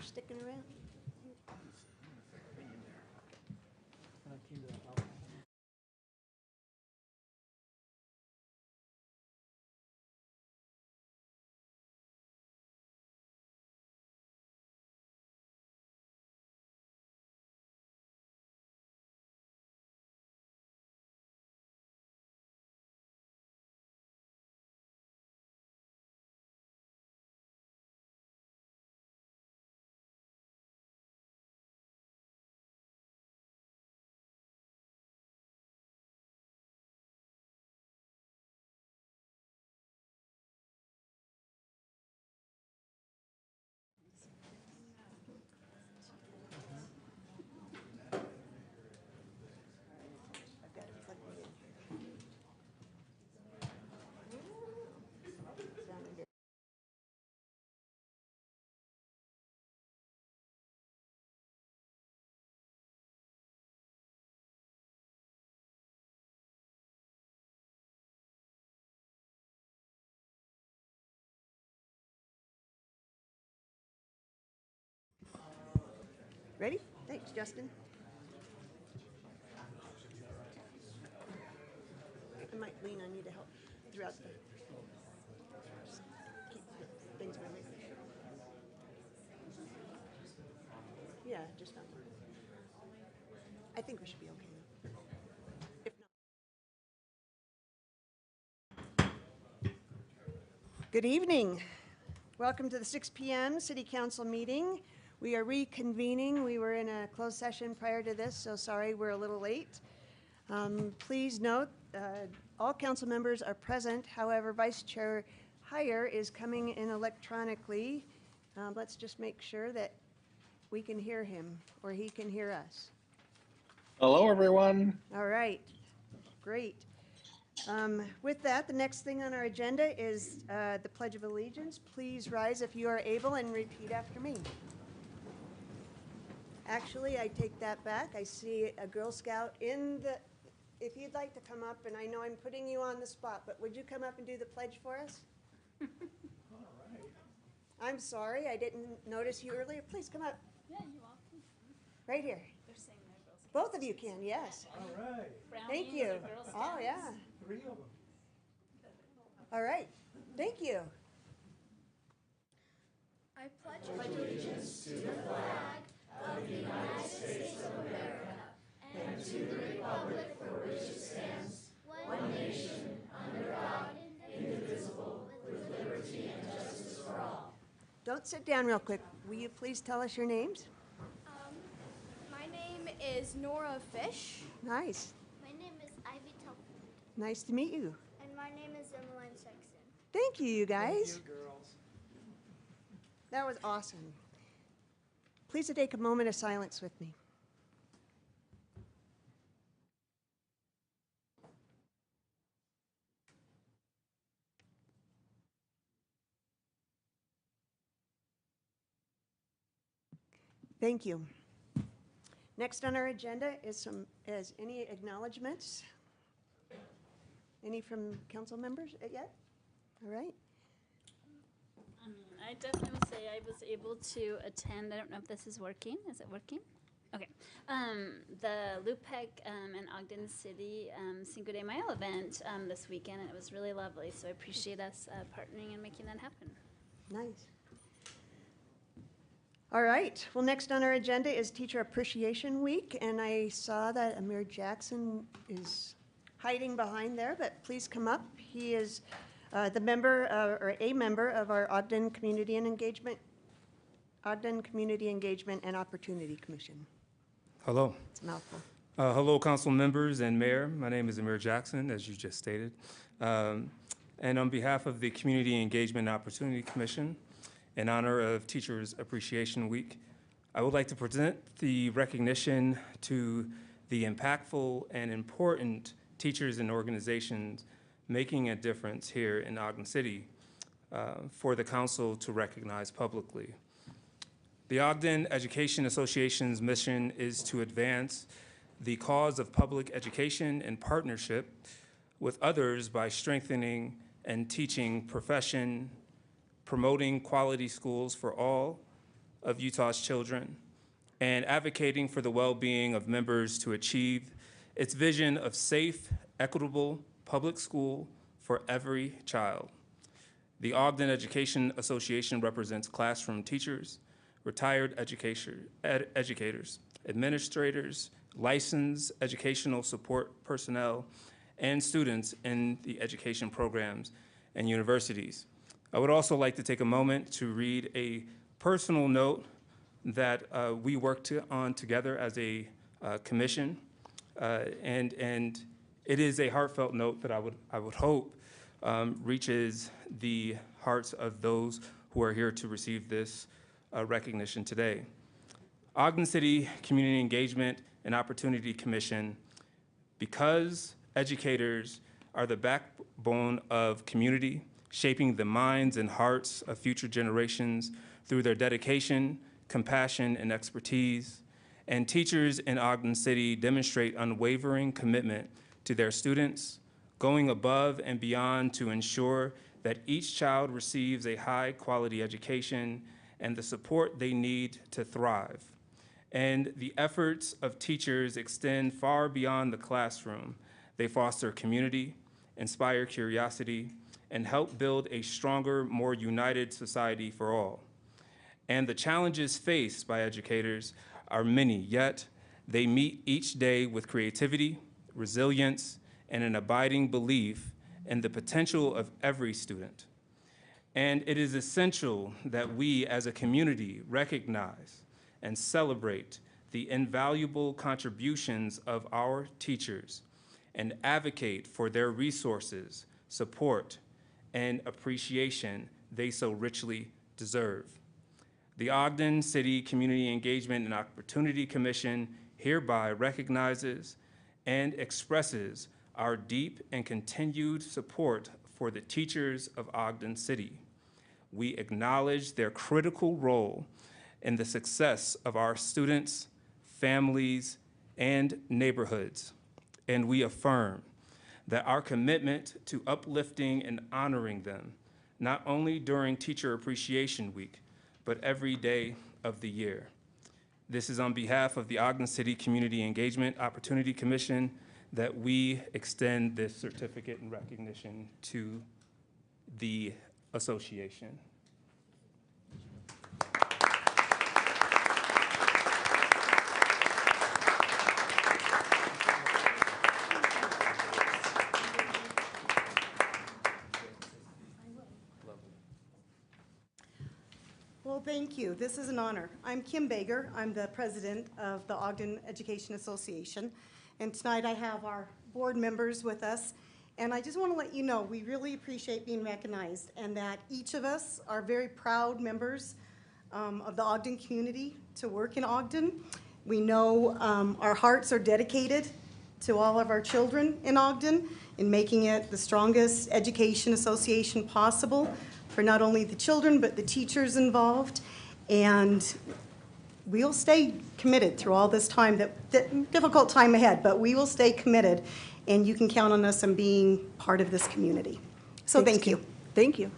sticking around. Ready? Thanks, Justin. I might lean on you to help throughout the keep things moving. Yeah, just not. I think we should be okay though. If not. Good evening. Welcome to the 6 p.m. City Council meeting. We are reconvening. We were in a closed session prior to this, so sorry we're a little late. Please note, all council members are present. However, Vice Chair Heyer is coming in electronically. Let's just make sure that we can hear him or he can hear us. Hello, everyone. All right, great. With that, the next thing on our agenda is the Pledge of Allegiance. Please rise if you are able and repeat after me. Actually, I take that back. I see a Girl Scout in the, if you'd like to come up, and I know I'm putting you on the spot, but would you come up and do the pledge for us? All right. I'm sorry, I didn't notice you earlier. Please come up. Yeah, you all can. Right here. They're saying they're Girl Scouts. Both of you can, yes. All right. Thank Brownies you. or Girl Scouts? Oh, yeah. 3 of them. All right. Thank you. I pledge allegiance to the flag of the United States of America and to the republic for which it stands, one nation, under God, indivisible, with liberty and justice for all. Don't sit down real quick. Will you please tell us your names? My name is Nora Fish. Nice. My name is Ivy Telford. Nice to meet you. And my name is Emmeline Sexton. Thank you, you guys. Thank you, girls. That was awesome. Please take a moment of silence with me. Thank you. Next on our agenda is any acknowledgements? Any from council members yet? All right. I definitely would say I was able to attend, I don't know if this is working. Is it working? Okay. The LUPEC and Ogden City Cinco de Mayo event this weekend, and it was really lovely. So I appreciate us partnering and making that happen. Nice. All right. Well, next on our agenda is Teacher Appreciation Week, and I saw that Amir Jackson is hiding behind there, but please come up. He is the member or a member of our Ogden Community Engagement and Opportunity Commission. Hello. It's a mouthful. Hello, council members and mayor. My name is Amir Jackson, as you just stated. And on behalf of the Community Engagement and Opportunity Commission, in honor of Teachers Appreciation Week, I would like to present the recognition to the impactful and important teachers and organizations making a difference here in Ogden City for the council to recognize publicly. The Ogden Education Association's mission is to advance the cause of public education in partnership with others by strengthening and teaching profession, promoting quality schools for all, of Utah's children and advocating for the well-being of members to achieve its vision of safe, equitable public school for every child. The Ogden Education Association represents classroom teachers, retired educators, administrators, licensed educational support personnel, and students in the education programs and universities. I would also like to take a moment to read a personal note that we worked on together as a commission, and it is a heartfelt note that I would hope reaches the hearts of those who are here to receive this recognition today. Ogden City Community Engagement and Opportunity Commission, because educators are the backbone of community, shaping the minds and hearts of future generations through their dedication, compassion, and expertise. And teachers in Ogden City demonstrate unwavering commitment to their students, going above and beyond to ensure that each child receives a high-quality education and the support they need to thrive. And the efforts of teachers extend far beyond the classroom. They foster community, inspire curiosity, and help build a stronger, more united society for all. And the challenges faced by educators are many, yet they meet each day with creativity, resilience, and an abiding belief in the potential of every student. And it is essential that we as a community recognize and celebrate the invaluable contributions of our teachers and advocate for their resources, support, and appreciation they so richly deserve. The Ogden City Community Engagement and Opportunity Commission hereby recognizes and expresses our deep and continued support for the teachers of Ogden City. We acknowledge their critical role in the success of our students, families, and neighborhoods. And we affirm that our commitment to uplifting and honoring them, not only during Teacher Appreciation Week, but every day of the year. This is on behalf of the Ogden City Community Engagement Opportunity Commission that we extend this certificate and recognition to the association. Well, thank you. This is an honor. I'm Kim Bager. I'm the president of the Ogden Education Association. And tonight I have our board members with us. And I just want to let you know, we really appreciate being recognized and that each of us are very proud members of the Ogden community to work in Ogden. We know our hearts are dedicated to all of our children in Ogden in making it the strongest education association possible for not only the children, but the teachers involved. And we'll stay committed through all this time, that difficult time ahead, but we will stay committed, and you can count on us in being part of this community. So thank you. Thank you.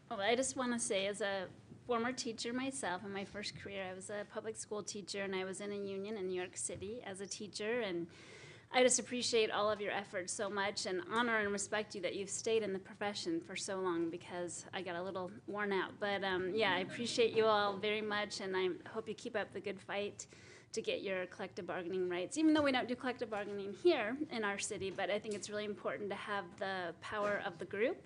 Well, I just want to say, as a former teacher myself, in my first career, I was a public school teacher, and I was in a union in New York City as a teacher, and I just appreciate all of your efforts so much and honor and respect you that you've stayed in the profession for so long, because I got a little worn out. But yeah, I appreciate you all very much, and I hope you keep up the good fight to get your collective bargaining rights, even though we don't do collective bargaining here in our city. But I think it's really important to have the power of the group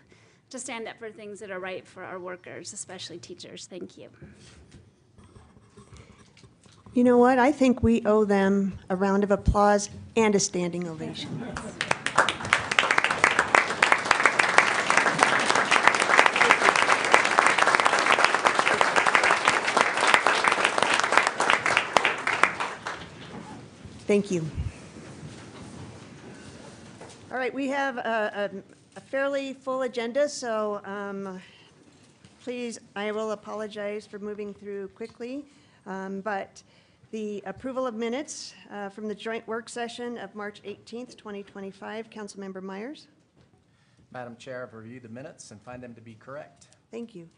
to stand up for things that are right for our workers, especially teachers. Thank you. You know what? I think we owe them a round of applause and a standing ovation. Thank you. All right, we have a fairly full agenda, so please, I will apologize for moving through quickly, but the approval of minutes from the joint work session of March 18th, 2025. Councilmember Myers. Madam Chair, I've reviewed the minutes and find them to be correct. Thank you.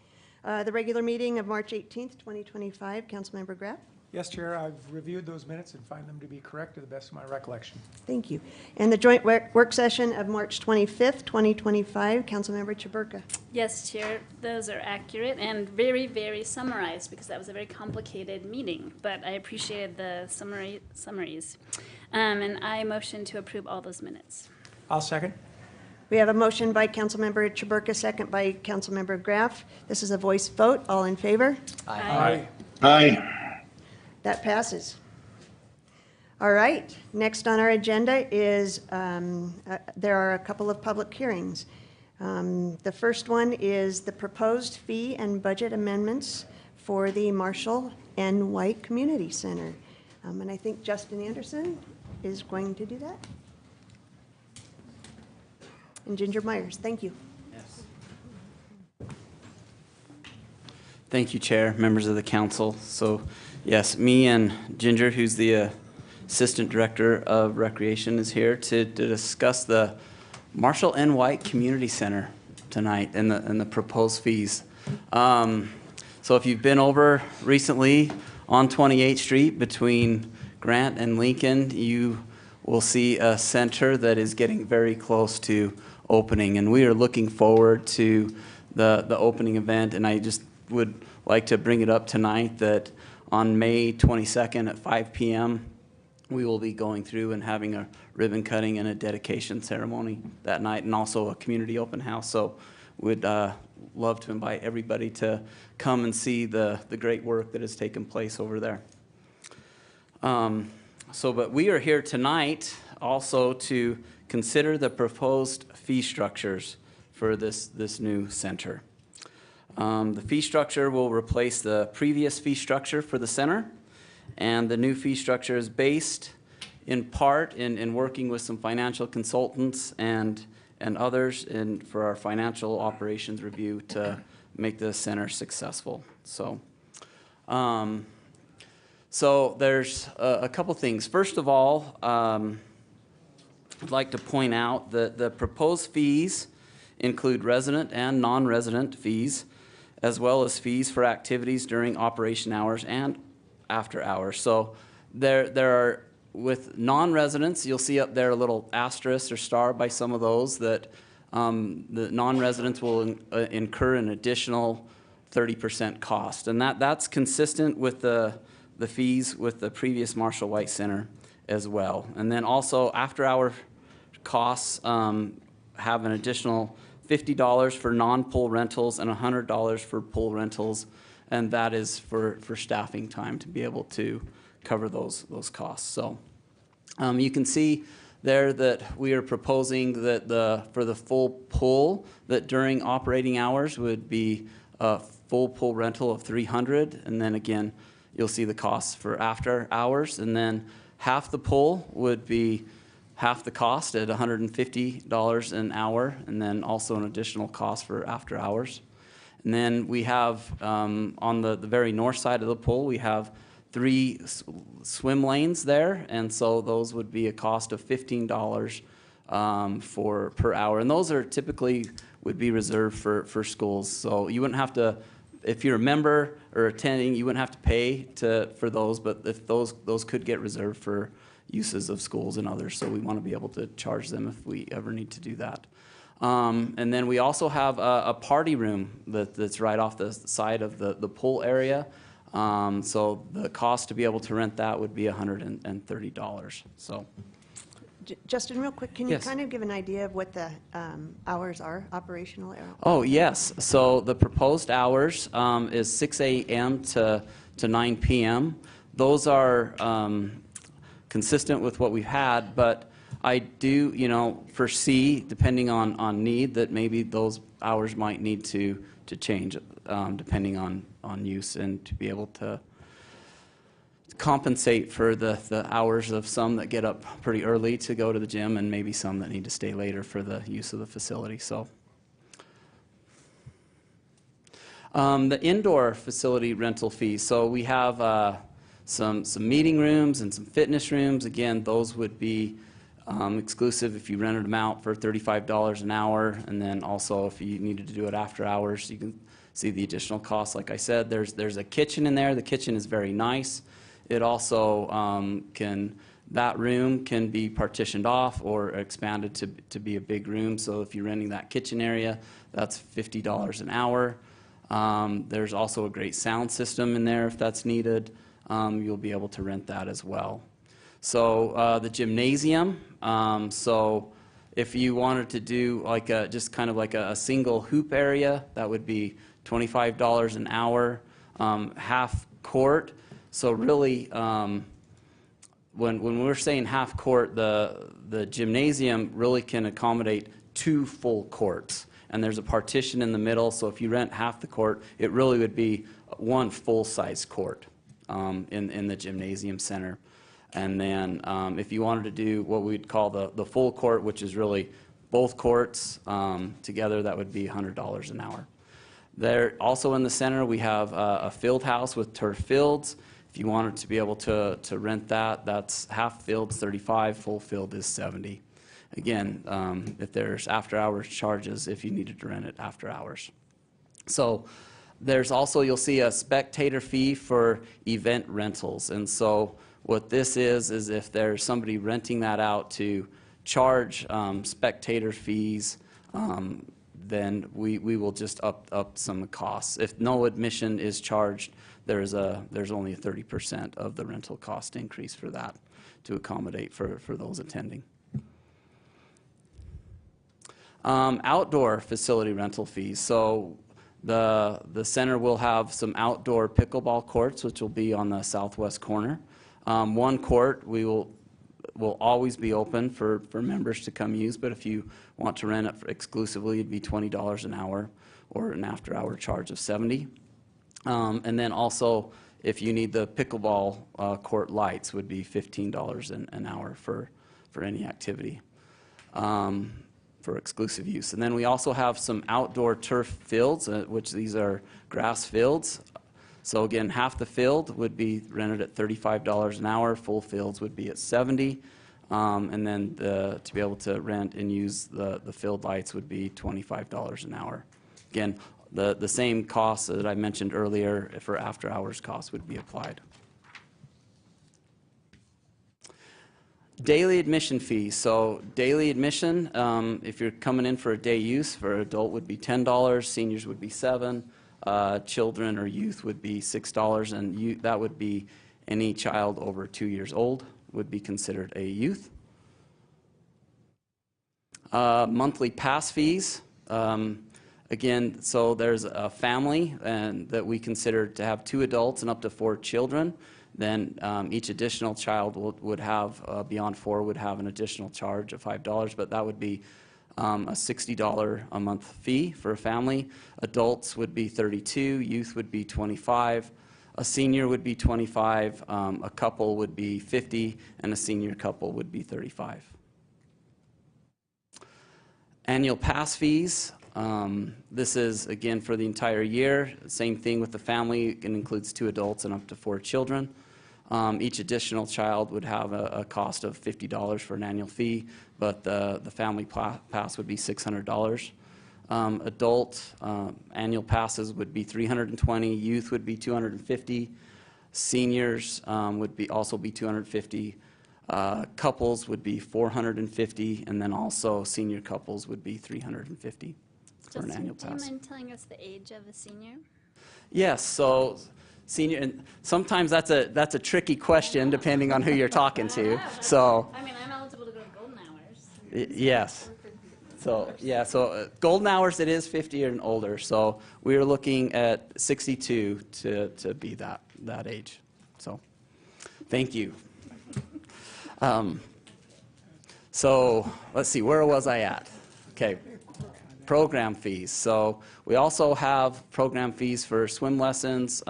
The regular meeting of March 18th, 2025, Councilmember Graff. Yes, Chair, I've reviewed those minutes and find them to be correct to the best of my recollection. Thank you. And the joint work session of March 25th, 2025, Councilmember Chaburka. Yes, Chair, those are accurate and very, very summarized because that was a very complicated meeting, but I appreciated the summaries. And I motion to approve all those minutes. I'll second. We have a motion by Councilmember Chaburka, second by Councilmember Graff. This is a voice vote. All in favor? Aye. Aye. That passes. All right, next on our agenda is, there are a couple of public hearings. The first one is the proposed fee and budget amendments for the Marshall N. White Community Center. And I think Justin Anderson is going to do that. And Ginger Myers, thank you. Thank you, Chair, members of the council. So, yes, me and Ginger, who's the Assistant Director of Recreation, is here to discuss the Marshall N. White Community Center tonight and the proposed fees. So if you've been over recently on 28th Street between Grant and Lincoln, you will see a center that is getting very close to opening, and we are looking forward to the opening event. And I just would like to bring it up tonight that on May 22nd at 5 p.m., we will be going through and having a ribbon cutting and a dedication ceremony that night, and also a community open house. So we'd love to invite everybody to come and see the great work that has taken place over there. But we are here tonight also to consider the proposed fee structures for this new center. The fee structure will replace the previous fee structure for the center, and the new fee structure is based in part in working with some financial consultants and others for our financial operations review to make the center successful. So there's a couple things. First of all, I'd like to point out that the proposed fees include resident and non-resident fees, as well as fees for activities during operation hours and after hours. So there are, with non-residents, you'll see up there a little asterisk or star by some of those that the non-residents will incur an additional 30% cost. And that's consistent with the fees with the previous Marshall White Center as well. And then also after-hour costs have an additional $50 for non-pool rentals and $100 for pool rentals, and that is for staffing time to be able to cover those costs. So you can see there that we are proposing that for the full pool, that during operating hours would be a full pool rental of $300, and then again you'll see the costs for after hours, and then half the pool would be half the cost at $150 an hour, and then also an additional cost for after hours. And then we have, on the very north side of the pool, we have 3 swim lanes there, and so those would be a cost of $15 per hour. And those are typically would be reserved for schools. So you wouldn't have to, if you're a member or attending, you wouldn't have to pay for those, but if those could get reserved for uses of schools and others, so we want to be able to charge them if we ever need to do that. And then we also have a party room that's right off the side of the pool area. So the cost to be able to rent that would be $130. So, Justin, real quick, can you Yes. kind of give an idea of what the hours are, operational hours? oh yes, so the proposed hours is 6 a.m. to 9 p.m. Those are consistent with what we've had, but I do, foresee, depending on need, that maybe those hours might need to change, depending on use, and to be able to compensate for the hours of some that get up pretty early to go to the gym, and maybe some that need to stay later for the use of the facility. So, the indoor facility rental fees. So we have some meeting rooms and some fitness rooms. Again, those would be exclusive if you rented them out for $35 an hour, and then also if you needed to do it after hours, you can see the additional costs. Like I said, there's a kitchen in there. The kitchen is very nice. It also that room can be partitioned off or expanded to be a big room. So if you're renting that kitchen area, that's $50 an hour. There's also a great sound system in there if that's needed. You'll be able to rent that as well. So the gymnasium, so if you wanted to do like just kind of like a single hoop area, that would be $25 an hour, half court. So really, when we're saying half court, the gymnasium really can accommodate 2 full courts. And there's a partition in the middle, so if you rent half the court, it really would be 1 full-size court in the gymnasium center. And then if you wanted to do what we'd call the full court, which is really both courts together, that would be $100 an hour. There, also in the center, we have a field house with turf fields. If you wanted to be able to rent that, that's half field's $35, full field is $70. Again, if there's after-hours charges, if you needed to rent it after hours. So there's also, you'll see a spectator fee for event rentals. And so what this is if there's somebody renting that out to charge spectator fees, then we will just up some costs. If no admission is charged, there's only a 30% of the rental cost increase for that to accommodate for those attending. Outdoor facility rental fees. So the center will have some outdoor pickleball courts, which will be on the southwest corner. 1 court will always be open for members to come use, but if you want to rent it exclusively, it'd be $20 an hour or an after-hour charge of $70. And then also, if you need the pickleball court lights, would be $15 an hour for any activity for exclusive use. And then we also have some outdoor turf fields, which these are grass fields. So again, half the field would be rented at $35 an hour. Full fields would be at $70. And then to be able to rent and use the field lights would be $25 an hour. Again, the same costs that I mentioned earlier for after-hours costs would be applied. Daily admission fees. So daily admission, if you're coming in for a day use, for adult would be $10, seniors would be $7, children or youth would be $6, and that would be any child over 2 years old would be considered a youth. Monthly pass fees. Again, so there's a family and that we consider to have 2 adults and up to 4 children. Then each additional child would have, beyond 4, would have an additional charge of $5, but that would be a $60 a month fee for a family. Adults would be $32, youth would be $25, a senior would be $25, a couple would be $50, and a senior couple would be $35. Annual pass fees. This is, again, for the entire year. Same thing with the family. It includes 2 adults and up to 4 children. Each additional child would have a cost of $50 for an annual fee, but the family pass would be $600. Adult annual passes would be $320. Youth would be $250. Seniors would also be $250. Couples would be $450, and then also senior couples would be $350 for an annual pass. Do you mind telling us the age of a senior? Yes, so senior, and sometimes that's a tricky question depending on who you're talking to. So I mean, I'm eligible to go to Golden Hours. yes. So yeah, so Golden Hours, it is 50 and older. So we are looking at 62 to be that age. So thank you. So let's see, where was I at? Okay, program fees. So we also have program fees for swim lessons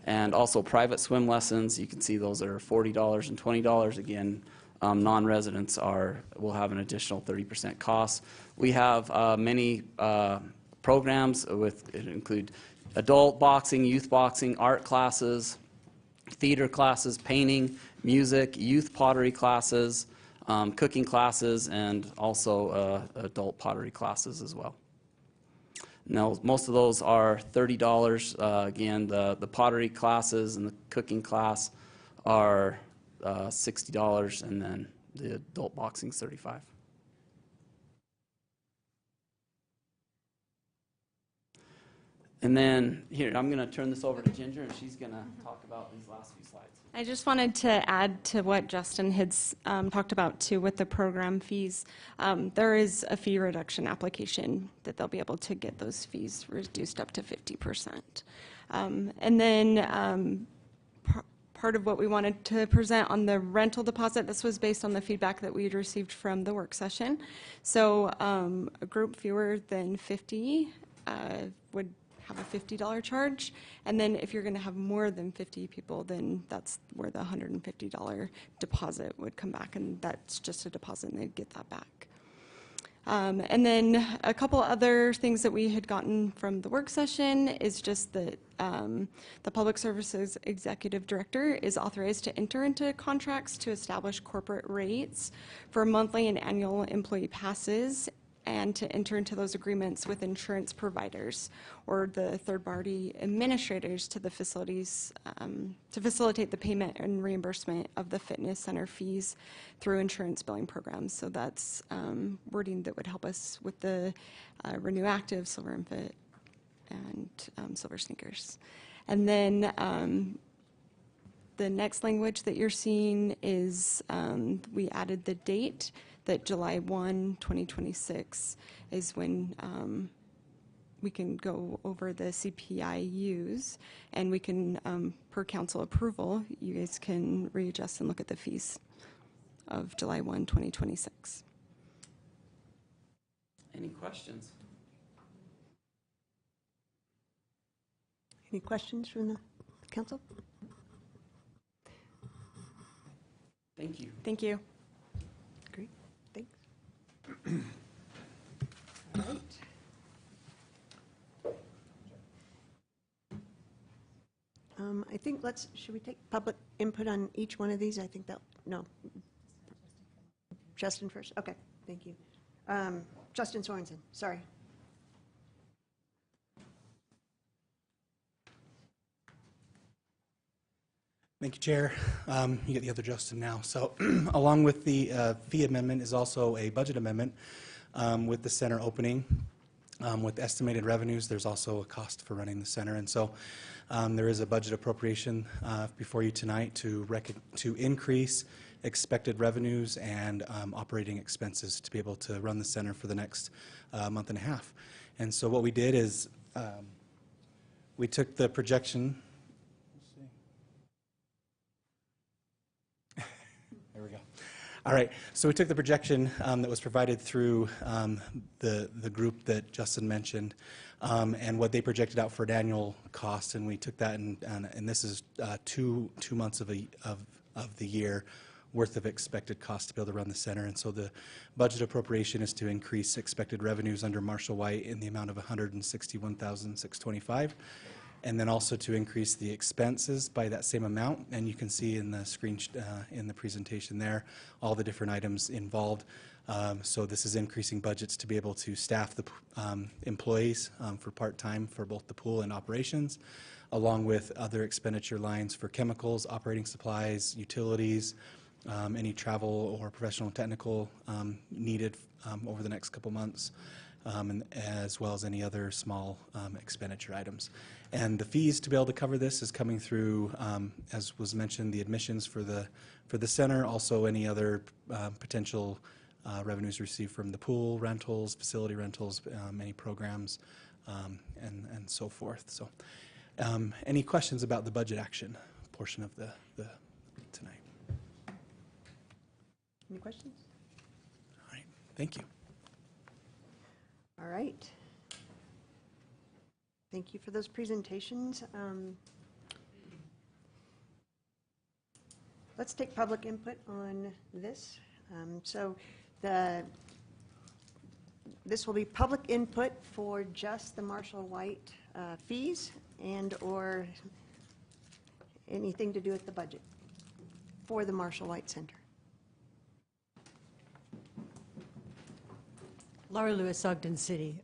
and also private swim lessons. You can see those are $40 and $20. Again, non-residents will have an additional 30% cost. We have many programs it include adult boxing, youth boxing, art classes, theater classes, painting, music, youth pottery classes, cooking classes, and also adult pottery classes as well. Now, most of those are $30. Again, the pottery classes and the cooking class are $60, and then the adult boxing is $35. And then here, I'm going to turn this over to Ginger, and she's going to talk about these last few slides. I just wanted to add to what Justin had talked about too with the program fees. There is a fee reduction application that they'll be able to get those fees reduced up to 50%. And then part of what we wanted to present on the rental deposit, this was based on the feedback that we had received from the work session. So a group fewer than 50 would have a $50 charge, and then if you're going to have more than 50 people, then that's where the $150 deposit would come back, and that's just a deposit, and they'd get that back. And then a couple other things that we had gotten from the work session is just that the Public Services Executive Director is authorized to enter into contracts to establish corporate rates for monthly and annual employee passes, and to enter into those agreements with insurance providers or the third-party administrators to the facilities to facilitate the payment and reimbursement of the fitness center fees through insurance billing programs. So that's wording that would help us with the Renew Active, Silver and Fit, and Silver Sneakers. And then the next language that you're seeing is we added the date that July 1, 2026 is when we can go over the CPIUs, and we can, per council approval, you guys can readjust and look at the fees of July 1, 2026. Any questions? Any questions from the council? Thank you. Thank you. Great, thanks. All right. I think should we take public input on each one of these? I think no. Justin first, okay, thank you. Justin Sorensen, sorry. Thank you, Chair. You get the other Justin now. So along with the fee amendment is also a budget amendment with the center opening. With estimated revenues, there's also a cost for running the center. And so there is a budget appropriation before you tonight to increase expected revenues and operating expenses to be able to run the center for the next month and a half. And so what we did is we took the projection. There we go. All right, so we took the projection that was provided through the group that Justin mentioned and what they projected out for an annual cost, and we took that and this is two months of the year worth of expected cost to be able to run the center. And so the budget appropriation is to increase expected revenues under Marshall White in the amount of $161,625. And then also to increase the expenses by that same amount. And you can see in the screen, in the presentation there, all the different items involved. So this is increasing budgets to be able to staff the employees for part-time for both the pool and operations, along with other expenditure lines for chemicals, operating supplies, utilities, any travel or professional and technical needed over the next couple months. And as well as any other small expenditure items. And the fees to be able to cover this is coming through, as was mentioned, the admissions for the center, also any other potential revenues received from the pool rentals, facility rentals, any programs, and so forth. So any questions about the budget action portion of the tonight? Any questions? All right, thank you. All right. Thank you for those presentations. Let's take public input on this. So this will be public input for just the Marshall White fees and or anything to do with the budget for the Marshall White Center. Laura Lewis, Ogden City.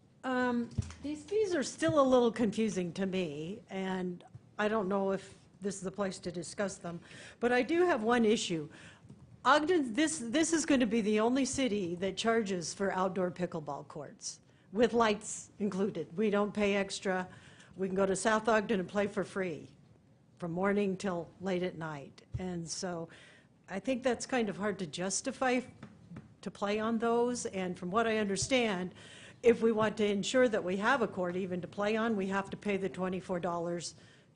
These fees are still a little confusing to me, and I don't know if this is the place to discuss them, but I do have one issue. Ogden, this is going to be the only city that charges for outdoor pickleball courts, with lights included. We don't pay extra. We can go to South Ogden and play for free from morning till late at night. And so I think that's kind of hard to justify to play on those. And from what I understand, if we want to ensure that we have a court even to play on, we have to pay the $24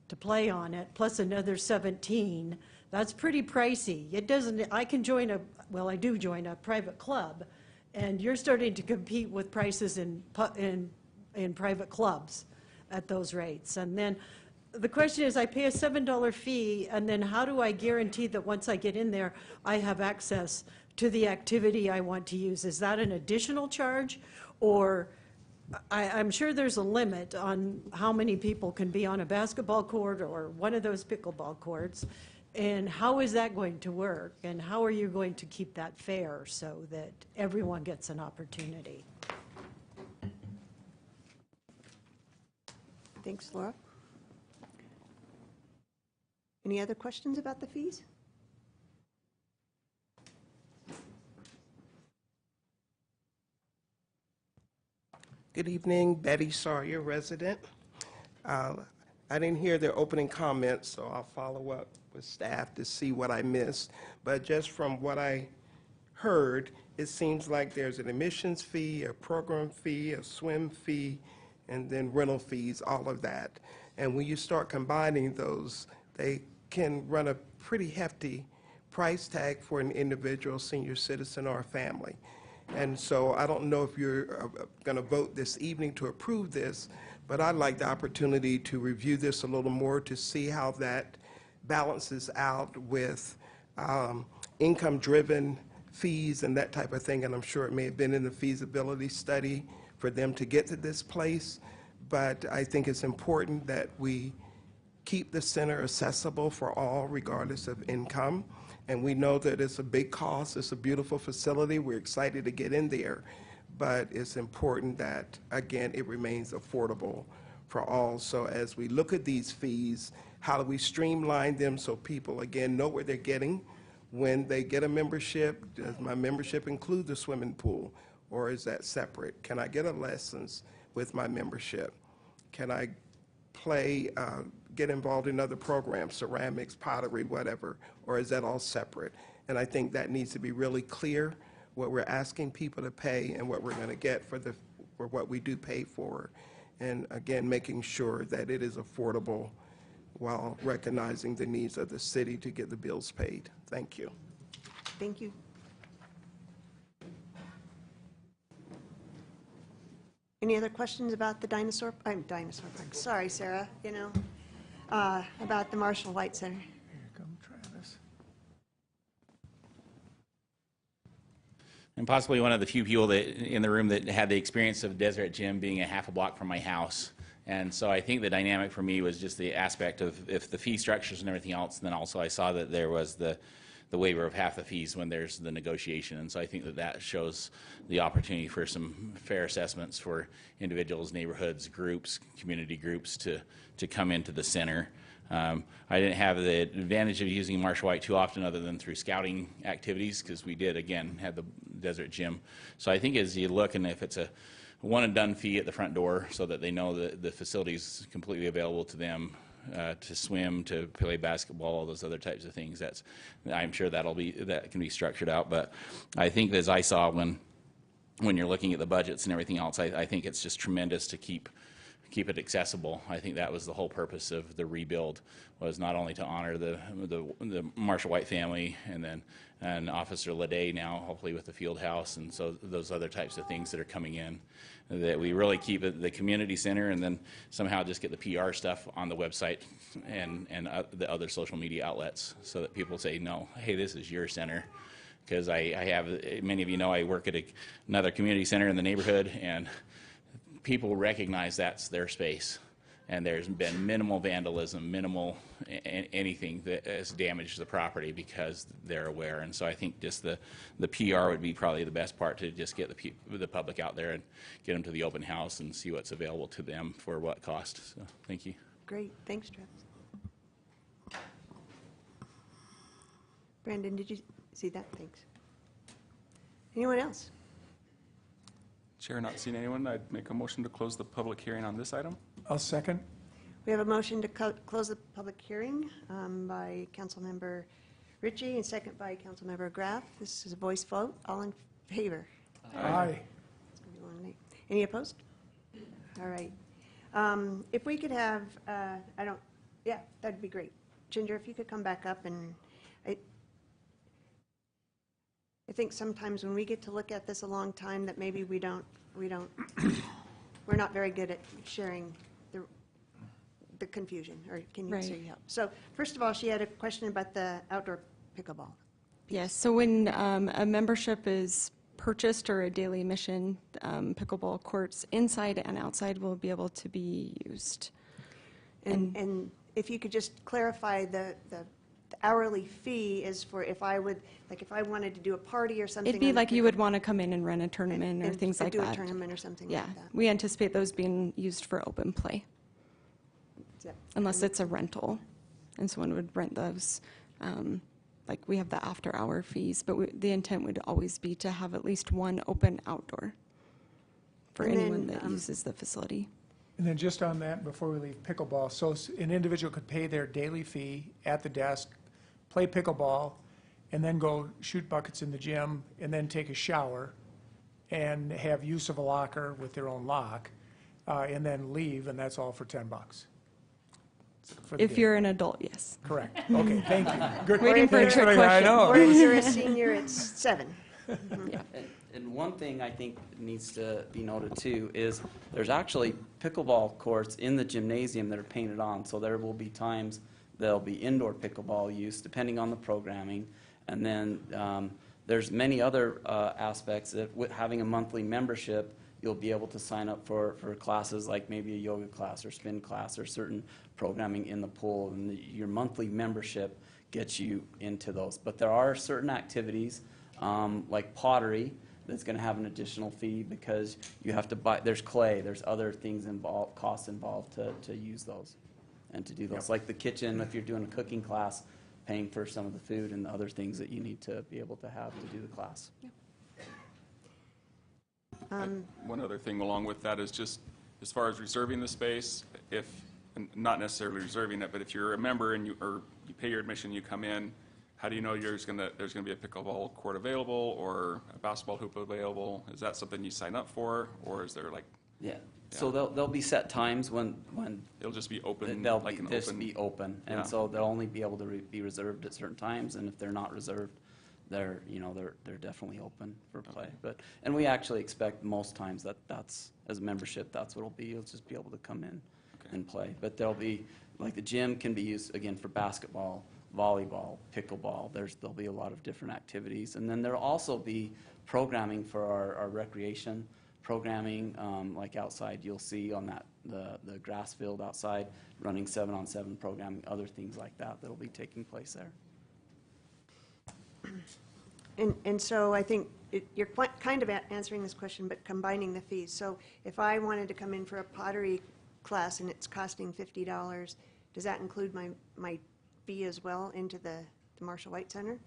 to play on it, plus another $17. That's pretty pricey. It doesn't, I can join I do join a private club, and you're starting to compete with prices in private clubs at those rates. And then the question is, I pay a $7 fee, and then how do I guarantee that once I get in there, I have access to the activity I want to use? Is that an additional charge? Or I'm sure there's a limit on how many people can be on a basketball court or one of those pickleball courts. And how is that going to work? And how are you going to keep that fair so that everyone gets an opportunity? Thanks, Laura. Any other questions about the fees? Good evening, Betty Sawyer, resident. I didn't hear their opening comments, so I'll follow up with staff to see what I missed. But just from what I heard, it seems like there's an admissions fee, a program fee, a swim fee, and then rental fees, all of that. And when you start combining those, they can run a pretty hefty price tag for an individual senior citizen or a family. And so I don't know if you're going to vote this evening to approve this, but I'd like the opportunity to review this a little more to see how that balances out with income-driven fees and that type of thing. And I'm sure it may have been in the feasibility study for them to get to this place. But I think it's important that we keep the center accessible for all, regardless of income. And we know that it's a big cost. It's a beautiful facility. We're excited to get in there. But it's important that, again, it remains affordable for all. So as we look at these fees, how do we streamline them so people, again, know what they're getting when they get a membership? Does my membership include the swimming pool, or is that separate? Can I get a lessons with my membership? Can I play, get involved in other programs, ceramics, pottery, whatever, or is that all separate? And I think that needs to be really clear, what we're asking people to pay and what we're going to get for what we do pay for. And again, making sure that it is affordable while recognizing the needs of the city to get the bills paid. Thank you. Thank you. Any other questions about the dinosaur park? Sorry, Sarah, about the Marshall White Center. Here come Travis. I'm possibly one of the few people that in the room that had the experience of Desert Gym being a half a block from my house. And so I think the dynamic for me was just the aspect of if the fee structures and everything else, and then also I saw that there was the waiver of half the fees when there's the negotiation. And so I think that shows the opportunity for some fair assessments for individuals, neighborhoods, groups, community groups to come into the center. I didn't have the advantage of using Marshall White too often other than through scouting activities, because we did, again, have the Desert Gym. So I think as you look, and if it's a one and done fee at the front door so that they know that the facility is completely available to them, to swim, to play basketball, all those other types of things. I'm sure that can be structured out. But I think, as I saw when you're looking at the budgets and everything else, I think it's just tremendous to keep it accessible. I think that was the whole purpose of the rebuild, was not only to honor the Marshall White family and Officer Leday now, hopefully with the field house, and so those other types of things that are coming in, that we really keep it the community center, and then somehow just get the PR stuff on the website and the other social media outlets, so that people say, no, hey, this is your center. Because I have, many of you know, I work at another community center in the neighborhood, and people recognize that's their space. and there's been minimal vandalism, minimal anything that has damaged the property because they're aware. And so I think just the PR would be probably the best part, to just get the public out there and get them to the open house and see what's available to them for what cost. So thank you. Great, thanks, Travis. Brandon, did you see that? Thanks. Anyone else? Chair, not seeing anyone, I'd make a motion to close the public hearing on this item. I'll second. We have a motion to close the public hearing by Councilmember Ritchie and second by Councilmember Graff. This is a voice vote. All in favor? Aye. It's gonna be one nay. Any opposed? All right. If we could have, yeah, that'd be great. Ginger, if you could come back up, and I think sometimes when we get to look at this a long time, that maybe we're not very good at sharing the confusion, or can you say help? So first of all, she had a question about the outdoor pickleball. Yes, so when a membership is purchased or a daily admission, pickleball courts inside and outside will be able to be used. And if you could just clarify the hourly fee is for if I wanted to do a party or something. It'd be like you would want to come in and run a tournament or things like that. Do a tournament or something yeah, like that. we anticipate those being used for open play. Yep. Unless it's a rental, and someone would rent those. Like we have the after-hour fees, but the intent would always be to have at least one open outdoor for anyone that uses the facility. And then just on that, before we leave pickleball, so an individual could pay their daily fee at the desk, play pickleball, and then go shoot buckets in the gym, and then take a shower, and have use of a locker with their own lock, and then leave, and that's all for $10. If you're an adult, yes. Correct. Okay, thank you. Good. Waiting for a Thanks trick that. question. I know. Or if you're a senior, it's 7. Yeah. And one thing I think needs to be noted too is there's actually pickleball courts in the gymnasium that are painted on. So there will be times there'll be indoor pickleball use depending on the programming. And then there's many other aspects that with having a monthly membership, you'll be able to sign up for classes like maybe a yoga class or spin class or certain programming in the pool. And your monthly membership gets you into those. But there are certain activities like pottery that's going to have an additional fee because you have to buy, there's clay, there's other things involved, costs involved to use those and to do those. Yep. Like the kitchen, if you're doing a cooking class, paying for some of the food and the other things that you need to be able to have to do the class. Yep. One other thing along with that is just as far as reserving the space, and not necessarily reserving it, but if you're a member and you pay your admission, you come in, how do you know there's going to be a pickleball court available or a basketball hoop available? Is that something you sign up for, or is there like? Yeah. So there'll be set times when it'll just be open. They'll be open, and so they'll only be able to be reserved at certain times. And if they're not reserved, they're definitely open for play. Okay. And we actually expect most times that's as a membership, that's what it'll be. You'll just be able to come in and play. But there'll be like the gym can be used again for basketball, volleyball, pickleball. There'll be a lot of different activities. And then there'll also be programming for our recreation programming, like outside you'll see on the grass field outside, running 7-on-7 programming, other things like that'll be taking place there. And so I think you're kind of answering this question, but combining the fees. So if I wanted to come in for a pottery class and it's costing $50, does that include my fee as well into the Marshall White Center?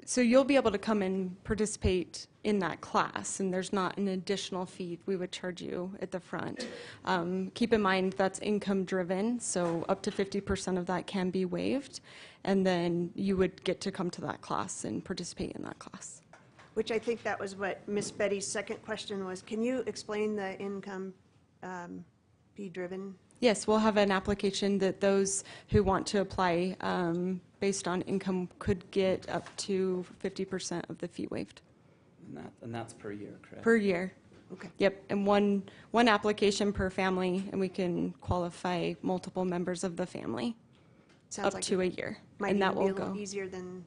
So you'll be able to come and participate in that class, and there's not an additional fee we would charge you at the front. Keep in mind that's income driven, so up to 50% of that can be waived, and then you would get to come to that class and participate in that class. Which I think that was what Miss Betty's second question was. Can you explain the income fee driven? Yes, we'll have an application that those who want to apply based on income could get up to 50% of the fee waived. And that's per year, correct? Per year. Okay. Yep, and one application per family, and we can qualify multiple members of the family. Sounds up like to a year, might and that even will be a little go. easier than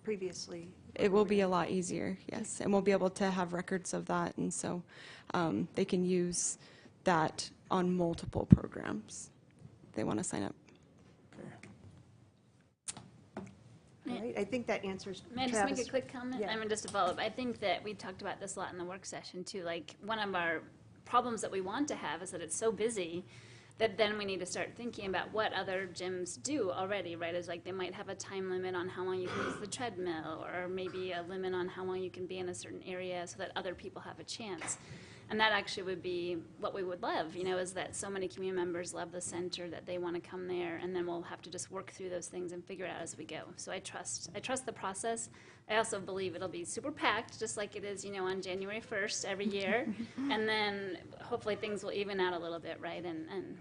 previously. It will be a lot easier, yes, and we'll be able to have records of that, and so they can use that on multiple programs. They want to sign up. All right, I think that answers May I just make Travis. a quick comment? Yeah. I mean, just to follow up, I think that we talked about this a lot in the work session too. Like, one of our problems that we want to have is that it's so busy that then we need to start thinking about what other gyms do already, right? Is like they might have a time limit on how long you can use the treadmill, or maybe a limit on how long you can be in a certain area so that other people have a chance. And that actually would be what we would love, you know, is that so many community members love the center that they want to come there, and then we'll have to just work through those things and figure it out as we go. So I trust the process. I also believe it'll be super packed, just like it is, you know, on January 1st every year. And then hopefully things will even out a little bit, right? And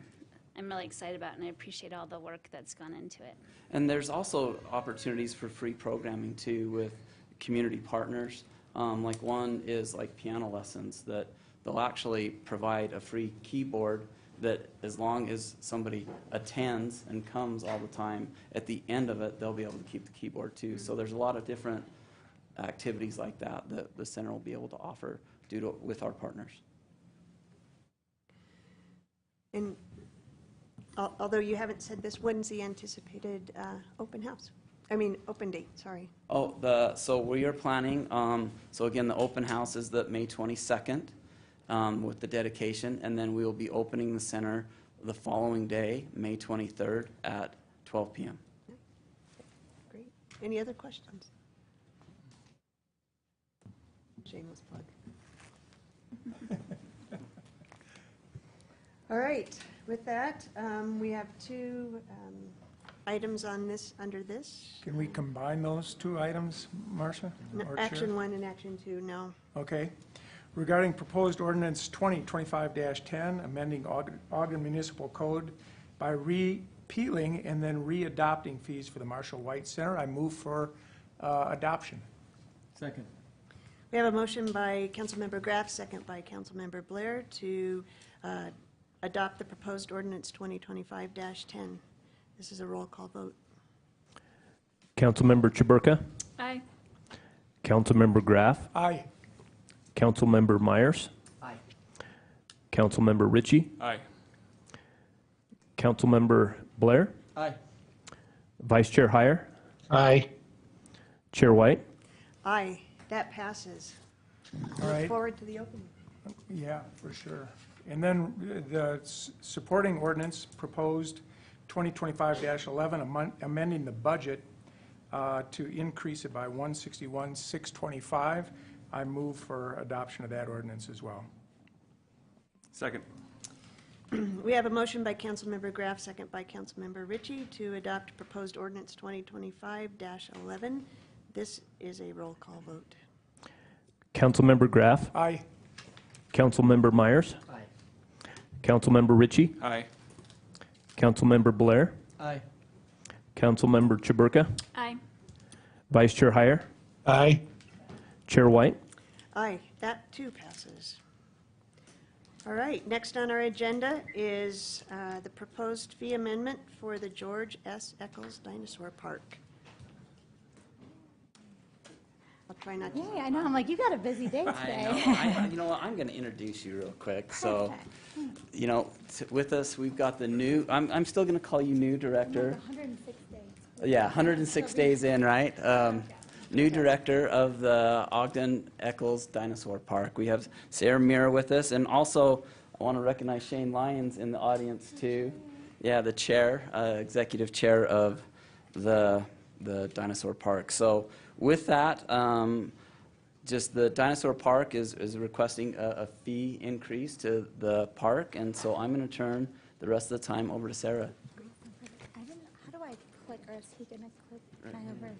I'm really excited about it, and I appreciate all the work that's gone into it. And there's also opportunities for free programming too with community partners. Like one is like piano lessons that they'll actually provide a free keyboard that as long as somebody attends and comes all the time, at the end of it, they'll be able to keep the keyboard too. So there's a lot of different activities like that that the center will be able to offer with our partners. And although you haven't said this, when's the anticipated open house? I mean, open date, sorry. Oh, so we are planning, so again, the open house is the May 22nd with the dedication, and then we will be opening the center the following day, May 23rd at 12 p.m. Great. Any other questions? Shameless plug. All right, with that, we have two items on this, under this. Can we combine those two items, Marcia? No, or Chair? Action 1 and Action 2, no. Okay. Regarding proposed ordinance 2025-10, amending Ogden Municipal Code by repealing and then readopting fees for the Marshall White Center, I move for adoption. Second. We have a motion by Councilmember Graff, second by Councilmember Blair to adopt the proposed ordinance 2025-10. This is a roll call vote. Councilmember Chaburka, Aye. Councilmember Graff, Aye. Councilmember Myers, Aye. Councilmember Ritchie, Aye. Councilmember Blair, Aye. Vice Chair Heyer, Aye. Chair White. Aye, that passes. All Look right. forward to the opening. Yeah, for sure. And then the supporting ordinance proposed 2025-11, amending the budget to increase it by $161,625. I move for adoption of that ordinance as well. Second. We have a motion by Councilmember Graff, second by Councilmember Ritchie to adopt proposed ordinance 2025-11. This is a roll call vote. Councilmember Graff, Aye. Councilmember Myers, Aye. Councilmember Ritchie, Aye. Councilmember Blair, Aye. Councilmember Chaburka, Aye. Vice Chair Heyer, Aye. Chair White. Aye, that too passes. All right, next on our agenda is the proposed fee amendment for the George S. Eccles Dinosaur Park. I'll try not to. Hey, I know, I'm like, you got a busy day today. I know. You know what? I'm going to introduce you real quick. So, you know, with us, we've got the new, I'm still going to call you new director. 106 days. Yeah, 106 days in, right? New director of the Ogden Eccles Dinosaur Park. We have Sarah Mira with us, and also I want to recognize Shane Lyons in the audience too. Yeah, the chair, executive chair of the Dinosaur Park. So with that, just the Dinosaur Park is requesting a fee increase to the park, and so I'm going to turn the rest of the time over to Sarah. I don't know, how do I click, or is he gonna click kind of over?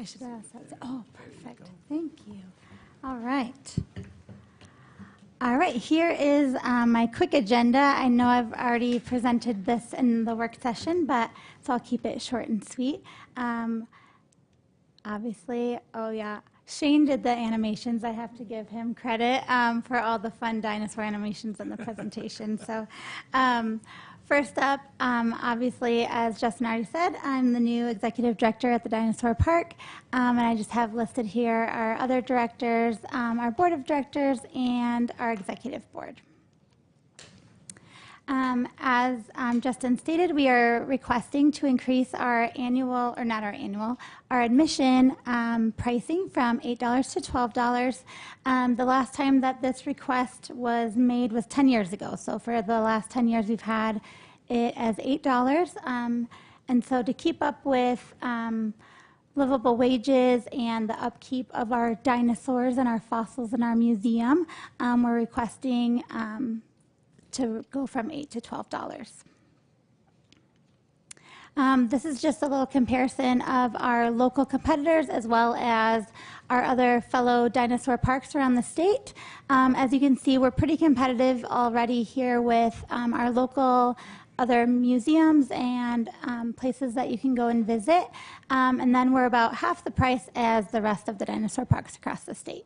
I should ask that. Oh, perfect. Thank you. All right. All right, here is my quick agenda. I know I've already presented this in the work session, but so I'll keep it short and sweet. Obviously, oh yeah, Shane did the animations. I have to give him credit for all the fun dinosaur animations in the presentation. So first up, obviously, as Justin already said, I'm the new executive director at the Dinosaur Park, and I just have listed here our other directors, our board of directors, and our executive board. As Justin stated, we are requesting to increase our annual, or not our annual, our admission pricing from $8 to $12. The last time that this request was made was 10 years ago. So for the last 10 years, we've had it as $8. And so to keep up with livable wages and the upkeep of our dinosaurs and our fossils in our museum, we're requesting to go from $8 to $12. This is just a little comparison of our local competitors as well as our other fellow dinosaur parks around the state. As you can see, we're pretty competitive already here with our local other museums and places that you can go and visit. And then we're about half the price as the rest of the dinosaur parks across the state.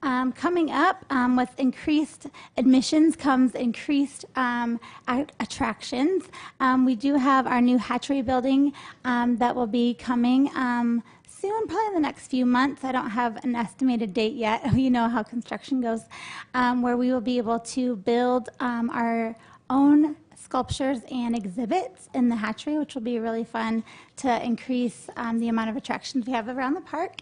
Coming up, with increased admissions comes increased attractions. We do have our new hatchery building that will be coming soon, probably in the next few months. I don't have an estimated date yet. You know how construction goes, where we will be able to build our own sculptures and exhibits in the hatchery, which will be really fun to increase the amount of attractions we have around the park.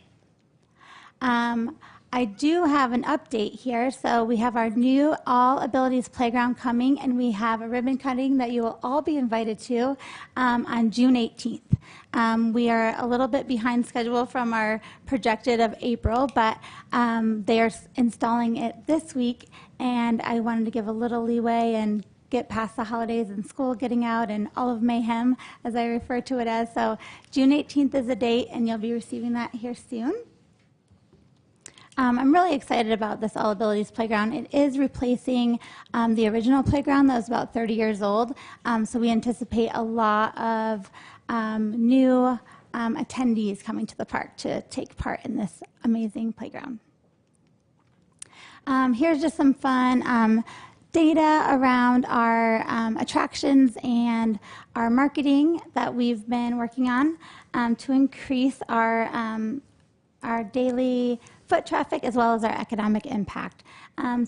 I do have an update here. So we have our new All Abilities Playground coming, and we have a ribbon cutting that you will all be invited to on June 18th. We are a little bit behind schedule from our projected of April, but they are installing it this week, and I wanted to give a little leeway and get past the holidays and school getting out and all of mayhem, as I refer to it as. So June 18th is the date, and you'll be receiving that here soon. I'm really excited about this All Abilities Playground. It is replacing the original playground that was about 30 years old. So we anticipate a lot of new attendees coming to the park to take part in this amazing playground. Here's just some fun data around our attractions and our marketing that we've been working on to increase our daily foot traffic as well as our economic impact.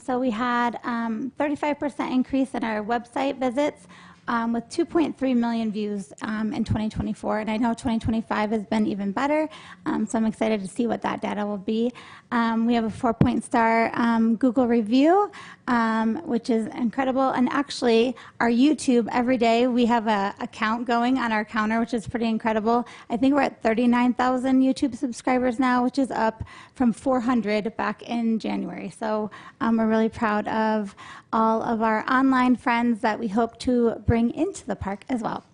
So we had 35% increase in our website visits with 2.3 million views in 2024. And I know 2025 has been even better, so I'm excited to see what that data will be. We have a 4-point-star Google review, which is incredible. And actually, our YouTube, every day, we have a count going on our counter, which is pretty incredible. I think we're at 39,000 YouTube subscribers now, which is up from 400 back in January. So we're really proud of all of our online friends that we hope to bring into the park as well.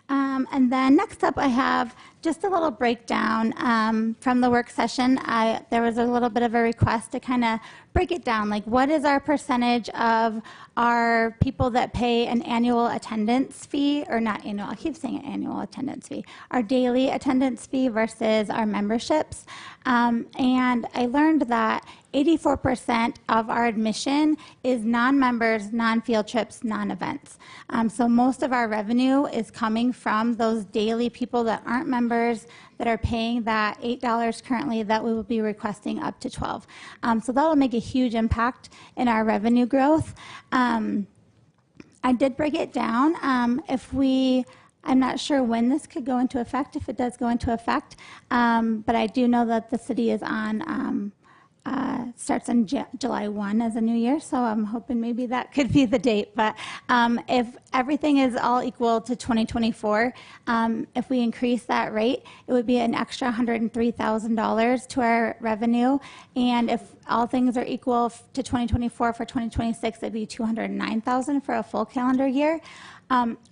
And then next up, I have just a little breakdown from the work session. There was a little bit of a request to kind of break it down, like what is our percentage of our people that pay an annual attendance fee, or not annual, I keep saying an annual attendance fee, our daily attendance fee versus our memberships. And I learned that 84% of our admission is non-members, non-field trips, non-events. So most of our revenue is coming from those daily people that aren't members, that are paying that $8 currently, that we will be requesting up to $12. So that'll make a huge impact in our revenue growth. I did break it down. I'm not sure when this could go into effect, if it does go into effect, but I do know that the city is on starts on July 1 as a new year, so I'm hoping maybe that could be the date. But if everything is all equal to 2024, if we increase that rate, it would be an extra $103,000 to our revenue. And if all things are equal to 2024 for 2026, it'd be $209,000 for a full calendar year.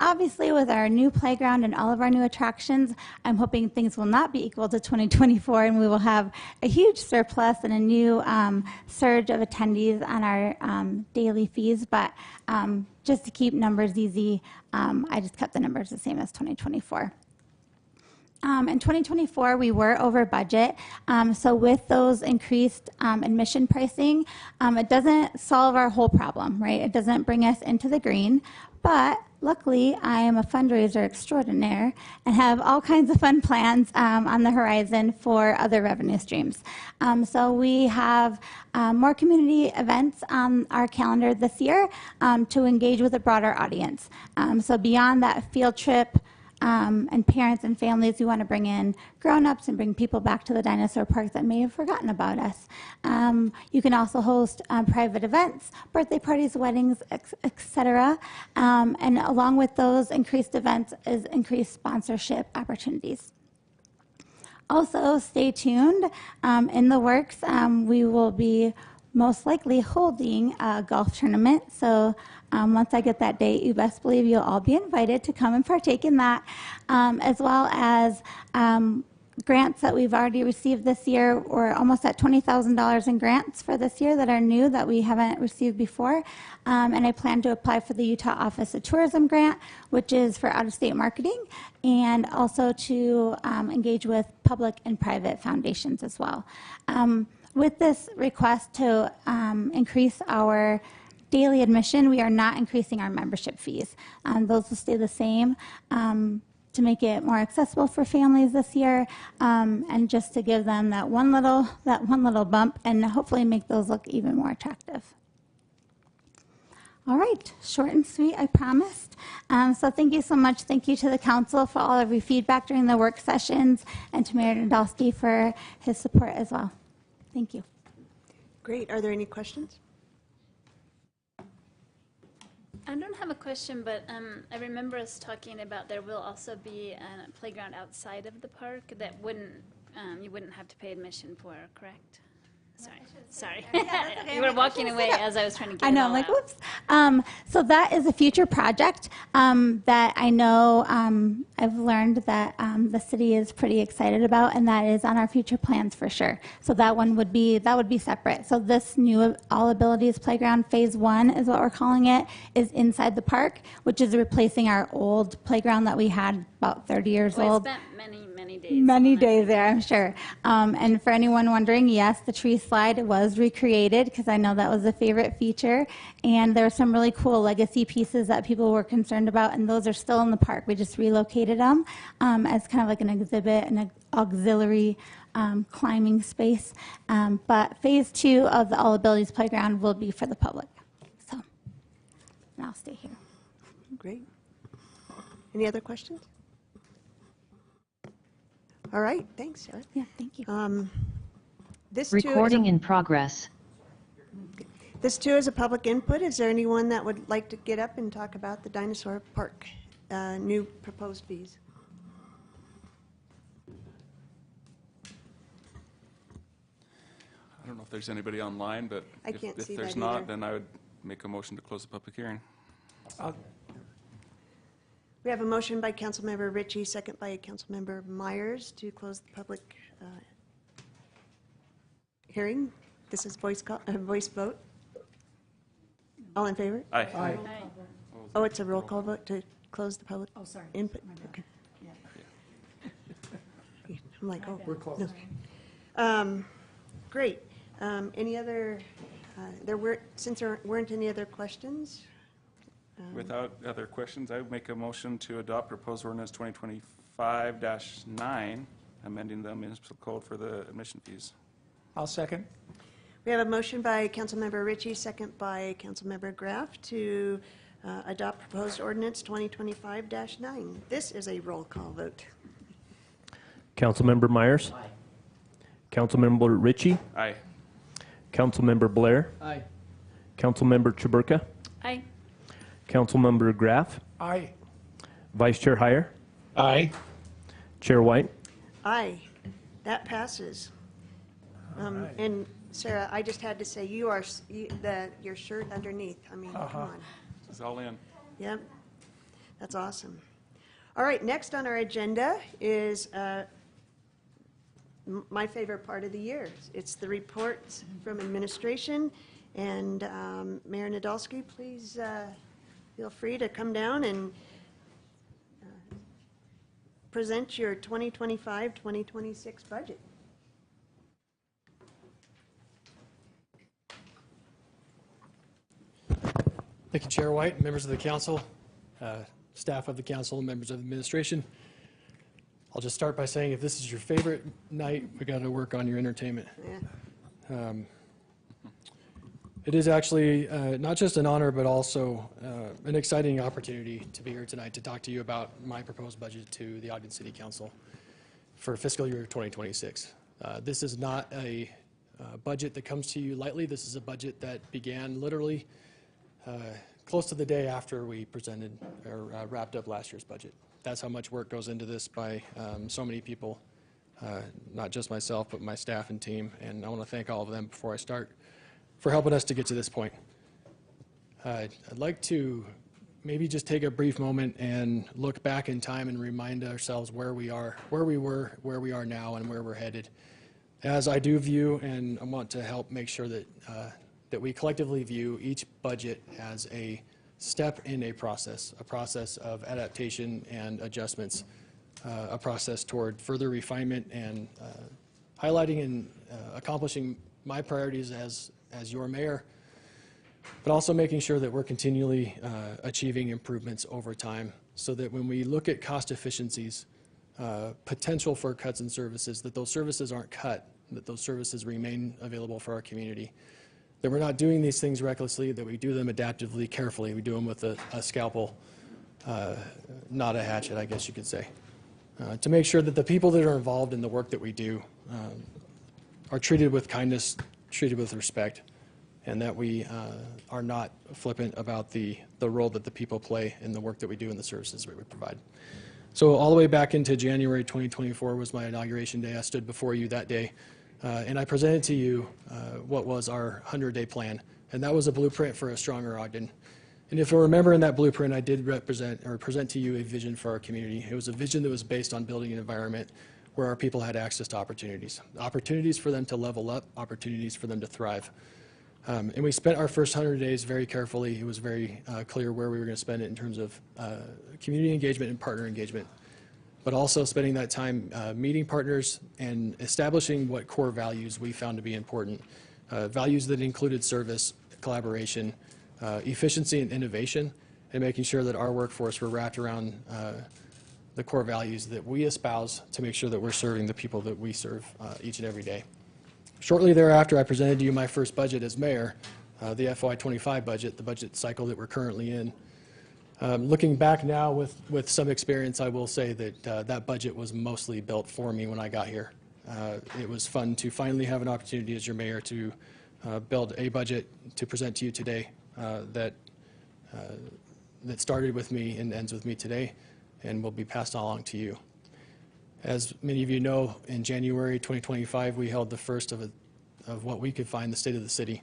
Obviously, with our new playground and all of our new attractions, I'm hoping things will not be equal to 2024, and we will have a huge surplus and a new surge of attendees on our daily fees. But just to keep numbers easy, I just kept the numbers the same as 2024. In 2024, we were over budget. So with those increased admission pricing, it doesn't solve our whole problem, right? It doesn't bring us into the green. But luckily, I am a fundraiser extraordinaire and have all kinds of fun plans on the horizon for other revenue streams. So we have more community events on our calendar this year to engage with a broader audience. So beyond that field trip, and parents and families, we want to bring in grown-ups and bring people back to the Dinosaur Park that may have forgotten about us. You can also host private events, birthday parties, weddings, etc. And along with those increased events is increased sponsorship opportunities. Also, stay tuned. In the works, we will be most likely holding a golf tournament. So once I get that date, you best believe you'll all be invited to come and partake in that, as well as grants that we've already received this year. We're almost at $20,000 in grants for this year that are new that we haven't received before. And I plan to apply for the Utah Office of Tourism grant, which is for out-of-state marketing, and also to engage with public and private foundations as well. With this request to increase our daily admission, we are not increasing our membership fees. Those will stay the same to make it more accessible for families this year, and just to give them that one little bump, and hopefully make those look even more attractive. All right, short and sweet, I promised. So thank you so much. Thank you to the council for all of your feedback during the work sessions, and to Mayor Nadolski for his support as well. Thank you. Great. Are there any questions? I don't have a question, but I remember us talking about there will also be a playground outside of the park that you wouldn't have to pay admission for, correct? Sorry. okay. You were walking away as I was trying to get I know, it all I'm like, out. whoops. So that is a future project that I know I've learned that the city is pretty excited about, and that is on our future plans for sure. So that would be separate. So this new All Abilities Playground Phase 1 is what we're calling it, is inside the park, which is replacing our old playground that we had about 30 years Well, I old. spent many days. Many days there, I'm sure. And for anyone wondering, yes, the tree slide was recreated because I know that was a favorite feature. And there were some really cool legacy pieces that people were concerned about, and those are still in the park. We just relocated them as kind of like an exhibit and an auxiliary climbing space. But phase 2 of the All Abilities Playground will be for the public. So, and I'll stay here. Great. Any other questions? All right, thanks, Sarah. Yeah, thank you. This Recording in progress. This too is a public input. Is there anyone that would like to get up and talk about the Dinosaur Park new proposed fees? I don't know if there's anybody online, but I can't see if there's that not, either. then I would make a motion to close the public hearing. We have a motion by Councilmember Ritchie, second by Councilmember Myers to close the public hearing. This is voice vote. All in favor? Aye. Aye. Oh, it's a roll call vote to close the public Oh, sorry. input? My bad. Okay. Yeah. I'm like, oh. We're close. No. Great. Any other, since there weren't any other questions? Without other questions, I would make a motion to adopt proposed ordinance 2025-9, amending the municipal code for the admission fees. I'll second. We have a motion by Councilmember Ritchie, second by Councilmember Graff to adopt proposed ordinance 2025-9. This is a roll call vote. Councilmember Myers. Aye. Councilmember Ritchie. Aye. Councilmember Blair. Aye. Councilmember Chaburka. Aye. Councilmember Graff. Aye. Vice Chair Heyer. Aye. Chair White. Aye. That passes. And Sarah, I just had to say, your shirt underneath, I mean, come on. This is all in. Yep, that's awesome. All right, next on our agenda is my favorite part of the year. It's the reports from administration. And Mayor Nadolski, please feel free to come down and present your 2025-2026 budget. Thank you, Chair White, members of the council, staff of the council, and members of the administration. I'll just start by saying if this is your favorite night, we got to work on your entertainment. Yeah. It is actually not just an honor, but also an exciting opportunity to be here tonight to talk to you about my proposed budget to the Ogden City Council for fiscal year 2026. This is not a budget that comes to you lightly. This is a budget that began literally close to the day after we presented or wrapped up last year's budget. That's how much work goes into this by so many people, not just myself, but my staff and team. And I want to thank all of them before I start for helping us to get to this point. I'd like to maybe just take a brief moment and look back in time and remind ourselves where we are, where we were, where we are now, and where we're headed. As I do view, and I want to help make sure that that we collectively view each budget as a step in a process of adaptation and adjustments, a process toward further refinement and highlighting and accomplishing my priorities as your mayor, but also making sure that we're continually achieving improvements over time so that when we look at cost efficiencies, potential for cuts in services, that those services aren't cut, that those services remain available for our community. That we're not doing these things recklessly, that we do them adaptively, carefully. We do them with a scalpel, not a hatchet, I guess you could say. To make sure that the people that are involved in the work that we do are treated with kindness, treated with respect, and that we are not flippant about the role that the people play in the work that we do and the services that we provide. So all the way back into January 2024 was my inauguration day. I stood before you that day. And I presented to you what was our 100-day plan, and that was a blueprint for a stronger Ogden. And if you remember in that blueprint, I did present to you a vision for our community. It was a vision that was based on building an environment where our people had access to opportunities for them to level up, opportunities for them to thrive. And we spent our first 100 days very carefully. It was very clear where we were going to spend it in terms of community engagement and partner engagement, but also spending that time meeting partners and establishing what core values we found to be important. Values that included service, collaboration, efficiency and innovation, and making sure that our workforce were wrapped around the core values that we espouse to make sure that we're serving the people that we serve each and every day. Shortly thereafter, I presented to you my first budget as mayor, the FY25 budget, the budget cycle that we're currently in. Looking back now with some experience, I will say that that budget was mostly built for me when I got here. It was fun to finally have an opportunity as your mayor to build a budget to present to you today that started with me and ends with me today and will be passed along to you. As many of you know, in January 2025, we held the first of what we could find the State of the City.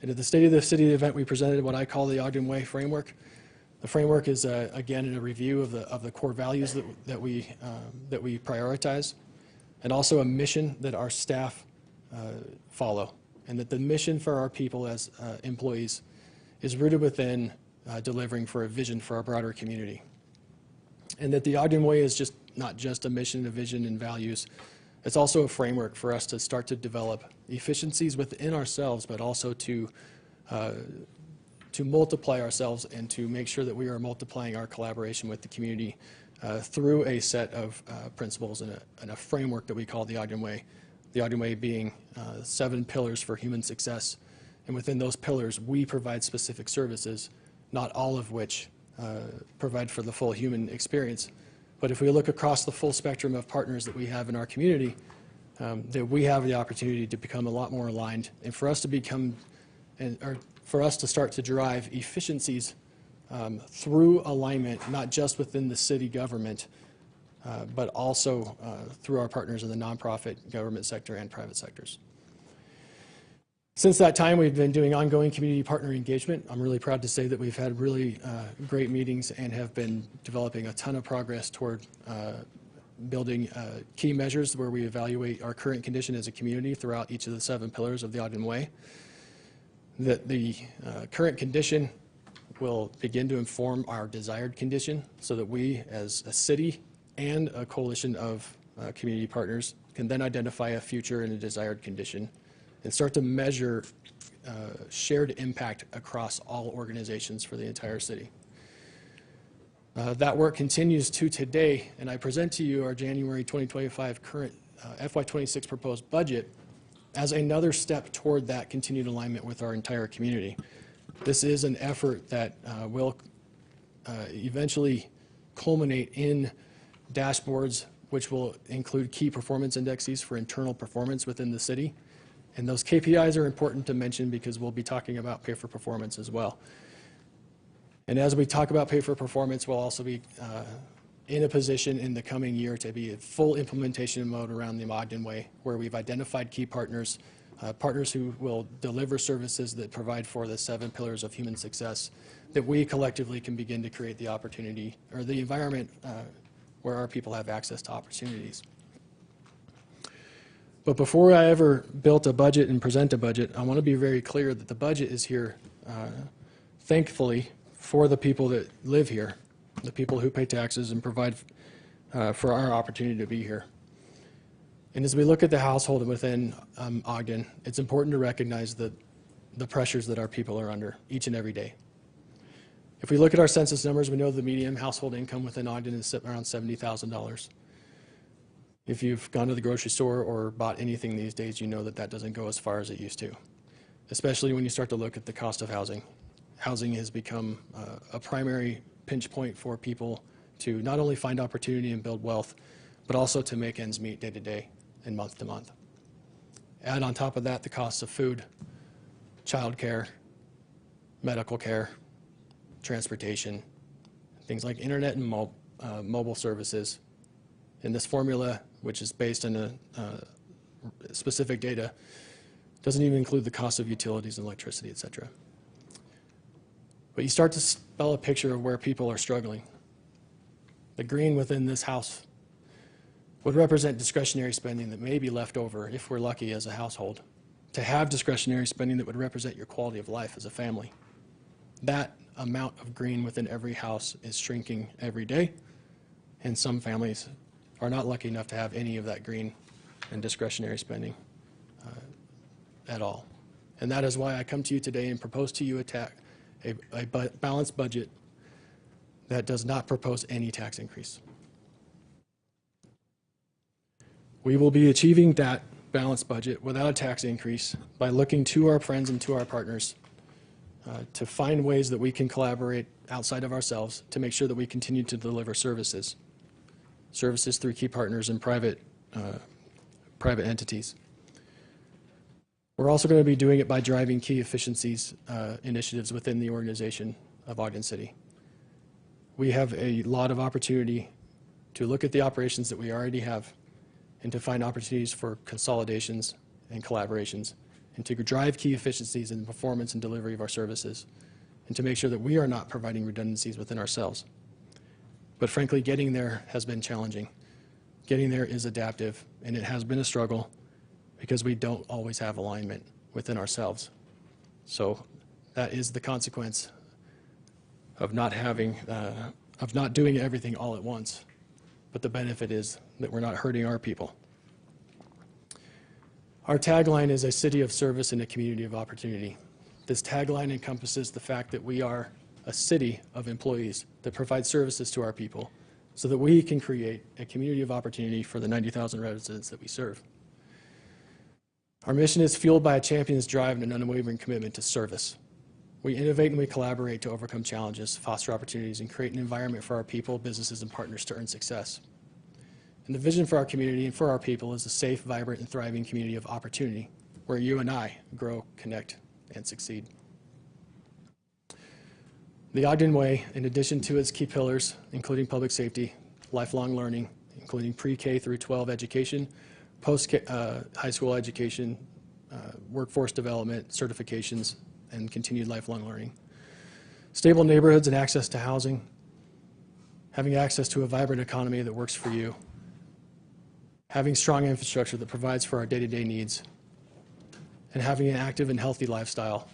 And at the State of the City event, we presented what I call the Ogden Way framework. The framework is, again, a review of the core values that we prioritize, and also a mission that our staff follow, and that the mission for our people as employees is rooted within delivering for a vision for our broader community. And that the Ogden Way is not just a mission, a vision, and values. It's also a framework for us to start to develop efficiencies within ourselves, but also to multiply ourselves and to make sure that we are multiplying our collaboration with the community through a set of principles and a framework that we call the Ogden Way. The Ogden Way being 7 pillars for human success. And within those pillars, we provide specific services, not all of which provide for the full human experience. But if we look across the full spectrum of partners that we have in our community, that we have the opportunity to become a lot more aligned, and for us to become, or for us to start to derive efficiencies through alignment, not just within the city government, but also through our partners in the nonprofit, government sector, and private sectors. Since that time, we've been doing ongoing community partner engagement. I'm really proud to say that we've had really great meetings and have been developing a ton of progress toward building key measures where we evaluate our current condition as a community throughout each of the 7 pillars of the Ogden Way. That the current condition will begin to inform our desired condition so that we as a city and a coalition of community partners can then identify a future and a desired condition and start to measure shared impact across all organizations for the entire city. That work continues to today, and I present to you our January 2025 current FY26 proposed budget as another step toward that continued alignment with our entire community. This is an effort that will eventually culminate in dashboards which will include key performance indexes for internal performance within the city. And those KPIs are important to mention because we'll be talking about pay for performance as well. And as we talk about pay for performance, we'll also be in a position in the coming year to be in full implementation mode around the Ogden Way, where we've identified key partners, partners who will deliver services that provide for the 7 pillars of human success, that we collectively can begin to create the opportunity or the environment where our people have access to opportunities. But before I ever built a budget and present a budget, I want to be very clear that the budget is here, thankfully, for the people that live here, the people who pay taxes and provide for our opportunity to be here. And as we look at the household within Ogden, it's important to recognize the pressures that our people are under each and every day. If we look at our census numbers, we know the median household income within Ogden is around $70,000. If you've gone to the grocery store or bought anything these days, you know that that doesn't go as far as it used to, especially when you start to look at the cost of housing. Housing has become a primary pinch point for people to not only find opportunity and build wealth, but also to make ends meet day to day and month to month. Add on top of that the costs of food, childcare, medical care, transportation, things like internet and mobile services. And this formula, which is based on specific data, doesn't even include the cost of utilities and electricity, et cetera. But you start to spell a picture of where people are struggling. The green within this house would represent discretionary spending that may be left over, if we're lucky as a household, to have discretionary spending that would represent your quality of life as a family. That amount of green within every house is shrinking every day, and some families are not lucky enough to have any of that green and discretionary spending at all. And that is why I come to you today and propose to you a balanced budget that does not propose any tax increase. We will be achieving that balanced budget without a tax increase by looking to our friends and to our partners to find ways that we can collaborate outside of ourselves to make sure that we continue to deliver services through key partners and private entities. We're also going to be doing it by driving key efficiencies initiatives within the organization of Ogden City. We have a lot of opportunity to look at the operations that we already have and to find opportunities for consolidations and collaborations, and to drive key efficiencies in the performance and delivery of our services, and to make sure that we are not providing redundancies within ourselves. But frankly, getting there has been challenging. Getting there is adaptive, and it has been a struggle because we don't always have alignment within ourselves. So that is the consequence of not doing everything all at once. But the benefit is that we're not hurting our people. Our tagline is a city of service and a community of opportunity. This tagline encompasses the fact that we are a city of employees that provide services to our people so that we can create a community of opportunity for the 90,000 residents that we serve. Our mission is fueled by a champion's drive and an unwavering commitment to service. We innovate and we collaborate to overcome challenges, foster opportunities, and create an environment for our people, businesses, and partners to earn success. And the vision for our community and for our people is a safe, vibrant, and thriving community of opportunity where you and I grow, connect, and succeed. The Ogden Way, in addition to its key pillars, including public safety, lifelong learning, including pre-K through 12 education, post-high school education, workforce development, certifications, and continued lifelong learning. Stable neighborhoods and access to housing, having access to a vibrant economy that works for you, having strong infrastructure that provides for our day-to-day needs, and having an active and healthy lifestyle,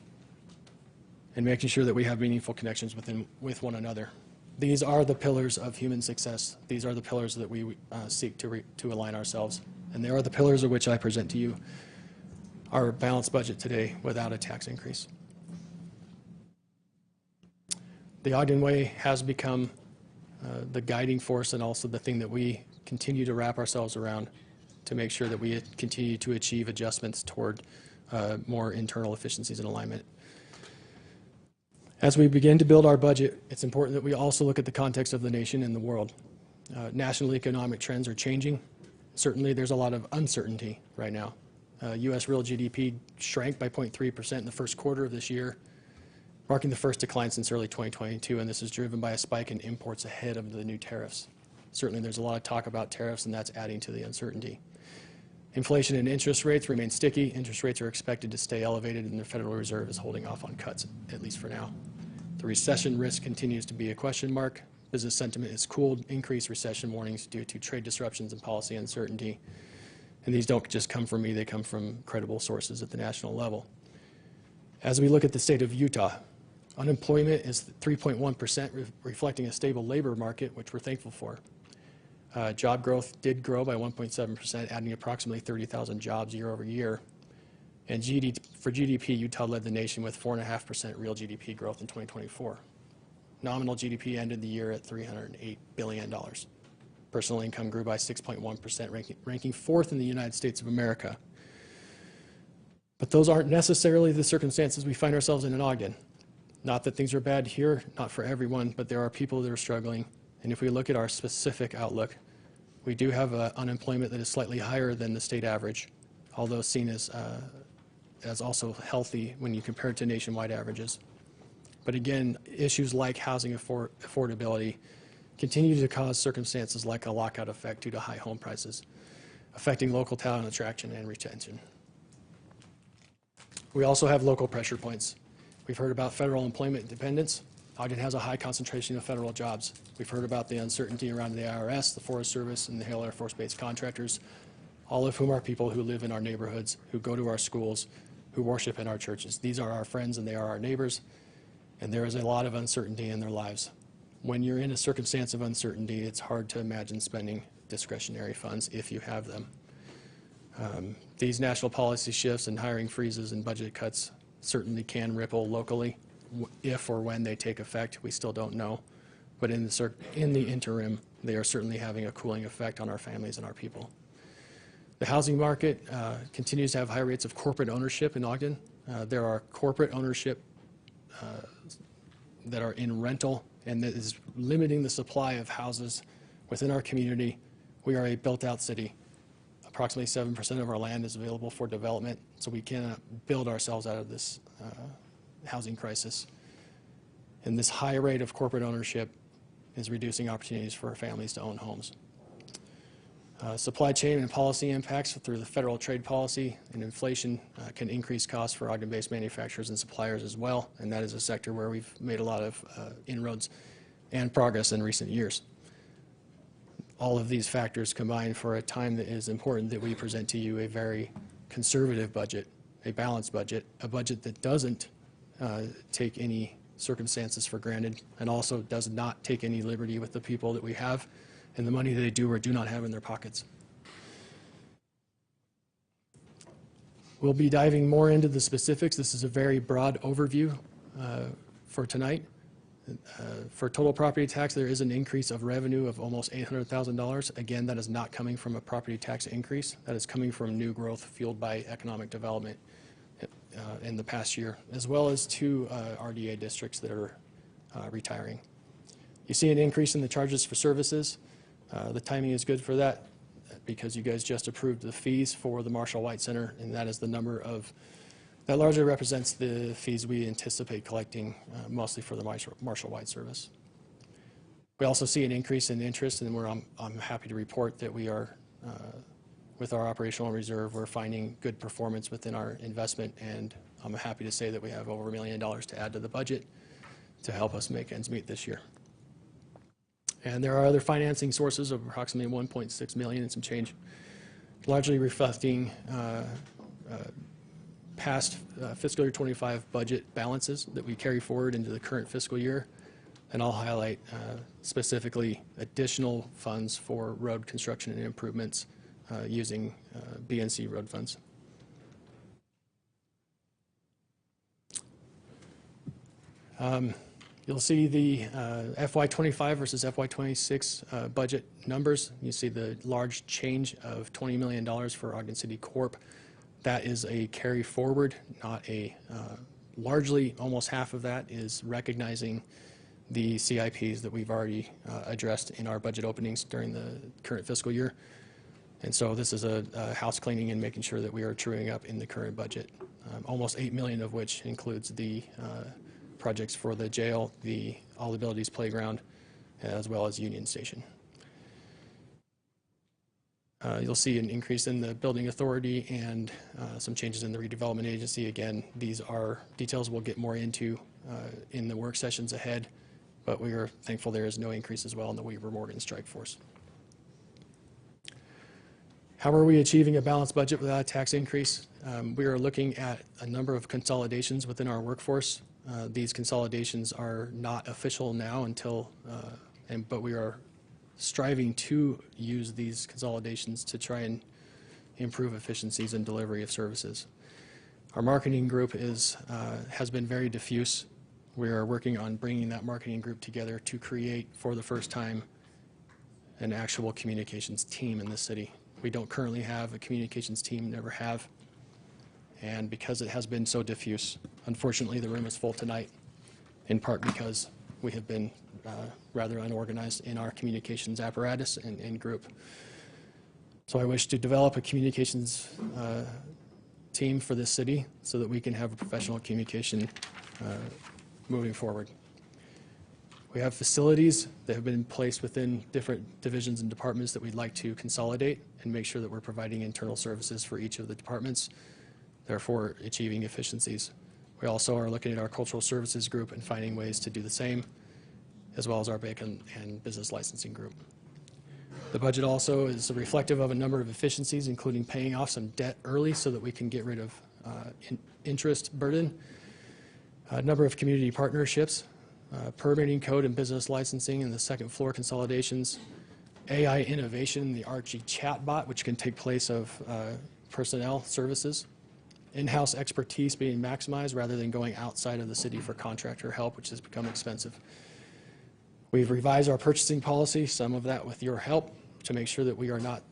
and making sure that we have meaningful connections with one another. These are the pillars of human success. These are the pillars that we seek to align ourselves. And they are the pillars of which I present to you our balanced budget today without a tax increase. The Ogden Way has become the guiding force and also the thing that we continue to wrap ourselves around to make sure that we continue to achieve adjustments toward more internal efficiencies and alignment. As we begin to build our budget, it's important that we also look at the context of the nation and the world. National economic trends are changing. Certainly, there's a lot of uncertainty right now. U.S. real GDP shrank by 0.3% in the first quarter of this year, marking the first decline since early 2022, and this is driven by a spike in imports ahead of the new tariffs. Certainly, there's a lot of talk about tariffs, and that's adding to the uncertainty. Inflation and interest rates remain sticky. Interest rates are expected to stay elevated, and the Federal Reserve is holding off on cuts, at least for now. The recession risk continues to be a question mark. Business sentiment has cooled, increased recession warnings due to trade disruptions and policy uncertainty. And these don't just come from me, they come from credible sources at the national level. As we look at the state of Utah, unemployment is 3.1%, reflecting a stable labor market, which we're thankful for. Job growth did grow by 1.7%, adding approximately 30,000 jobs year over year. And for GDP, Utah led the nation with 4.5% real GDP growth in 2024. Nominal GDP ended the year at $308 billion. Personal income grew by 6.1%, ranking fourth in the United States of America. But those aren't necessarily the circumstances we find ourselves in Ogden. Not that things are bad here, not for everyone, but there are people that are struggling. And if we look at our specific outlook, we do have unemployment that is slightly higher than the state average, although seen as also healthy when you compare it to nationwide averages. But again, issues like housing affordability continue to cause circumstances like a lockout effect due to high home prices, affecting local talent attraction and retention. We also have local pressure points. We've heard about federal employment dependence. Ogden has a high concentration of federal jobs. We've heard about the uncertainty around the IRS, the Forest Service, and the Hale Air Force Base contractors, all of whom are people who live in our neighborhoods, who go to our schools, who worship in our churches. These are our friends and they are our neighbors, and there is a lot of uncertainty in their lives. When you're in a circumstance of uncertainty, it's hard to imagine spending discretionary funds if you have them. These national policy shifts and hiring freezes and budget cuts certainly can ripple locally. If or when they take effect, we still don't know. But in the interim, they are certainly having a cooling effect on our families and our people. The housing market continues to have high rates of corporate ownership in Ogden. There are corporate ownership that are in rental, and that is limiting the supply of houses within our community. We are a built-out city. Approximately 7% of our land is available for development, so we cannot build ourselves out of this housing crisis. And this high rate of corporate ownership is reducing opportunities for families to own homes. Supply chain and policy impacts through the federal trade policy and inflation can increase costs for Ogden-based manufacturers and suppliers as well, and that is a sector where we've made a lot of inroads and progress in recent years. All of these factors combine for a time that is important that we present to you a very conservative budget, a balanced budget, a budget that doesn't take any circumstances for granted and also does not take any liberty with the people that we have and the money they do or do not have in their pockets. We'll be diving more into the specifics. This is a very broad overview for tonight. For total property tax, there is an increase of revenue of almost $800,000. Again, that is not coming from a property tax increase. That is coming from new growth fueled by economic development in the past year, as well as 2 RDA districts that are retiring. You see an increase in the charges for services. The timing is good for that because you guys just approved the fees for the Marshall White Center, and that is the number of, that largely represents the fees we anticipate collecting mostly for the Marshall White service. We also see an increase in interest, and I'm happy to report that we are, with our operational reserve, we're finding good performance within our investment, and I'm happy to say that we have over $1 million to add to the budget to help us make ends meet this year. And there are other financing sources of approximately $1.6 million and some change, largely reflecting past fiscal year 25 budget balances that we carry forward into the current fiscal year. And I'll highlight specifically additional funds for road construction and improvements using BNC road funds. You'll see the FY25 versus FY26 budget numbers. You see the large change of $20 million for Ogden City Corp. That is a carry forward, not a largely, almost half of that is recognizing the CIPs that we've already addressed in our budget openings during the current fiscal year. And so this is a house cleaning and making sure that we are truing up in the current budget. Almost $8 million of which includes the projects for the jail, the All Abilities Playground, as well as Union Station. You'll see an increase in the building authority and some changes in the redevelopment agency. Again, these are details we'll get more into in the work sessions ahead, but we are thankful there is no increase as well in the Weaver Morgan strike force. How are we achieving a balanced budget without a tax increase? We are looking at a number of consolidations within our workforce. These consolidations are not official now until, but we are striving to use these consolidations to try and improve efficiencies and delivery of services. Our marketing group has been very diffuse. We are working on bringing that marketing group together to create, for the first time, an actual communications team in this city. We don't currently have a communications team, never have. And because it has been so diffuse, unfortunately the room is full tonight, in part because we have been rather unorganized in our communications apparatus and group. So I wish to develop a communications team for this city so that we can have a professional communication moving forward. We have facilities that have been placed within different divisions and departments that we'd like to consolidate and make sure that we're providing internal services for each of the departments, therefore achieving efficiencies. We also are looking at our cultural services group and finding ways to do the same, as well as our bacon and business licensing group. The budget also is reflective of a number of efficiencies, including paying off some debt early so that we can get rid of interest burden, a number of community partnerships, permitting code and business licensing and the second floor consolidations, AI innovation, the Archie chatbot, which can take place of personnel services, in-house expertise being maximized rather than going outside of the city for contractor help, which has become expensive. We've revised our purchasing policy, some of that with your help, to make sure that we are not,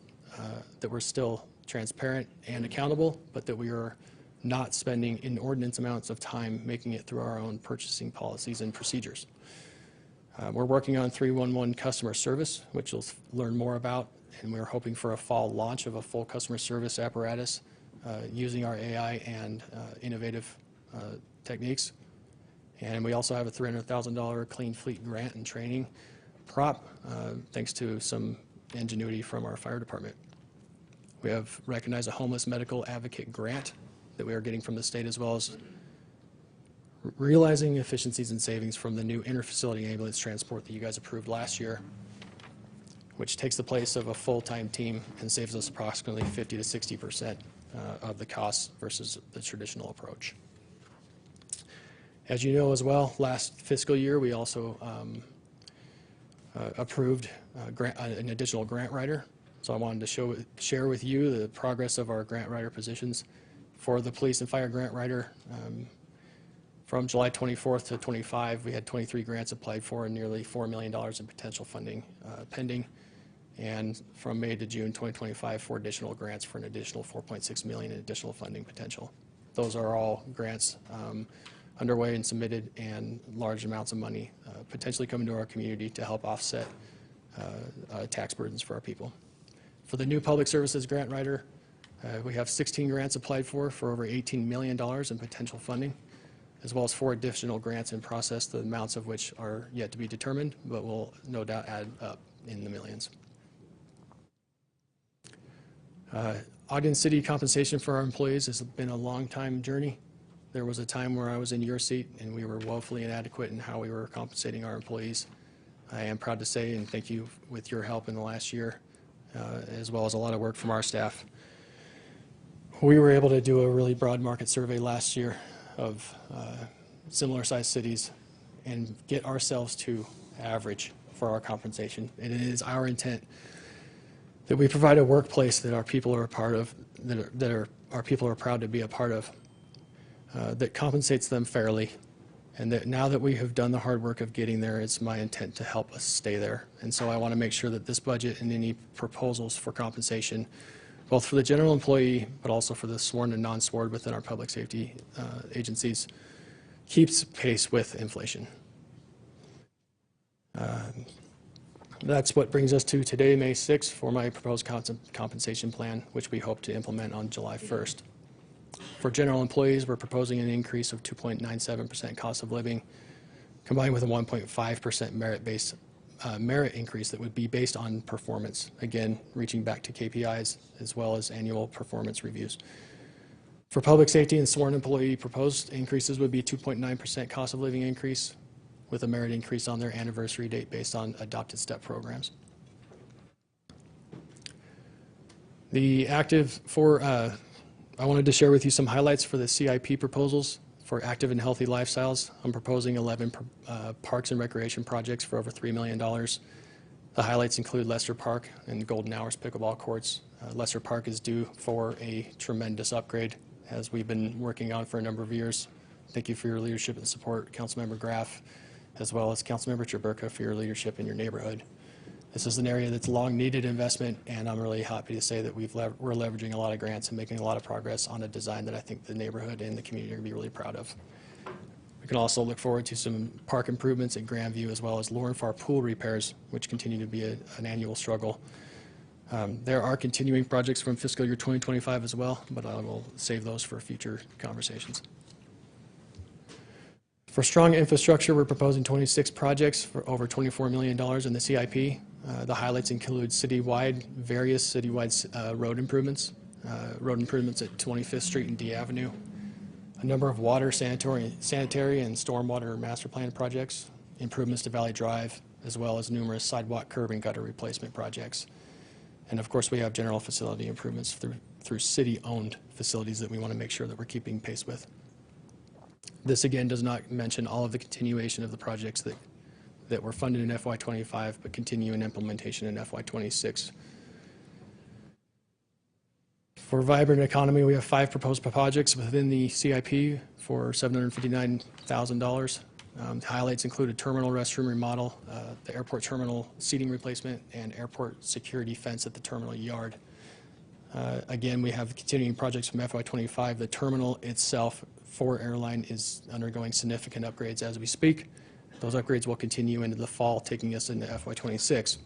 that we're still transparent and accountable, but that we are not spending inordinate amounts of time making it through our own purchasing policies and procedures. We're working on 311 customer service, which you'll learn more about, and we're hoping for a fall launch of a full customer service apparatus using our AI and innovative techniques. And we also have a $300,000 Clean Fleet grant and training prop, thanks to some ingenuity from our fire department. We have recognized a homeless medical advocate grant that we are getting from the state, as well as realizing efficiencies and savings from the new interfacility ambulance transport that you guys approved last year, which takes the place of a full-time team and saves us approximately 50 to 60% of the costs versus the traditional approach. As you know as well, last fiscal year we also approved an additional grant writer. So I wanted to share with you the progress of our grant writer positions. For the police and fire grant writer, from July 24th to 25, we had 23 grants applied for and nearly $4 million in potential funding pending. And from May to June 2025, 4 additional grants for an additional $4.6 million in additional funding potential. Those are all grants underway and submitted, and large amounts of money potentially coming to our community to help offset tax burdens for our people. For the new public services grant writer, we have 16 grants applied for over $18 million in potential funding, as well as 4 additional grants in process, the amounts of which are yet to be determined, but will no doubt add up in the millions. Ogden City compensation for our employees has been a long time journey. There was a time where I was in your seat and we were woefully inadequate in how we were compensating our employees. I am proud to say, and thank you with your help in the last year, as well as a lot of work from our staff. We were able to do a really broad market survey last year of similar sized cities, and get ourselves to average for our compensation. And it is our intent that we provide a workplace that our people are a part of, our people are proud to be a part of, that compensates them fairly, and that now that we have done the hard work of getting there, it's my intent to help us stay there. And so I want to make sure that this budget and any proposals for compensation, both for the general employee, but also for the sworn and non-sworn within our public safety agencies, keeps pace with inflation. That's what brings us to today, May 6th, for my proposed compensation plan, which we hope to implement on July 1st. For general employees, we're proposing an increase of 2.97% cost of living, combined with a 1.5% merit increase that would be based on performance, again, reaching back to KPIs as well as annual performance reviews. For public safety and sworn employee, proposed increases would be 2.9% cost of living increase, with a merit increase on their anniversary date based on adopted STEP programs. I wanted to share with you some highlights for the CIP proposals for active and healthy lifestyles. I'm proposing 11 parks and recreation projects for over $3 million. The highlights include Lester Park and Golden Hours pickleball courts. Lester Park is due for a tremendous upgrade, as we've been working on for a number of years. Thank you for your leadership and support, Councilmember Graff, as well as Councilmember Chaburka, for your leadership in your neighborhood. This is an area that's long needed investment, and I'm really happy to say that we're leveraging a lot of grants and making a lot of progress on a design that I think the neighborhood and the community are going to be really proud of. We can also look forward to some park improvements at Grandview, as well as Lauren Farr pool repairs, which continue to be an annual struggle. There are continuing projects from fiscal year 2025 as well, but I will save those for future conversations. For strong infrastructure, we're proposing 26 projects for over $24 million in the CIP. The highlights include various citywide road improvements at 25th Street and D Avenue, a number of water, sanitary and stormwater master plan projects, improvements to Valley Drive, as well as numerous sidewalk, curb, and gutter replacement projects. And of course, we have general facility improvements through city-owned facilities that we want to make sure that we're keeping pace with. This again does not mention all of the continuation of the projects that were funded in FY25 but continue in implementation in FY26. For vibrant economy, we have 5 proposed projects within the CIP for $759,000. The highlights include a terminal restroom remodel, the airport terminal seating replacement, and airport security fence at the terminal yard. Again, we have continuing projects from FY25. The terminal itself for airline is undergoing significant upgrades as we speak. Those upgrades will continue into the fall, taking us into FY26.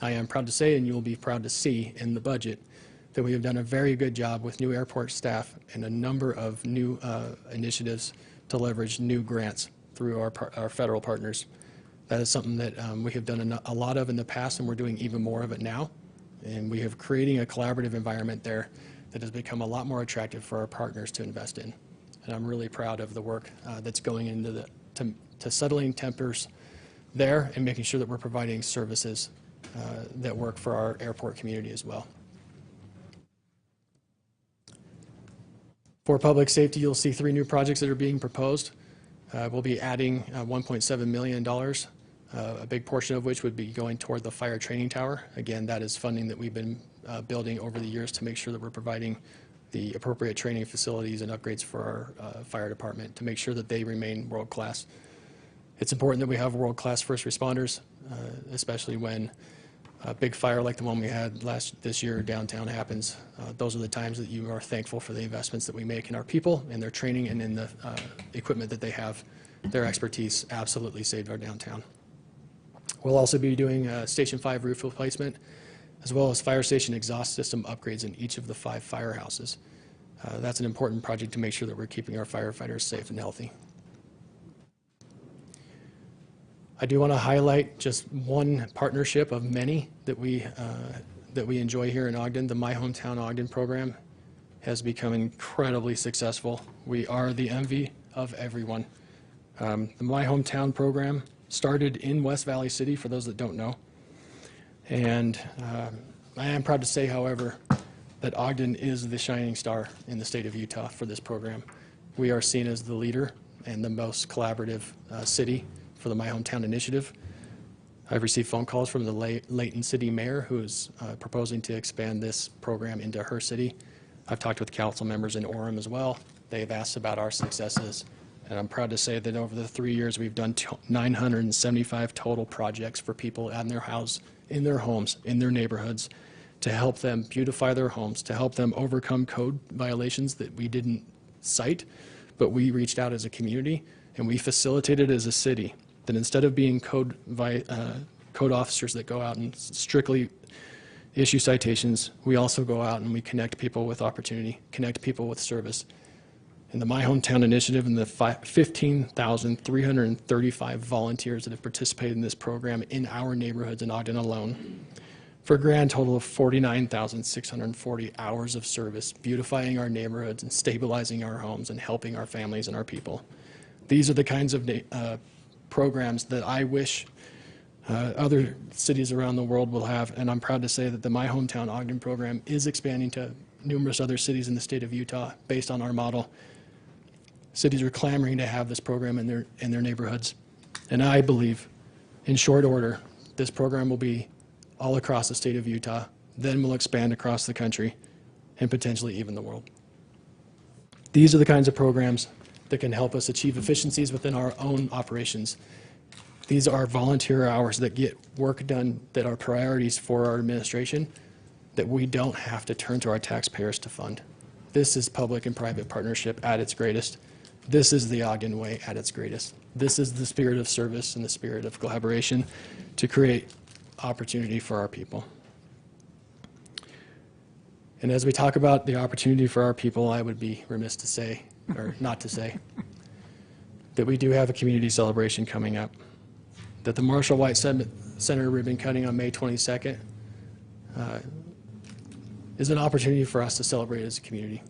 I am proud to say, and you will be proud to see in the budget, that we have done a very good job with new airport staff and a number of new initiatives to leverage new grants through our federal partners. That is something that we have done a lot of in the past, and we're doing even more of it now. And we have creating a collaborative environment there that has become a lot more attractive for our partners to invest in. And I'm really proud of the work that's going into to settling tempers there and making sure that we're providing services that work for our airport community as well. For public safety, you'll see 3 new projects that are being proposed. We'll be adding $1.7 million, a big portion of which would be going toward the fire training tower. Again, that is funding that we've been building over the years to make sure that we're providing the appropriate training facilities and upgrades for our fire department to make sure that they remain world-class. It's important that we have world-class first responders, especially when a big fire like the one we had this year downtown happens. Those are the times that you are thankful for the investments that we make in our people and their training and in the equipment that they have. Their expertise absolutely saved our downtown. We'll also be doing Station 5 roof replacement, as well as fire station exhaust system upgrades in each of the 5 firehouses. That's an important project to make sure that we're keeping our firefighters safe and healthy. I do want to highlight just one partnership of many that we enjoy here in Ogden. The My Hometown Ogden program has become incredibly successful. We are the envy of everyone. The My Hometown program started in West Valley City, for those that don't know. And I am proud to say, however, that Ogden is the shining star in the state of Utah for this program. We are seen as the leader and the most collaborative city for the My Hometown initiative. I've received phone calls from the Layton City Mayor, who is proposing to expand this program into her city. I've talked with council members in Orem as well. They have asked about our successes, and I'm proud to say that over the 3 years, we've done 975 total projects for people in their house, in their homes, in their neighborhoods, to help them beautify their homes, to help them overcome code violations that we didn't cite, but we reached out as a community, and we facilitated as a city. That instead of being code officers that go out and strictly issue citations, we also go out and we connect people with opportunity, connect people with service. In the My Hometown initiative and the 15,335 volunteers that have participated in this program in our neighborhoods in Ogden alone, for a grand total of 49,640 hours of service, beautifying our neighborhoods and stabilizing our homes and helping our families and our people. These are the kinds of programs that I wish other cities around the world will have, and I'm proud to say that the My Hometown Ogden program is expanding to numerous other cities in the state of Utah based on our model. Cities are clamoring to have this program in their neighborhoods, and I believe, in short order, this program will be all across the state of Utah, then will expand across the country, and potentially even the world. These are the kinds of programs that can help us achieve efficiencies within our own operations. These are volunteer hours that get work done that are priorities for our administration that we don't have to turn to our taxpayers to fund. This is public and private partnership at its greatest. This is the Ogden way at its greatest. This is the spirit of service and the spirit of collaboration to create opportunity for our people. And as we talk about the opportunity for our people, I would be remiss to say, or not to say, that we do have a community celebration coming up. That the Marshall White Center ribbon cutting on May 22nd is an opportunity for us to celebrate as a community.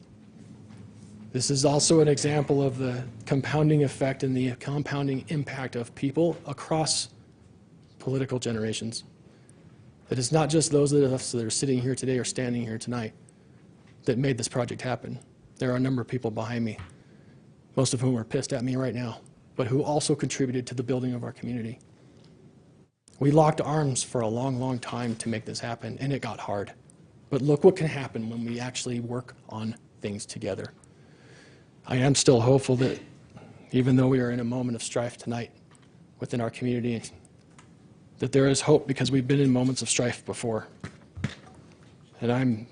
This is also an example of the compounding effect and the compounding impact of people across political generations. That it's not just those of us that are sitting here today or standing here tonight that made this project happen. There are a number of people behind me, most of whom are pissed at me right now, but who also contributed to the building of our community. We locked arms for a long, long time to make this happen, and it got hard. But look what can happen when we actually work on things together. I am still hopeful that even though we are in a moment of strife tonight within our community, that there is hope because we've been in moments of strife before. And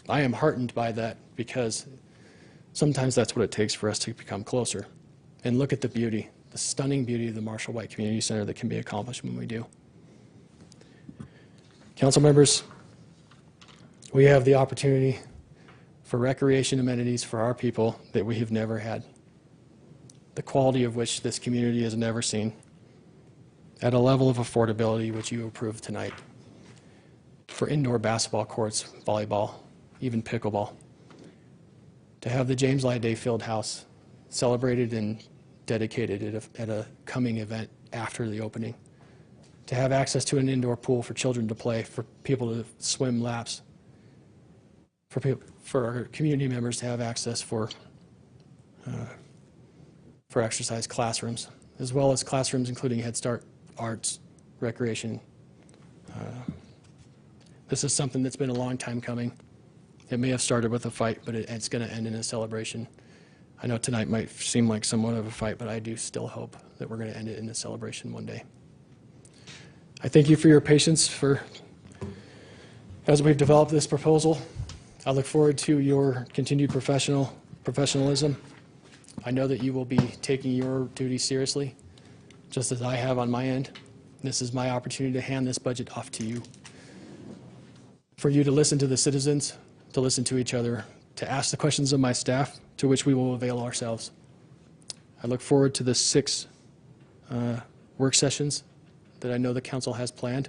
I am heartened by that because sometimes that's what it takes for us to become closer. And look at the beauty, the stunning beauty of the Marshall White Community Center that can be accomplished when we do. Council members, we have the opportunity for recreation amenities for our people that we have never had, the quality of which this community has never seen, at a level of affordability which you approved tonight, for indoor basketball courts, volleyball, even pickleball, to have the James Lye Day Field House celebrated and dedicated at a coming event after the opening, to have access to an indoor pool for children to play, for people to swim laps, for our community members to have access for exercise classrooms, as well as classrooms including Head Start, arts, recreation. This is something that's been a long time coming. It may have started with a fight, but it's going to end in a celebration. I know tonight might seem like somewhat of a fight, but I do still hope that we're going to end it in a celebration one day. I thank you for your patience as we've developed this proposal. I look forward to your continued professionalism. I know that you will be taking your duty seriously, just as I have on my end. This is my opportunity to hand this budget off to you, for you to listen to the citizens, to listen to each other, to ask the questions of my staff, to which we will avail ourselves. I look forward to the 6 work sessions that I know the council has planned.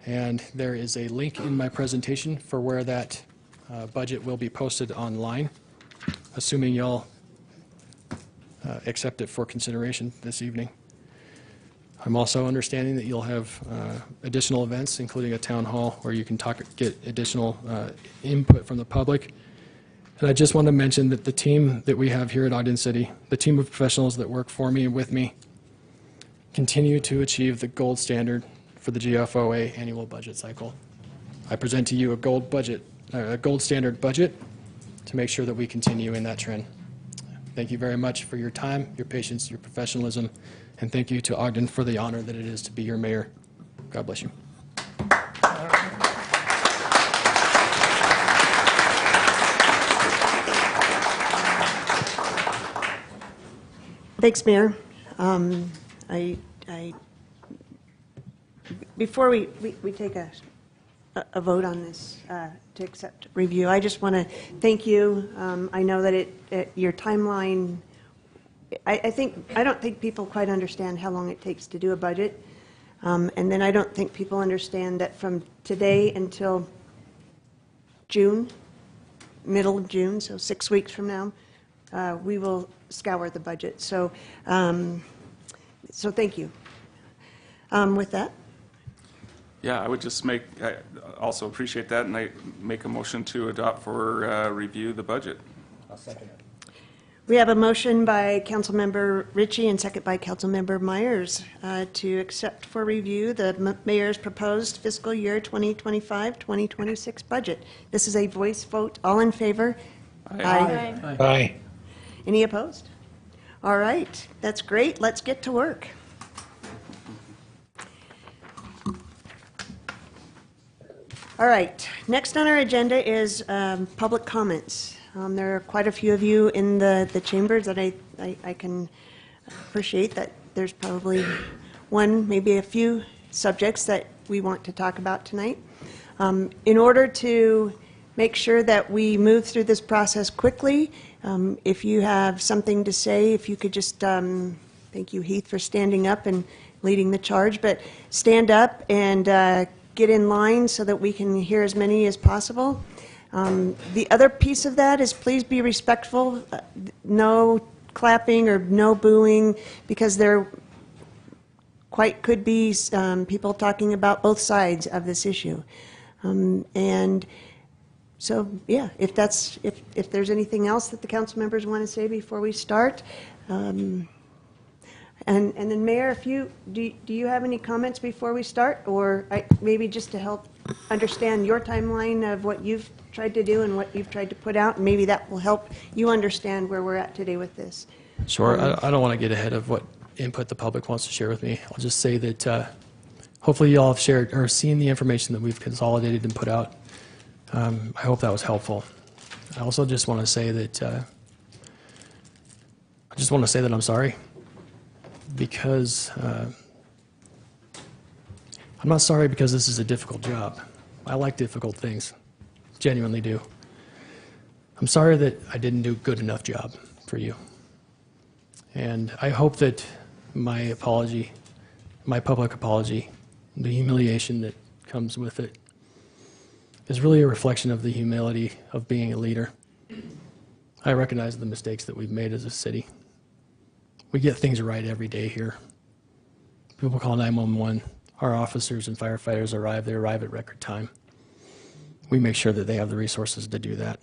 And there is a link in my presentation for where that budget will be posted online, assuming y'all accept it for consideration this evening. I'm also understanding that you'll have additional events, including a town hall where you can get additional input from the public. And I just want to mention that the team that we have here at Ogden City, the team of professionals that work for me and with me, continue to achieve the gold standard for the GFOA annual budget cycle. I present to you a gold standard budget to make sure that we continue in that trend. Thank you very much for your time, your patience, your professionalism, and thank you to Ogden for the honor that it is to be your mayor. God bless you. Thanks, Mayor. Before we take a vote on this to accept review, I just want to thank you. I know that your timeline, I don't think people quite understand how long it takes to do a budget. And then I don't think people understand that from today until June, middle of June, so 6 weeks from now, we will scour the budget. So, so thank you. With that, Yeah, I would just I also appreciate that, and I make a motion to adopt for review the budget. I'll second it. we have a motion by Councilmember Ritchie and second by Councilmember Myers to accept for review the mayor's proposed fiscal year 2025-2026 budget. This is a voice vote. All in favor? Aye. Aye. Any opposed? All right, that's great. Let's get to work. All right, next on our agenda is public comments. There are quite a few of you in the chambers that I can appreciate that there's probably one, maybe a few subjects that we want to talk about tonight. In order to make sure that we move through this process quickly, if you have something to say, if you could just, thank you, Heath, for standing up and leading the charge, but stand up and get in line so that we can hear as many as possible. The other piece of that is please be respectful. No clapping or no booing, because there quite could be people talking about both sides of this issue. And so, yeah, if there's anything else that the council members want to say before we start. And then, Mayor, do you have any comments before we start, or maybe just to help understand your timeline of what you've tried to do and what you've tried to put out, and maybe that will help you understand where we're at today with this. Sure. I don't want to get ahead of what input the public wants to share with me. I'll just say that hopefully you all have shared or seen the information that we've consolidated and put out. I hope that was helpful. I also just want to say that I'm sorry, because I'm not sorry because this is a difficult job. I like difficult things, genuinely do. I'm sorry that I didn't do a good enough job for you. And I hope that my apology, my public apology, the humiliation that comes with it, is really a reflection of the humility of being a leader. I recognize the mistakes that we've made as a city. We get things right every day here. People call 911. Our officers and firefighters arrive. They arrive at record time. We make sure that they have the resources to do that.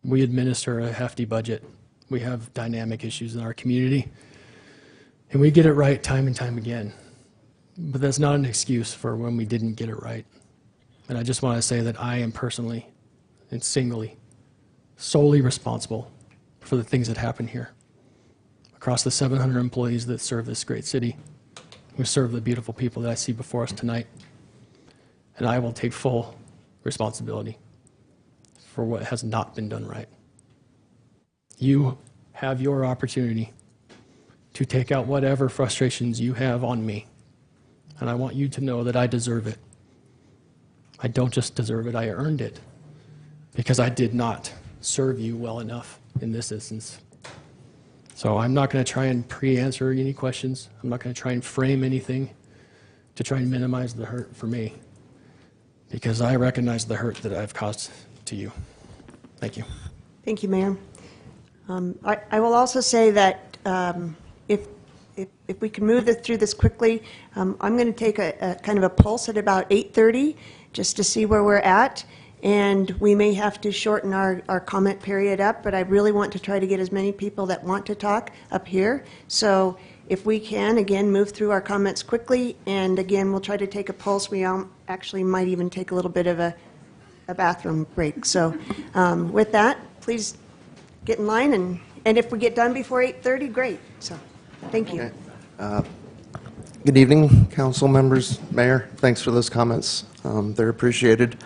We administer a hefty budget. We have dynamic issues in our community, and we get it right time and time again. But that's not an excuse for when we didn't get it right. And I just want to say that I am personally and solely responsible for the things that happen here. Across the 700 employees that serve this great city, we serve the beautiful people that I see before us tonight. And I will take full responsibility for what has not been done right. You have your opportunity to take out whatever frustrations you have on me. And I want you to know that I deserve it. I don't just deserve it, I earned it. Because I did not serve you well enough in this instance. So I'm not going to try and pre-answer any questions. I'm not going to try and frame anything to try and minimize the hurt for me. Because I recognize the hurt that I've caused to you. Thank you. Thank you, Mayor. I will also say that if we can move through this quickly, I'm going to take a kind of a pulse at about 8:30 just to see where we're at. And we may have to shorten our comment period up, but I really want to try to get as many people that want to talk up here. So if we can, again, move through our comments quickly, and again, we'll try to take a pulse. We actually might even take a little bit of a bathroom break. So with that, please get in line, and if we get done before 8:30, great. So thank you. Good evening, council members, mayor. Thanks for those comments. They're appreciated.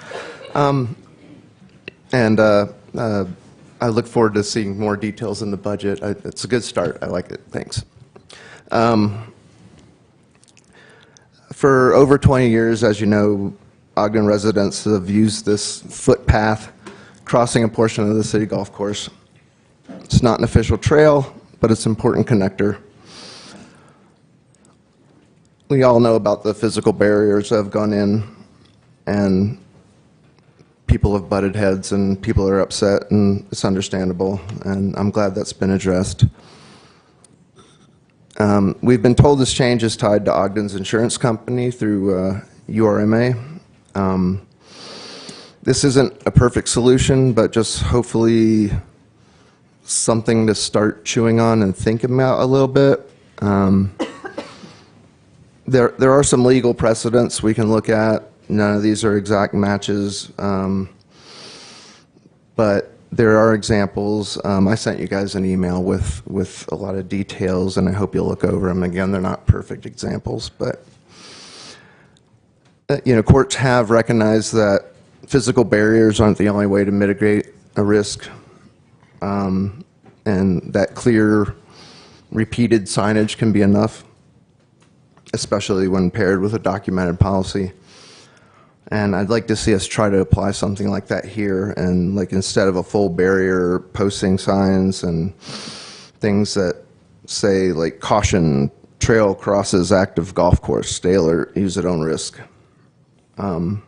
I look forward to seeing more details in the budget. It's a good start. I like it. Thanks. For over 20 years, as you know, Ogden residents have used this footpath crossing a portion of the city golf course. It's not an official trail, but it's an important connector. We all know about the physical barriers that have gone in, and people have butted heads and people are upset, and it's understandable, and I'm glad that's been addressed. We've been told this change is tied to Ogden's insurance company through URMA. This isn't a perfect solution, but just hopefully something to start chewing on and thinking about a little bit. There are some legal precedents we can look at. None of these are exact matches, but there are examples. I sent you guys an email with a lot of details, and I hope you'll look over them. Again, they're not perfect examples, but courts have recognized that physical barriers aren't the only way to mitigate a risk, and that clear, repeated signage can be enough, especially when paired with a documented policy. And I'd like to see us try to apply something like that here, and like instead of a full barrier, posting signs and things that say like caution, trail crosses active golf course, stay alert, use at own risk. I'm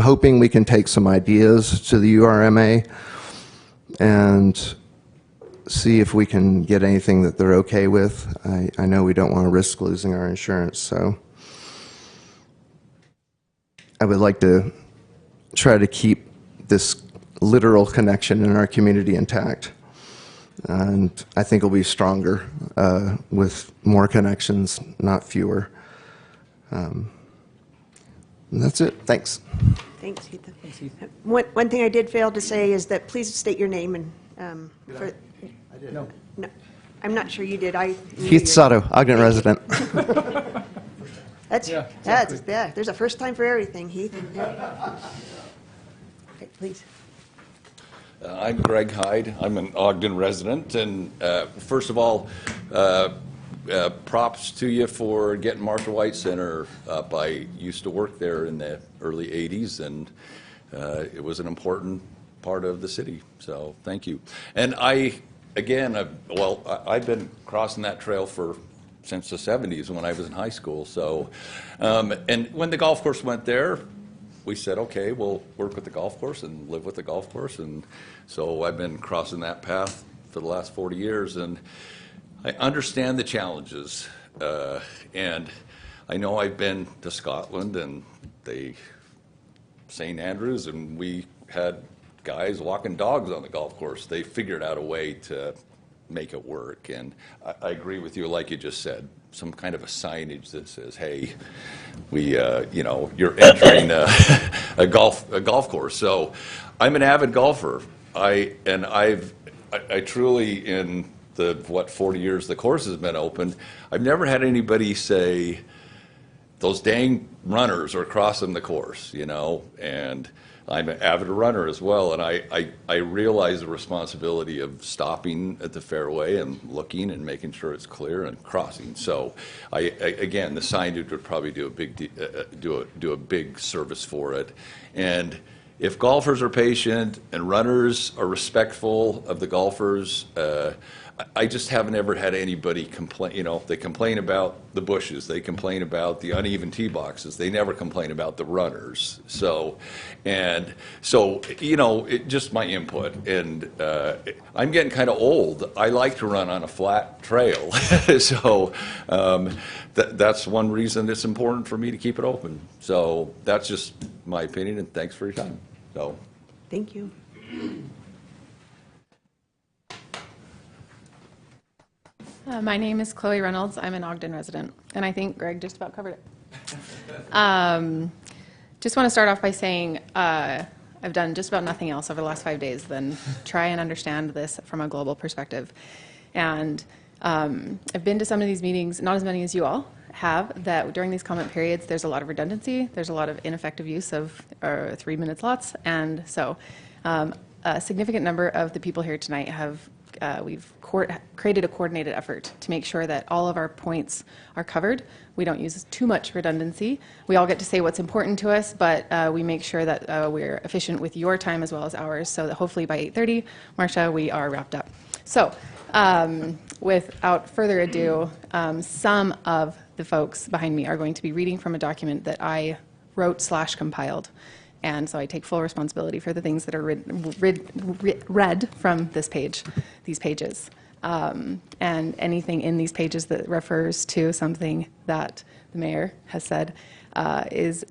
hoping we can take some ideas to the URMA and see if we can get anything that they're okay with. I know we don't want to risk losing our insurance, so I would like to try to keep this literal connection in our community intact. And I think it'll be stronger with more connections, not fewer. And that's it. Thanks. Thanks, Heath. One thing I did fail to say is that please state your name and I did. No. No, I'm not sure you did. Heath Sato, Ogden resident. Yeah, there's a first time for everything, Heath. Yeah. Okay, please. I'm Greg Hyde. I'm an Ogden resident, and first of all, props to you for getting Martha White Center up. I used to work there in the early 80s, and it was an important part of the city, so thank you. And I've been crossing that trail since the 70s when I was in high school. So, and when the golf course went there, we said, okay, we'll work with the golf course and live with the golf course. And so I've been crossing that path for the last 40 years. And I understand the challenges. And I know I've been to Scotland and St. Andrews, and we had guys walking dogs on the golf course. They figured out a way to make it work. And I agree with you, like you just said, some kind of a signage that says, hey, you're entering a golf course. So I'm an avid golfer. I truly, in the 40 years the course has been open, I've never had anybody say those dang runners are crossing the course, and I'm an avid runner as well, and I realize the responsibility of stopping at the fairway and looking and making sure it's clear and crossing. So, again, the signage would probably do a big service for it. And if golfers are patient and runners are respectful of the golfers, I just haven't ever had anybody complain. They complain about the bushes, they complain about the uneven tee boxes, they never complain about the runners. So, just my input. And I'm getting kind of old. I like to run on a flat trail, so that's one reason it's important for me to keep it open. So that's just my opinion, and thanks for your time. So, thank you. My name is Chloe Reynolds. I'm an Ogden resident, and I think Greg just about covered it. Just want to start off by saying I've done just about nothing else over the last 5 days than try and understand this from a global perspective. And I've been to some of these meetings, not as many as you all have, that during these comment periods, there's a lot of redundancy, there's a lot of ineffective use of 3-minute slots, and so a significant number of the people here tonight have we've created a coordinated effort to make sure that all of our points are covered. We don't use too much redundancy. We all get to say what's important to us, but we make sure that we're efficient with your time as well as ours, so that hopefully by 8:30, Marcia, we are wrapped up. So without further ado, some of the folks behind me are going to be reading from a document that I wrote/compiled. And so I take full responsibility for the things that are read from this page, these pages. And anything in these pages that refers to something that the mayor has said is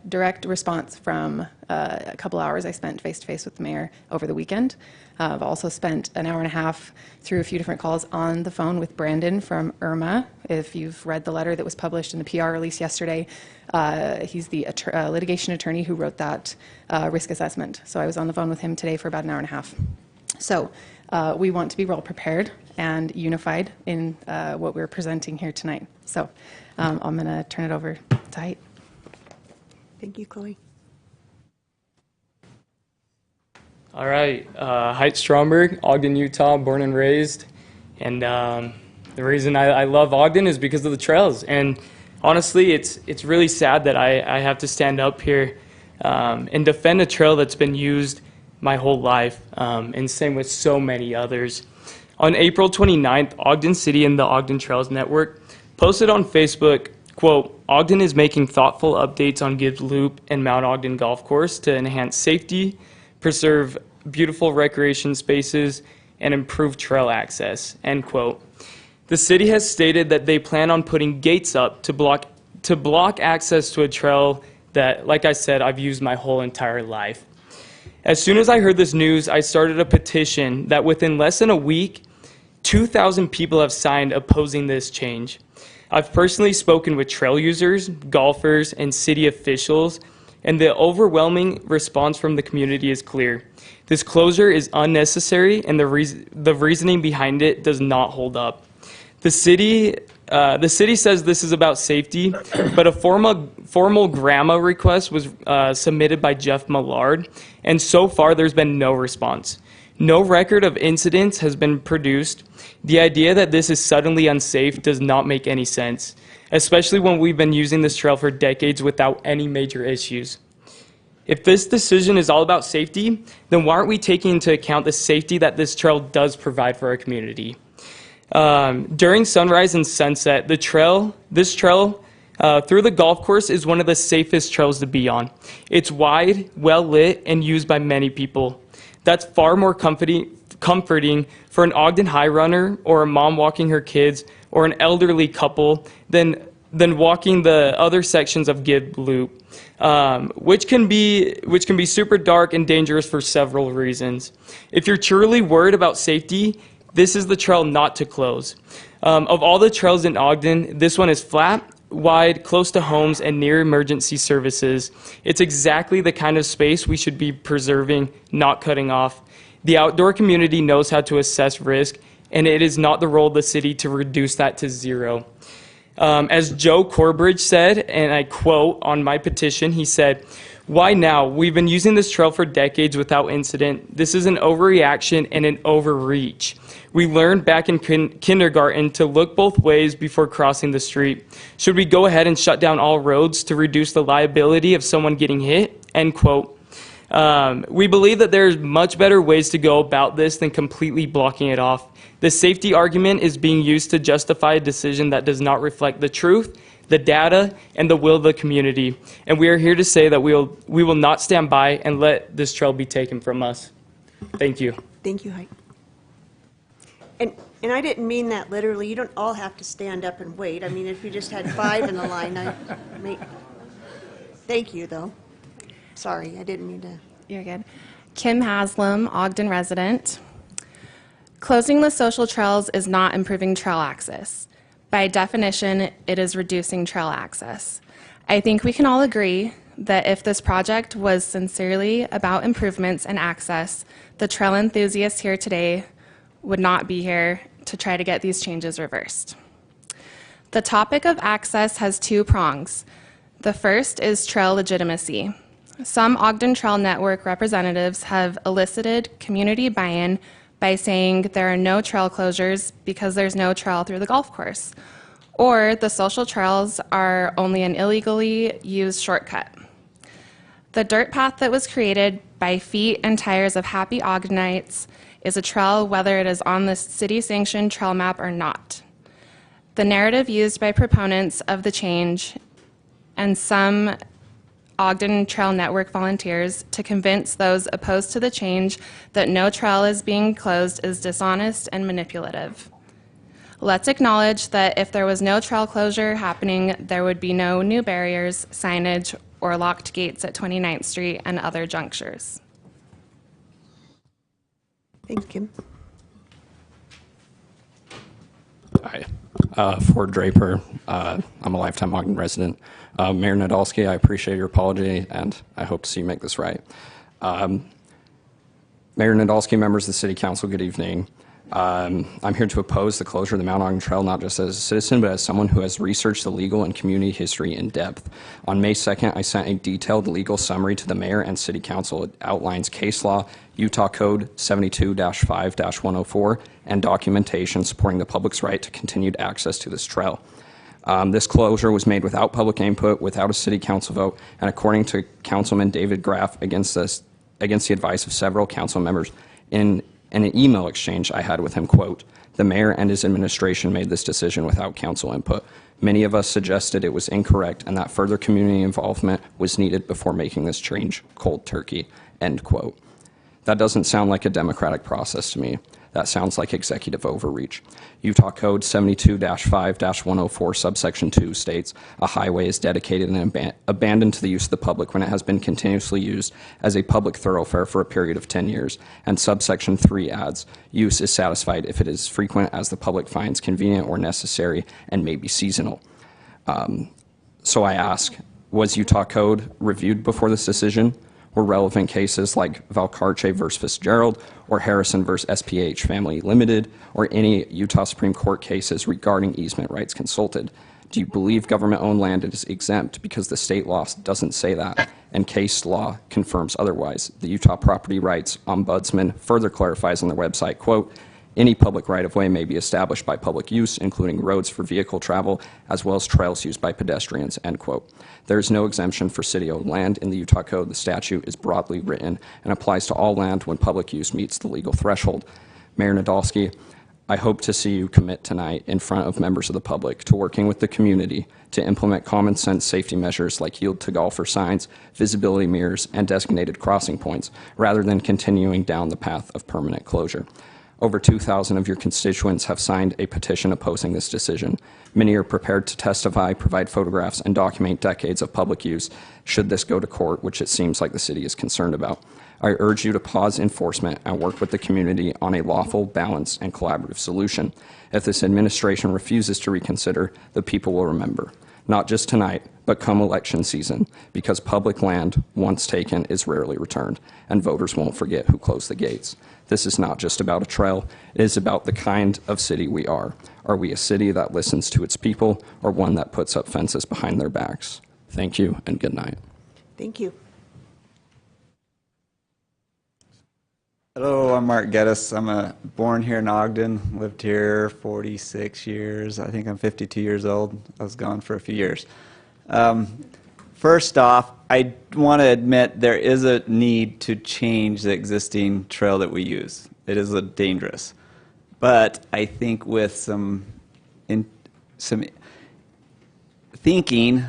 direct response from a couple hours I spent face-to-face with the mayor over the weekend. I've also spent an hour and a half through a few different calls on the phone with Brandon from IRMA. If you've read the letter that was published in the PR release yesterday, he's the litigation attorney who wrote that risk assessment. So I was on the phone with him today for about an hour and a half. So we want to be well prepared and unified in what we're presenting here tonight. So I'm going to turn it over to Height. Thank you, Chloe. All right, Height Stromberg, Ogden, Utah, born and raised. And the reason I love Ogden is because of the trails. And honestly, it's really sad that I have to stand up here and defend a trail that's been used my whole life, and same with so many others. On April 29th, Ogden City and the Ogden Trails Network posted on Facebook, quote, "Ogden is making thoughtful updates on Gibbs Loop and Mount Ogden Golf Course to enhance safety, preserve beautiful recreation spaces, and improve trail access," end quote. The city has stated that they plan on putting gates up to block access to a trail that, like I said, I've used my whole entire life. As soon as I heard this news, I started a petition that within less than a week, 2,000 people have signed opposing this change. I've personally spoken with trail users, golfers, and city officials, and the overwhelming response from the community is clear. This closure is unnecessary, and the reasoning behind it does not hold up. The city says this is about safety, but a formal GRAMA request was submitted by Jeff Millard, and so far there's been no response. No record of incidents has been produced. The idea that this is suddenly unsafe does not make any sense, especially when we've been using this trail for decades without any major issues. If this decision is all about safety, then why aren't we taking into account the safety that this trail does provide for our community? During sunrise and sunset, this trail through the golf course is one of the safest trails to be on. It's wide, well lit, and used by many people. That's far more comforting for an Ogden High runner or a mom walking her kids or an elderly couple than walking the other sections of Gibb Loop, which can be super dark and dangerous for several reasons. If you're truly worried about safety, this is the trail not to close. Of all the trails in Ogden, this one is flat, wide, close to homes, and near emergency services. It's exactly the kind of space we should be preserving, not cutting off. The outdoor community knows how to assess risk, and it is not the role of the city to reduce that to zero. As Joe Corbridge said, and I quote on my petition, he said, "Why now? We've been using this trail for decades without incident. This is an overreaction and an overreach. We learned back in kindergarten to look both ways before crossing the street. Should we go ahead and shut down all roads to reduce the liability of someone getting hit?" End quote. We believe that there's much better ways to go about this than completely blocking it off. The safety argument is being used to justify a decision that does not reflect the truth, the data, and the will of the community. And we are here to say that we will not stand by and let this trail be taken from us. Thank you. Thank you, Height. And I didn't mean that literally. You don't all have to stand up and wait. I mean, if you just had 5 in the line, Thank you, though. Sorry, I didn't mean to. You're good. Kim Haslam, Ogden resident. Closing the social trails is not improving trail access. By definition, it is reducing trail access. I think we can all agree that if this project was sincerely about improvements and access, the trail enthusiasts here today would not be here to try to get these changes reversed. The topic of access has two prongs. The first is trail legitimacy. Some Ogden Trail Network representatives have elicited community buy-in by saying there are no trail closures because there's no trail through the golf course, or the social trails are only an illegally used shortcut. The dirt path that was created by feet and tires of happy Ogdenites is a trail whether it is on the city-sanctioned trail map or not. The narrative used by proponents of the change and some Ogden Trail Network volunteers to convince those opposed to the change that no trail is being closed is dishonest and manipulative. Let's acknowledge that if there was no trail closure happening, there would be no new barriers, signage, or locked gates at 29th Street and other junctures. Thanks, Kim. Hi, Ford Draper. I'm a lifetime Ogden resident. Mayor Nadolski, I appreciate your apology, and I hope to see you make this right. Mayor Nadolski, members of the City Council, good evening. I'm here to oppose the closure of the Mount Ogden Trail, not just as a citizen, but as someone who has researched the legal and community history in depth. On May 2nd, I sent a detailed legal summary to the Mayor and City Council. It outlines case law, Utah Code 72-5-104, and documentation supporting the public's right to continued access to this trail. This closure was made without public input, without a City Council vote, and according to Councilman David Graff, against the advice of several council members in an email exchange I had with him, quote, "The mayor and his administration made this decision without council input. Many of us suggested it was incorrect and that further community involvement was needed before making this change cold turkey," end quote. That doesn't sound like a democratic process to me. That sounds like executive overreach. Utah Code 72-5-104 subsection 2 states, "A highway is dedicated and abandoned to the use of the public when it has been continuously used as a public thoroughfare for a period of 10 years. And subsection 3 adds, "Use is satisfied if it is frequent as the public finds convenient or necessary and may be seasonal." So I ask, was Utah Code reviewed before this decision? Were relevant cases like Valcarce versus Fitzgerald or Harrison versus SPH Family Limited or any Utah Supreme Court cases regarding easement rights consulted? Do you believe government-owned land is exempt because the state law doesn't say that and case law confirms otherwise? The Utah Property Rights Ombudsman further clarifies on their website, quote, "Any public right-of-way may be established by public use, including roads for vehicle travel, as well as trails used by pedestrians," end quote. There is no exemption for city-owned land in the Utah Code. The statute is broadly written and applies to all land when public use meets the legal threshold. Mayor Nadolski, I hope to see you commit tonight in front of members of the public to working with the community to implement common sense safety measures like yield to golfer signs, visibility mirrors, and designated crossing points, rather than continuing down the path of permanent closure. Over 2,000 of your constituents have signed a petition opposing this decision. Many are prepared to testify, provide photographs, and document decades of public use should this go to court, which it seems like the city is concerned about. I urge you to pause enforcement and work with the community on a lawful, balanced, and collaborative solution. If this administration refuses to reconsider, the people will remember. Not just tonight, but come election season, because public land, once taken, is rarely returned, and voters won't forget who closed the gates. This is not just about a trail, it is about the kind of city we are. Are we a city that listens to its people, or one that puts up fences behind their backs? Thank you, and good night. Thank you. Hello, I'm Mark Geddes. I'm born here in Ogden, lived here 46 years. I think I'm 52 years old. I was gone for a few years. First off, I want to admit there is a need to change the existing trail that we use. It is dangerous. But I think with some thinking,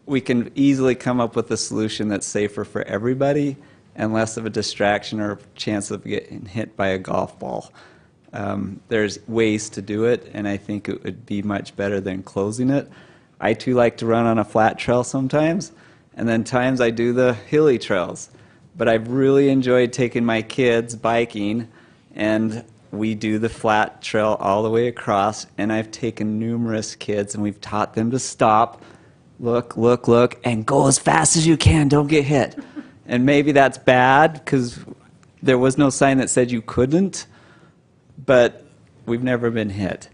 we can easily come up with a solution that's safer for everybody and less of a distraction or chance of getting hit by a golf ball. There's ways to do it, and I think it would be much better than closing it. I too like to run on a flat trail sometimes, and then times I do the hilly trails. But I've really enjoyed taking my kids biking, and we do the flat trail all the way across, and I've taken numerous kids and we've taught them to stop, look, look, look, and go as fast as you can, don't get hit. And maybe that's bad because there was no sign that said you couldn't, but we've never been hit.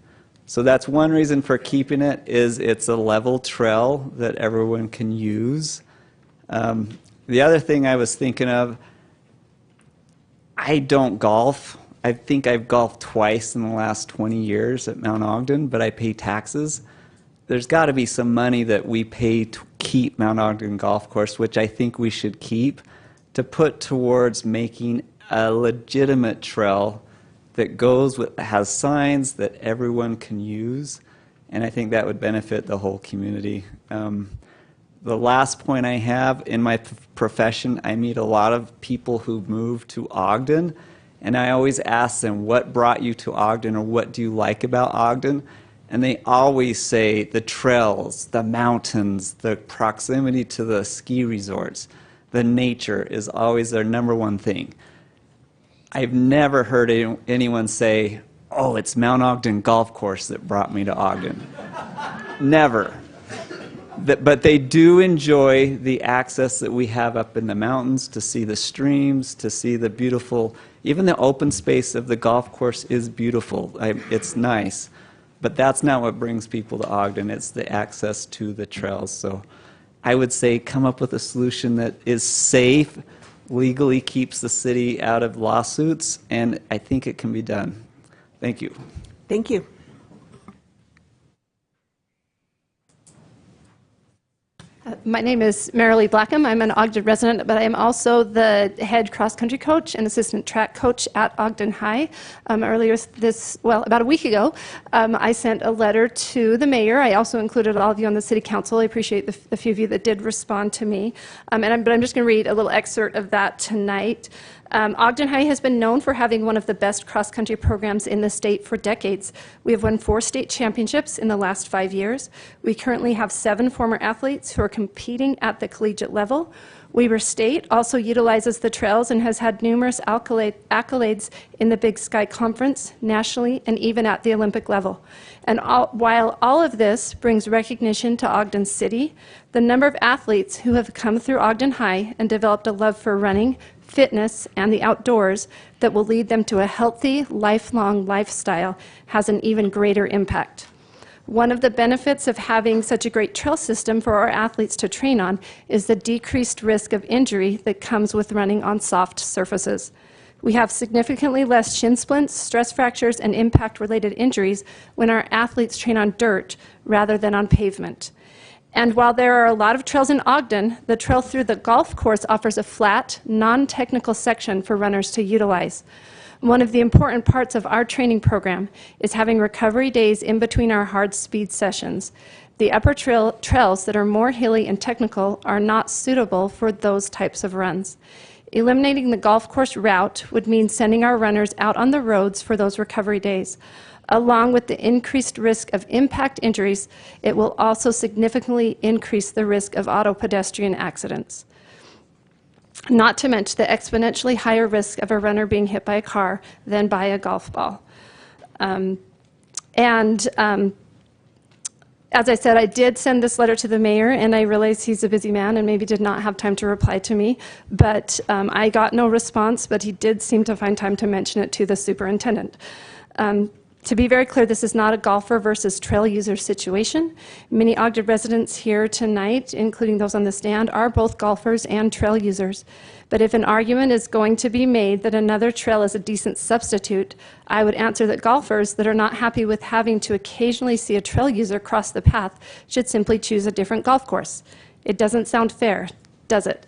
So that's one reason for keeping it, is it's a level trail that everyone can use. The other thing I was thinking of, I don't golf. I think I've golfed twice in the last 20 years at Mount Ogden, but I pay taxes. There's got to be some money that we pay to keep Mount Ogden Golf Course, which I think we should keep, to put towards making a legitimate trail that goes with, has signs that everyone can use, and I think that would benefit the whole community. The last point I have, in my profession, I meet a lot of people who move to Ogden, and I always ask them, what brought you to Ogden, or what do you like about Ogden? And they always say the trails, the mountains, the proximity to the ski resorts, the nature is always their number one thing. I've never heard anyone say, oh, it's Mount Ogden Golf Course that brought me to Ogden. Never. But they do enjoy the access that we have up in the mountains to see the streams, to see the beautiful, even the open space of the golf course is beautiful. It's nice. But that's not what brings people to Ogden. It's the access to the trails. So I would say come up with a solution that is safe, legally keeps the city out of lawsuits, and I think it can be done. Thank you. Thank you. My name is Marilee Blackham. I'm an Ogden resident, but I am also the head cross-country coach and assistant track coach at Ogden High. Earlier about a week ago, I sent a letter to the mayor. I also included all of you on the city council. I appreciate the few of you that did respond to me. But I'm just going to read a little excerpt of that tonight. Ogden High has been known for having one of the best cross-country programs in the state for decades. We have won 4 state championships in the last 5 years. We currently have 7 former athletes who are competing at the collegiate level. Weber State also utilizes the trails and has had numerous accolades in the Big Sky Conference, nationally, and even at the Olympic level. And while all of this brings recognition to Ogden City, the number of athletes who have come through Ogden High and developed a love for running, fitness, and the outdoors that will lead them to a healthy, lifelong lifestyle has an even greater impact. One of the benefits of having such a great trail system for our athletes to train on is the decreased risk of injury that comes with running on soft surfaces. We have significantly less shin splints, stress fractures, and impact-related injuries when our athletes train on dirt rather than on pavement. And while there are a lot of trails in Ogden, the trail through the golf course offers a flat, non-technical section for runners to utilize. One of the important parts of our training program is having recovery days in between our hard speed sessions. The upper trails that are more hilly and technical are not suitable for those types of runs. Eliminating the golf course route would mean sending our runners out on the roads for those recovery days. Along with the increased risk of impact injuries, it will also significantly increase the risk of auto pedestrian accidents. Not to mention the exponentially higher risk of a runner being hit by a car than by a golf ball. As I said, I did send this letter to the mayor, and I realize he's a busy man and maybe did not have time to reply to me, but I got no response, but he did seem to find time to mention it to the superintendent. To be very clear, this is not a golfer versus trail user situation. Many Ogden residents here tonight, including those on the stand, are both golfers and trail users. But if an argument is going to be made that another trail is a decent substitute, I would answer that golfers that are not happy with having to occasionally see a trail user cross the path should simply choose a different golf course. It doesn't sound fair, does it?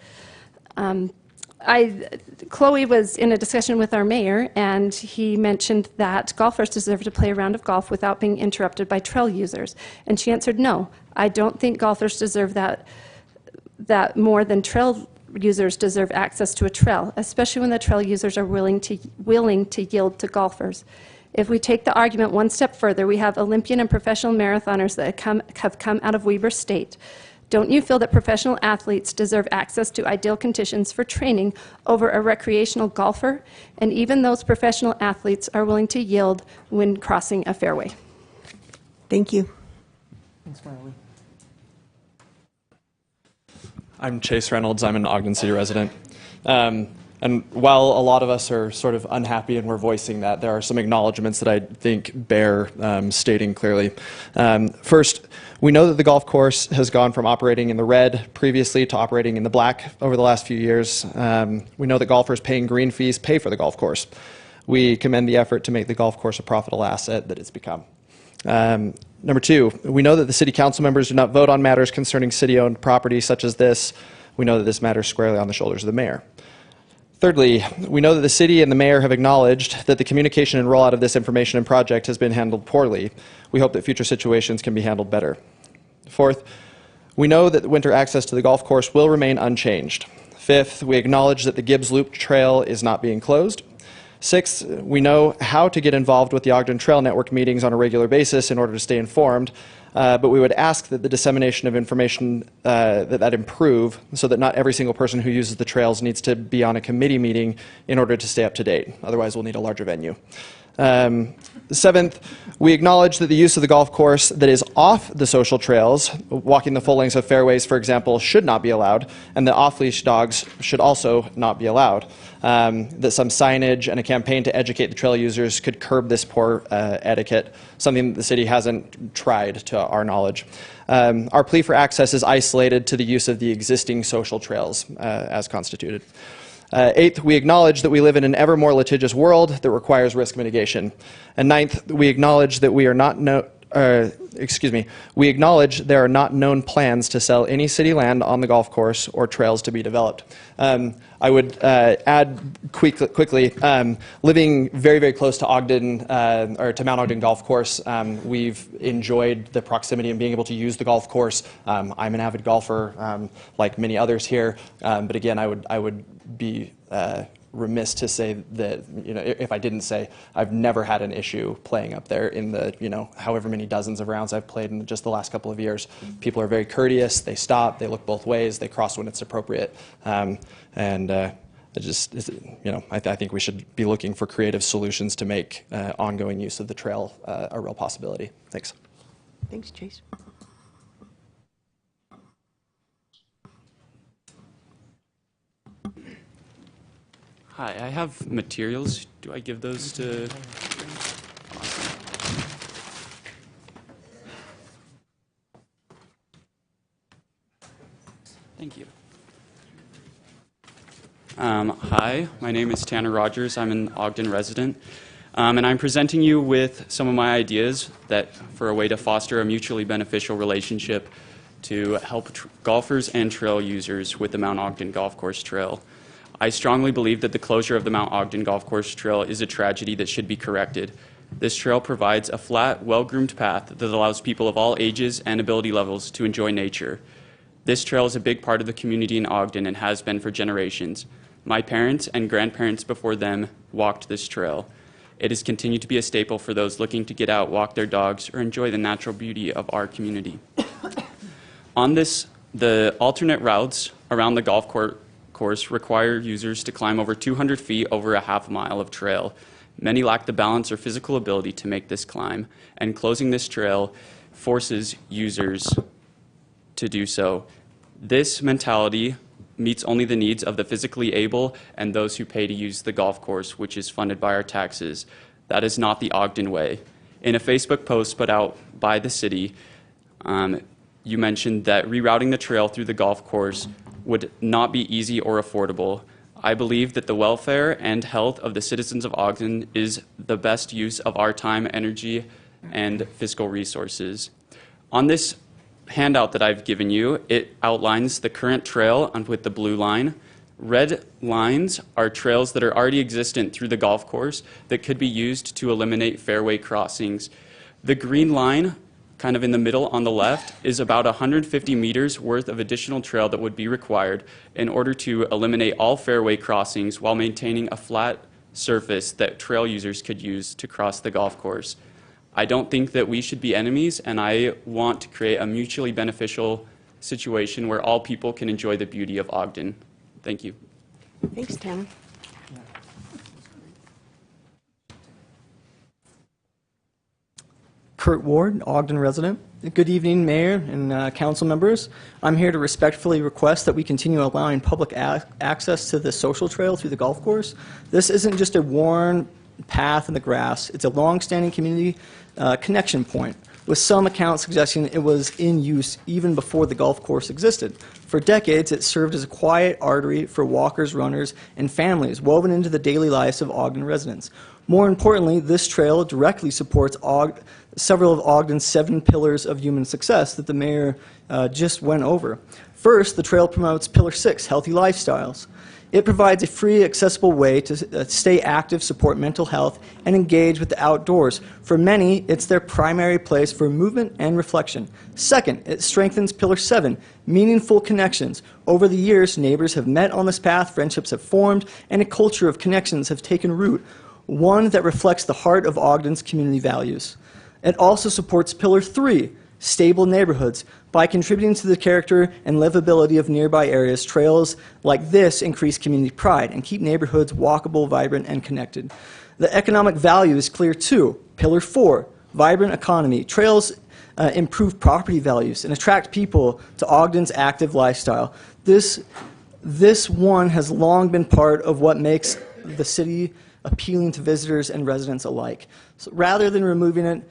Chloe was in a discussion with our mayor, and he mentioned that golfers deserve to play a round of golf without being interrupted by trail users. And she answered, no, I don't think golfers deserve that more than trail users deserve access to a trail, especially when the trail users are willing to yield to golfers. If we take the argument one step further, we have Olympian and professional marathoners that have come out of Weber State. Don't you feel that professional athletes deserve access to ideal conditions for training over a recreational golfer? And even those professional athletes are willing to yield when crossing a fairway. Thank you. Thanks, Marley. I'm Chase Reynolds. I'm an Ogden City resident. And while a lot of us are sort of unhappy and we're voicing that, there are some acknowledgements that I think bear stating clearly. First, we know that the golf course has gone from operating in the red previously to operating in the black over the last few years. We know that golfers paying green fees pay for the golf course. We commend the effort to make the golf course a profitable asset that it's become. Number two, we know that the city council members do not vote on matters concerning city-owned property such as this. We know that this matters squarely on the shoulders of the mayor. Thirdly, we know that the city and the mayor have acknowledged that the communication and rollout of this information and project has been handled poorly. We hope that future situations can be handled better. Fourth, we know that winter access to the golf course will remain unchanged. Fifth, we acknowledge that the Gibbs Loop Trail is not being closed. Sixth, we know how to get involved with the Ogden Trail Network meetings on a regular basis in order to stay informed, but we would ask that the dissemination of information that improve so that not every single person who uses the trails needs to be on a committee meeting in order to stay up to date. Otherwise, we'll need a larger venue. Seventh, we acknowledge that the use of the golf course that is off the social trails, walking the full lengths of fairways, for example, should not be allowed, and that off-leash dogs should also not be allowed. That some signage and a campaign to educate the trail users could curb this poor etiquette, something that the city hasn't tried to our knowledge. Our plea for access is isolated to the use of the existing social trails as constituted. Eighth, we acknowledge that we live in an ever more litigious world that requires risk mitigation. And ninth, we acknowledge that we acknowledge there are not known plans to sell any city land on the golf course or trails to be developed. I would add quickly, living very, very close to Ogden, or to Mount Ogden Golf Course, we've enjoyed the proximity and being able to use the golf course. I'm an avid golfer, like many others here, but again, I would be remiss to say that, if I didn't say I've never had an issue playing up there in the, however many dozens of rounds I've played in just the last couple of years. People are very courteous, they stop, they look both ways, they cross when it's appropriate. I think we should be looking for creative solutions to make ongoing use of the trail a real possibility. Thanks. Thanks, Chase. Hi, I have materials. Do I give those to? Thank you. Hi, my name is Tanner Rogers. I'm an Ogden resident, and I'm presenting you with some of my ideas for a way to foster a mutually beneficial relationship to help golfers and trail users with the Mount Ogden Golf Course Trail. I strongly believe that the closure of the Mount Ogden Golf Course Trail is a tragedy that should be corrected. This trail provides a flat, well-groomed path that allows people of all ages and ability levels to enjoy nature. This trail is a big part of the community in Ogden and has been for generations. My parents and grandparents before them walked this trail. It has continued to be a staple for those looking to get out, walk their dogs, or enjoy the natural beauty of our community. On this, the alternate routes around the golf course require users to climb over 200 feet over a half mile of trail. Many lack the balance or physical ability to make this climb, and closing this trail forces users to do so. This mentality meets only the needs of the physically able and those who pay to use the golf course, which is funded by our taxes. That is not the Ogden way. In a Facebook post put out by the city, you mentioned that rerouting the trail through the golf course would not be easy or affordable. I believe that the welfare and health of the citizens of Ogden is the best use of our time, energy, and fiscal resources. On this handout that I've given you, it outlines the current trail with the blue line. Red lines are trails that are already existent through the golf course that could be used to eliminate fairway crossings. The green line, kind of in the middle on the left, is about 150 meters worth of additional trail that would be required in order to eliminate all fairway crossings while maintaining a flat surface that trail users could use to cross the golf course. I don't think that we should be enemies, and I want to create a mutually beneficial situation where all people can enjoy the beauty of Ogden. Thank you. Thanks, Tanner. Kurt Ward, Ogden resident. Good evening, Mayor and council members. I'm here to respectfully request that we continue allowing public access to the social trail through the golf course. This isn't just a worn path in the grass. It's a long-standing community connection point, with some accounts suggesting it was in use even before the golf course existed. For decades, it served as a quiet artery for walkers, runners, and families woven into the daily lives of Ogden residents. More importantly, this trail directly supports several of Ogden's 7 pillars of human success that the mayor just went over. First, the trail promotes Pillar 6, healthy lifestyles. It provides a free, accessible way to stay active, support mental health, and engage with the outdoors. For many, it's their primary place for movement and reflection. Second, it strengthens Pillar 7, meaningful connections. Over the years, neighbors have met on this path, friendships have formed, and a culture of connections have taken root, one that reflects the heart of Ogden's community values. It also supports Pillar 3, stable neighborhoods. By contributing to the character and livability of nearby areas, trails like this increase community pride and keep neighborhoods walkable, vibrant, and connected. The economic value is clear too. Pillar 4, vibrant economy. Trails improve property values and attract people to Ogden's active lifestyle. This one has long been part of what makes the city appealing to visitors and residents alike. So rather than removing it,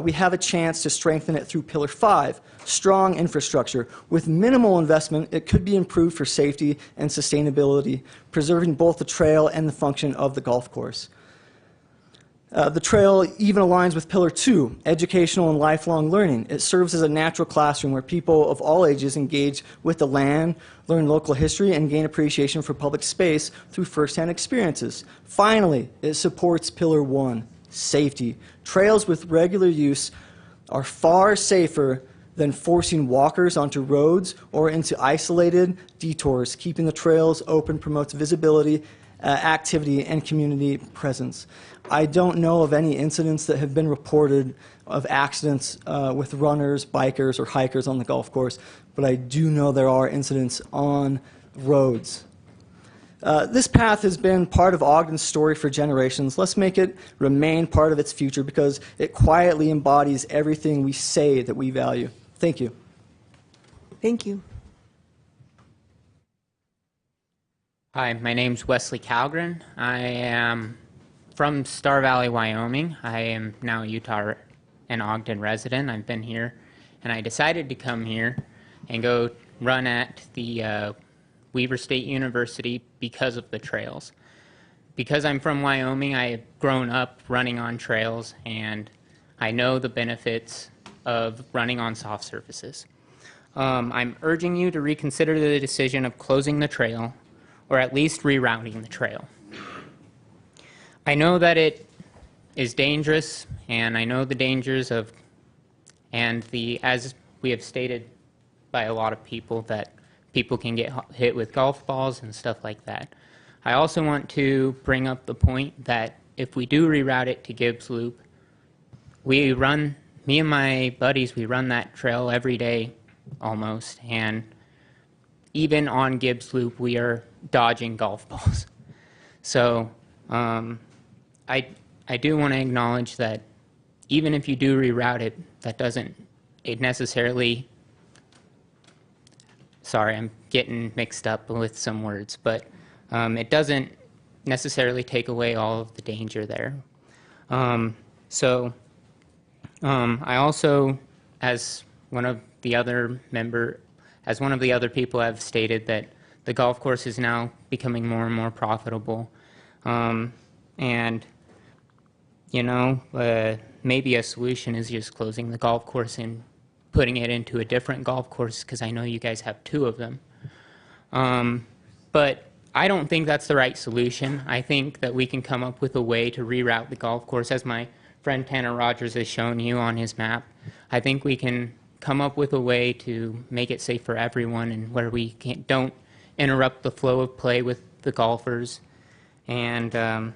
we have a chance to strengthen it through Pillar 5, strong infrastructure. With minimal investment, it could be improved for safety and sustainability, preserving both the trail and the function of the golf course. The trail even aligns with Pillar 2, educational and lifelong learning. It serves as a natural classroom where people of all ages engage with the land, learn local history, and gain appreciation for public space through firsthand experiences. Finally, it supports Pillar 1, safety. Trails with regular use are far safer than forcing walkers onto roads or into isolated detours. Keeping the trails open promotes visibility, activity, and community presence. I don't know of any incidents that have been reported of accidents with runners, bikers, or hikers on the golf course, but I do know there are incidents on roads. This path has been part of Ogden's story for generations. Let's make it remain part of its future because it quietly embodies everything we say that we value. Thank you. Thank you. Hi, my name's Wesley Calgren. I am from Star Valley, Wyoming. I am now a Utah and Ogden resident. I've been here, and I decided to come here and go run at the Weber State University because of the trails. Because I'm from Wyoming, I have grown up running on trails, and I know the benefits of running on soft surfaces. I'm urging you to reconsider the decision of closing the trail, or at least rerouting the trail. I know that it is dangerous, and I know the dangers of, as we have stated by a lot of people, that people can get hit with golf balls and stuff like that. I also want to bring up the point that if we do reroute it to Gibbs Loop, me and my buddies, we run that trail every day almost, and even on Gibbs Loop, we are dodging golf balls. So I do want to acknowledge that even if you do reroute it, that doesn't necessarily, sorry, I'm getting mixed up with some words, but it doesn't necessarily take away all of the danger there. I also, as one of the other people have stated, that the golf course is now becoming more and more profitable. Maybe a solution is just closing the golf course and putting it into a different golf course, because I know you guys have 2 of them. But I don't think that's the right solution. I think that we can come up with a way to reroute the golf course, as my friend Tanner Rogers has shown you on his map. I think we can come up with a way to make it safe for everyone, and where we don't interrupt the flow of play with the golfers, and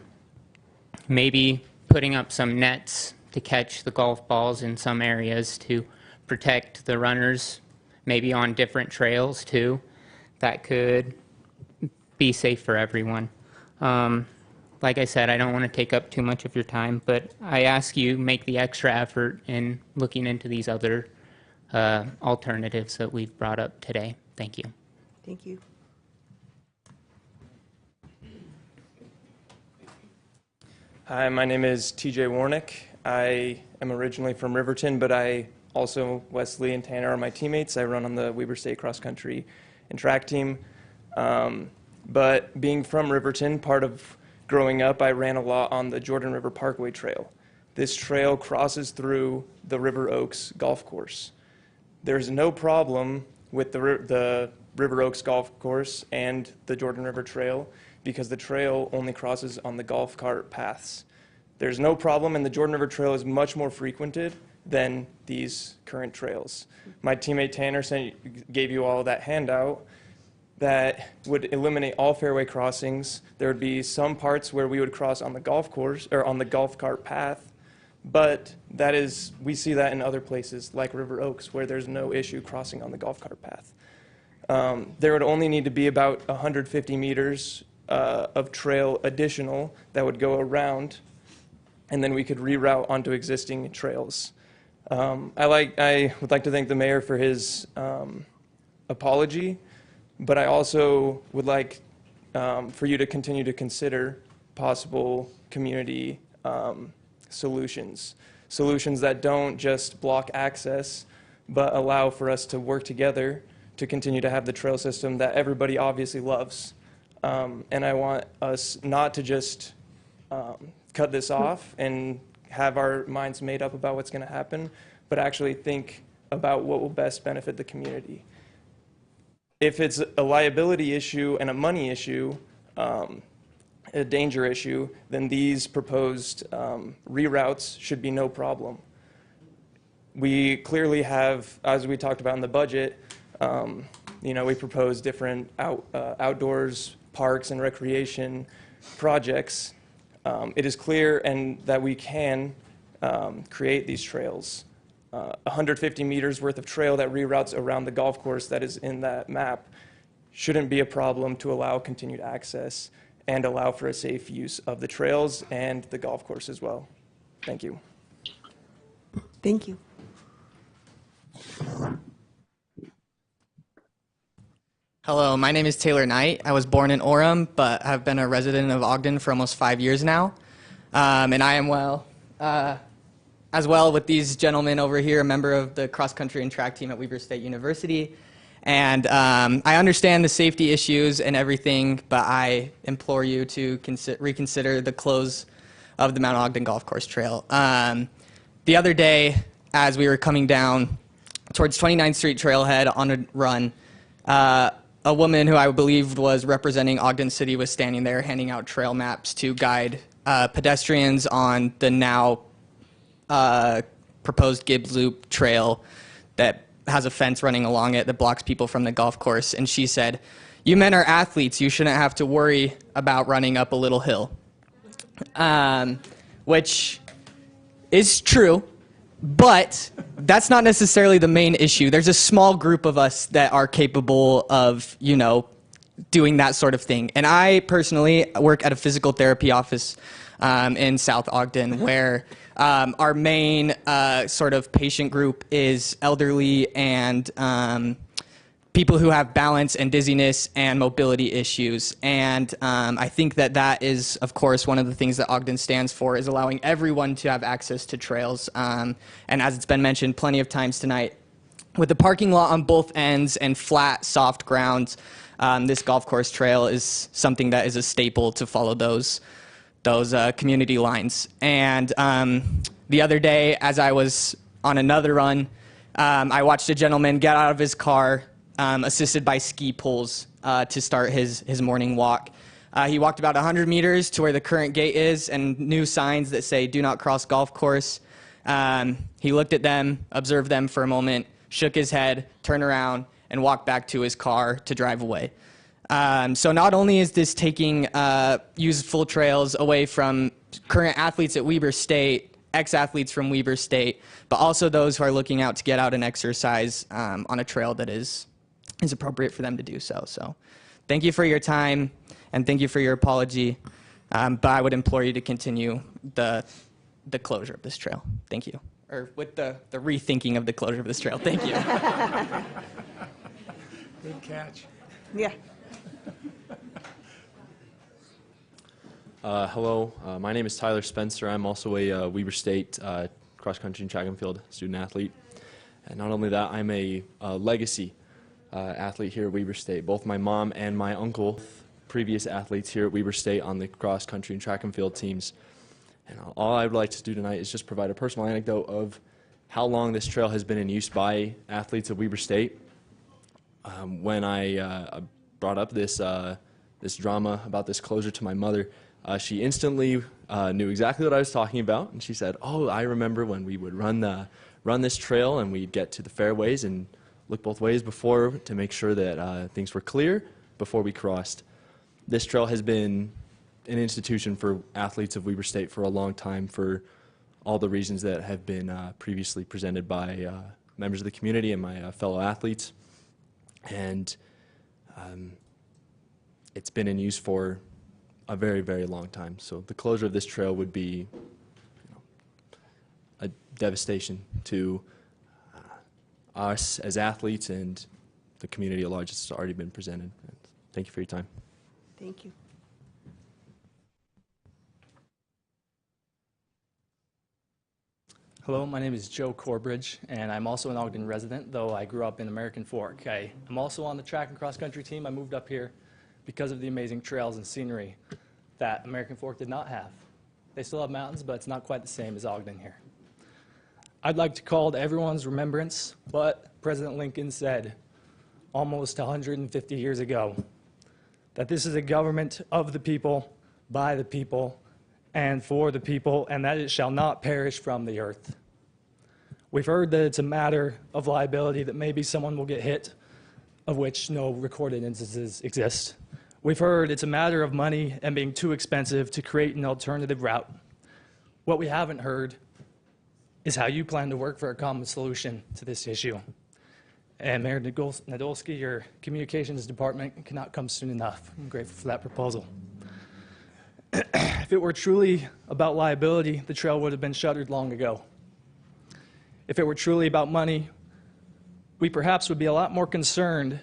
maybe putting up some nets to catch the golf balls in some areas to protect the runners maybe on different trails too, that could be safe for everyone. Like I said, I don't want to take up too much of your time, but I ask you make the extra effort in looking into these other alternatives that we've brought up today. Thank you. Thank you. Hi, my name is TJ Warnick. I am originally from Riverton, but Wesley and Tanner are my teammates. I run on the Weber State cross country and track team. But being from Riverton, part of growing up, I ran a lot on the Jordan River Parkway Trail. This trail crosses through the River Oaks golf course. There's no problem with the River Oaks golf course and the Jordan River Trail because the trail only crosses on the golf cart paths. There's no problem, and the Jordan River Trail is much more frequented than these current trails. My teammate Tanner gave you all that handout that would eliminate all fairway crossings. There would be some parts where we would cross on the golf course or on the golf cart path, but we see that in other places like River Oaks where there's no issue crossing on the golf cart path. There would only need to be about 150 meters of trail additional that would go around, and then we could reroute onto existing trails. I would like to thank the mayor for his apology, but I also would like for you to continue to consider possible community solutions that don't just block access, but allow for us to work together to continue to have the trail system that everybody obviously loves. And I want us not to just cut this off and have our minds made up about what's going to happen, but actually think about what will best benefit the community. If it's a liability issue and a money issue, a danger issue, then these proposed reroutes should be no problem. We clearly have, as we talked about in the budget, we propose different outdoors, parks, and recreation projects. It is clear that we can create these trails. 150 meters worth of trail that reroutes around the golf course that is in that map shouldn't be a problem to allow continued access and allow for a safe use of the trails and the golf course as well. Thank you. Thank you. Hello, my name is Taylor Knight. I was born in Orem, but have been a resident of Ogden for almost 5 years now. And I am as well with these gentlemen over here, a member of the cross-country and track team at Weber State University. And I understand the safety issues and everything, but I implore you to reconsider the close of the Mount Ogden Golf Course Trail. The other day, as we were coming down towards 29th Street Trailhead on a run, a woman who I believed was representing Ogden City was standing there handing out trail maps to guide pedestrians on the now proposed Gibbs Loop trail that has a fence running along it that blocks people from the golf course. And she said, "You men are athletes. You shouldn't have to worry about running up a little hill," which is true, but that's not necessarily the main issue. There's a small group of us that are capable of, doing that sort of thing. And I personally work at a physical therapy office in South Ogden where our main sort of patient group is elderly and people who have balance and dizziness and mobility issues. And I think that is, of course, one of the things that Ogden stands for, is allowing everyone to have access to trails. And as it's been mentioned plenty of times tonight, with the parking lot on both ends and flat, soft grounds, this golf course trail is something that is a staple to follow those community lines. And the other day, as I was on another run, I watched a gentleman get out of his car, assisted by ski poles, to start his morning walk. He walked about 100 meters to where the current gate is and new signs that say "Do not cross golf course." He looked at them, observed them for a moment, shook his head, turned around, and walked back to his car to drive away. So not only is this taking useful trails away from current athletes at Weber State ex-athletes from Weber State, but also those who are looking out to get out and exercise on a trail that is appropriate for them to do so. So thank you for your time, and thank you for your apology, but I would implore you to continue the closure of this trail. Thank you. Or with the rethinking of the closure of this trail. Thank you. Good catch. Yeah. Hello, my name is Tyler Spencer. I'm also a Weber State cross-country and track and field student athlete. And not only that, I'm a legacy athlete here at Weber State. Both my mom and my uncle, previous athletes here at Weber State on the cross-country and track and field teams. And all I would like to do tonight is just provide a personal anecdote of how long this trail has been in use by athletes at Weber State. When I brought up this drama about this closure to my mother, she instantly knew exactly what I was talking about, and she said, "Oh, I remember when we would run this trail, and we'd get to the fairways and look both ways before to make sure that things were clear before we crossed." This trail has been an institution for athletes of Weber State for a long time, for all the reasons that have been previously presented by members of the community and my fellow athletes. And it's been in use for a very, very long time. So the closure of this trail would be a devastation to us as athletes and the community at large. It's already been presented. Thank you for your time. Thank you. Hello, my name is Joe Corbridge, and I'm also an Ogden resident, though I grew up in American Fork. I am also on the track and cross-country team. I moved up here because of the amazing trails and scenery that American Fork did not have. They still have mountains, but it's not quite the same as Ogden here. I'd like to call to everyone's remembrance what President Lincoln said almost 150 years ago, that this is a government of the people, by the people, and for the people, and that it shall not perish from the earth. We've heard that it's a matter of liability, that maybe someone will get hit, of which no recorded instances exist. We've heard it's a matter of money and being too expensive to create an alternative route. What we haven't heard is how you plan to work for a common solution to this issue. And Mayor Nadolski, your communications department cannot come soon enough. I'm grateful for that proposal. If it were truly about liability, the trail would have been shuttered long ago. If it were truly about money, we perhaps would be a lot more concerned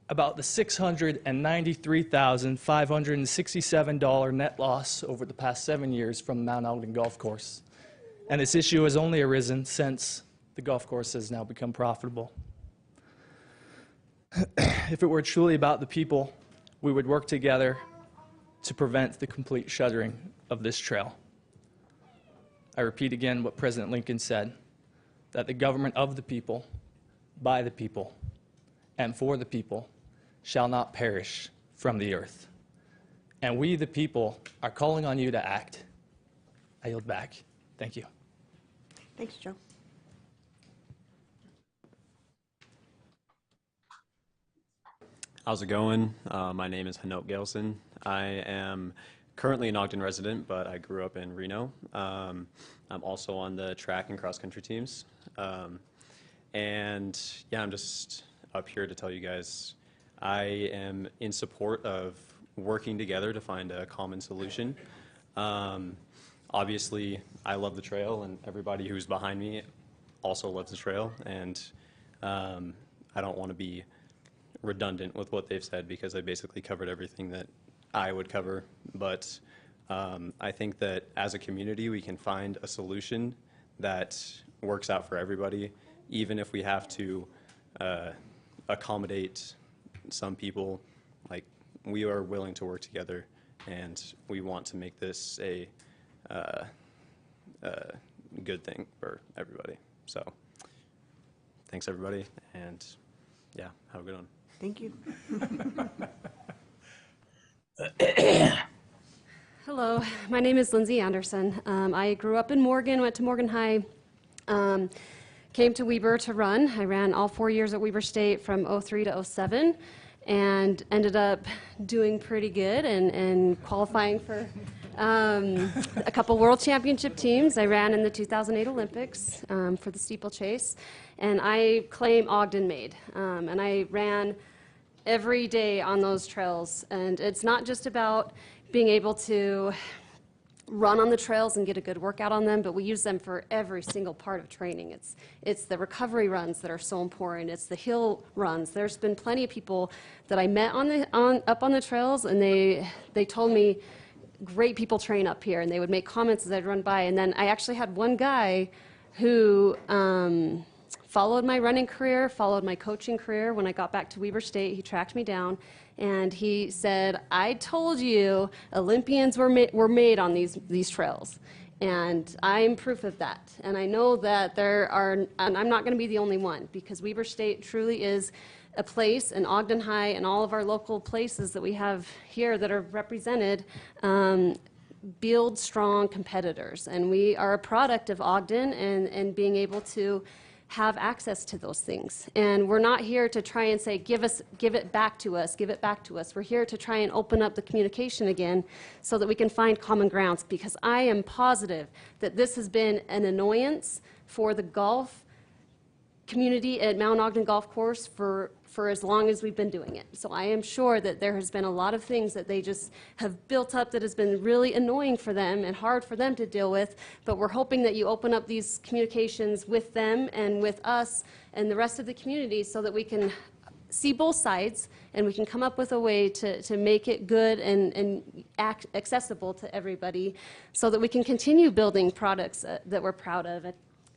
about the $693,567 net loss over the past 7 years from the Mount Ogden Golf Course. And this issue has only arisen since the golf course has now become profitable. If it were truly about the people, we would work together to prevent the complete shuttering of this trail. I repeat again what President Lincoln said, that the government of the people, by the people, and for the people shall not perish from the earth. And we, the people, are calling on you to act. I yield back. Thank you. Thanks, Joe. How's it going? My name is Hanok Gelson. I am currently an Ogden resident, but I grew up in Reno. I'm also on the track and cross-country teams. And yeah, I'm just up here to tell you guys I am in support of working together to find a common solution. Obviously, I love the trail, and everybody who's behind me also loves the trail. And I don't want to be redundant with what they've said because I basically covered everything that I would cover. But I think that as a community, we can find a solution that works out for everybody, even if we have to accommodate some people. Like, we are willing to work together, and we want to make this a good thing for everybody. So thanks, everybody, and yeah, have a good one. Thank you. Hello, my name is Lindsay Anderson. I grew up in Morgan, went to Morgan High, came to Weber to run. I ran all 4 years at Weber State from '03 to '07 and ended up doing pretty good and qualifying for A couple world championship teams. I ran in the 2008 Olympics for the steeplechase, and I claim Ogden made. And I ran every day on those trails, and it's not just about being able to run on the trails and get a good workout on them, but we use them for every single part of training. It's the recovery runs that are so important. It's the hill runs. There's been plenty of people that I met up on the trails, and they told me, great people train up here, and they would make comments as I'd run by. And then I actually had one guy who followed my running career, followed my coaching career. When I got back to Weber State, he tracked me down, and he said, I told you Olympians were made on these trails. And I'm proof of that. And I know that there are, and I'm not going to be the only one, because Weber State truly is a place, and Ogden High and all of our local places that we have here that are represented build strong competitors. And we are a product of Ogden and being able to have access to those things. And we're not here to try and say, give it back to us, give it back to us. We're here to try and open up the communication again so that we can find common grounds, because I am positive that this has been an annoyance for the golf community at Mount Ogden Golf Course for as long as we've been doing it. So I am sure that there has been a lot of things that they just have built up that has been really annoying for them and hard for them to deal with, but we're hoping that you open up these communications with them and with us and the rest of the community so that we can see both sides and we can come up with a way to make it good and accessible to everybody so that we can continue building products that we're proud of.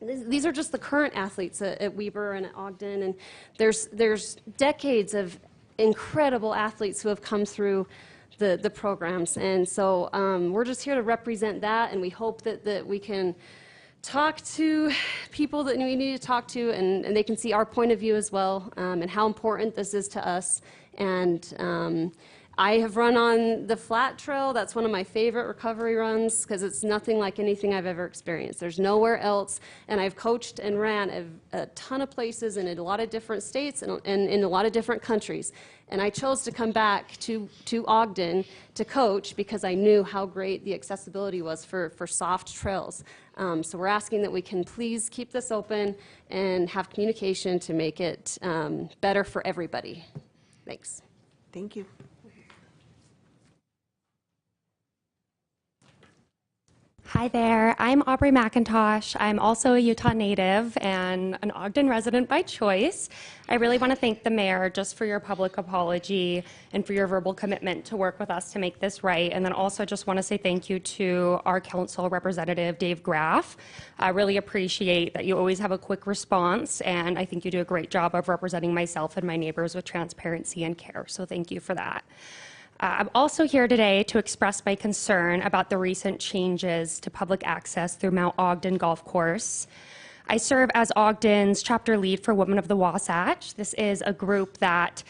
These are just the current athletes at Weber and at Ogden, and there's decades of incredible athletes who have come through the programs, and so we're just here to represent that, and we hope that we can talk to people that we need to talk to, and they can see our point of view as well, and how important this is to us. And I have run on the flat trail. That's one of my favorite recovery runs because it's nothing like anything I've ever experienced. There's nowhere else. And I've coached and ran a ton of places and in a lot of different states and in a lot of different countries. And I chose to come back to Ogden to coach because I knew how great the accessibility was for soft trails. So we're asking that we can please keep this open and have communication to make it better for everybody. Thanks. Thank you. Hi there, I'm Aubrey McIntosh. I'm also a Utah native and an Ogden resident by choice. I really want to thank the mayor just for your public apology and for your verbal commitment to work with us to make this right. And then also just want to say thank you to our council representative, Dave Graff. I really appreciate that you always have a quick response, and I think you do a great job of representing myself and my neighbors with transparency and care. So thank you for that. I'm also here today to express my concern about the recent changes to public access through Mount Ogden Golf Course. I serve as Ogden's chapter lead for Women of the Wasatch. This is a group that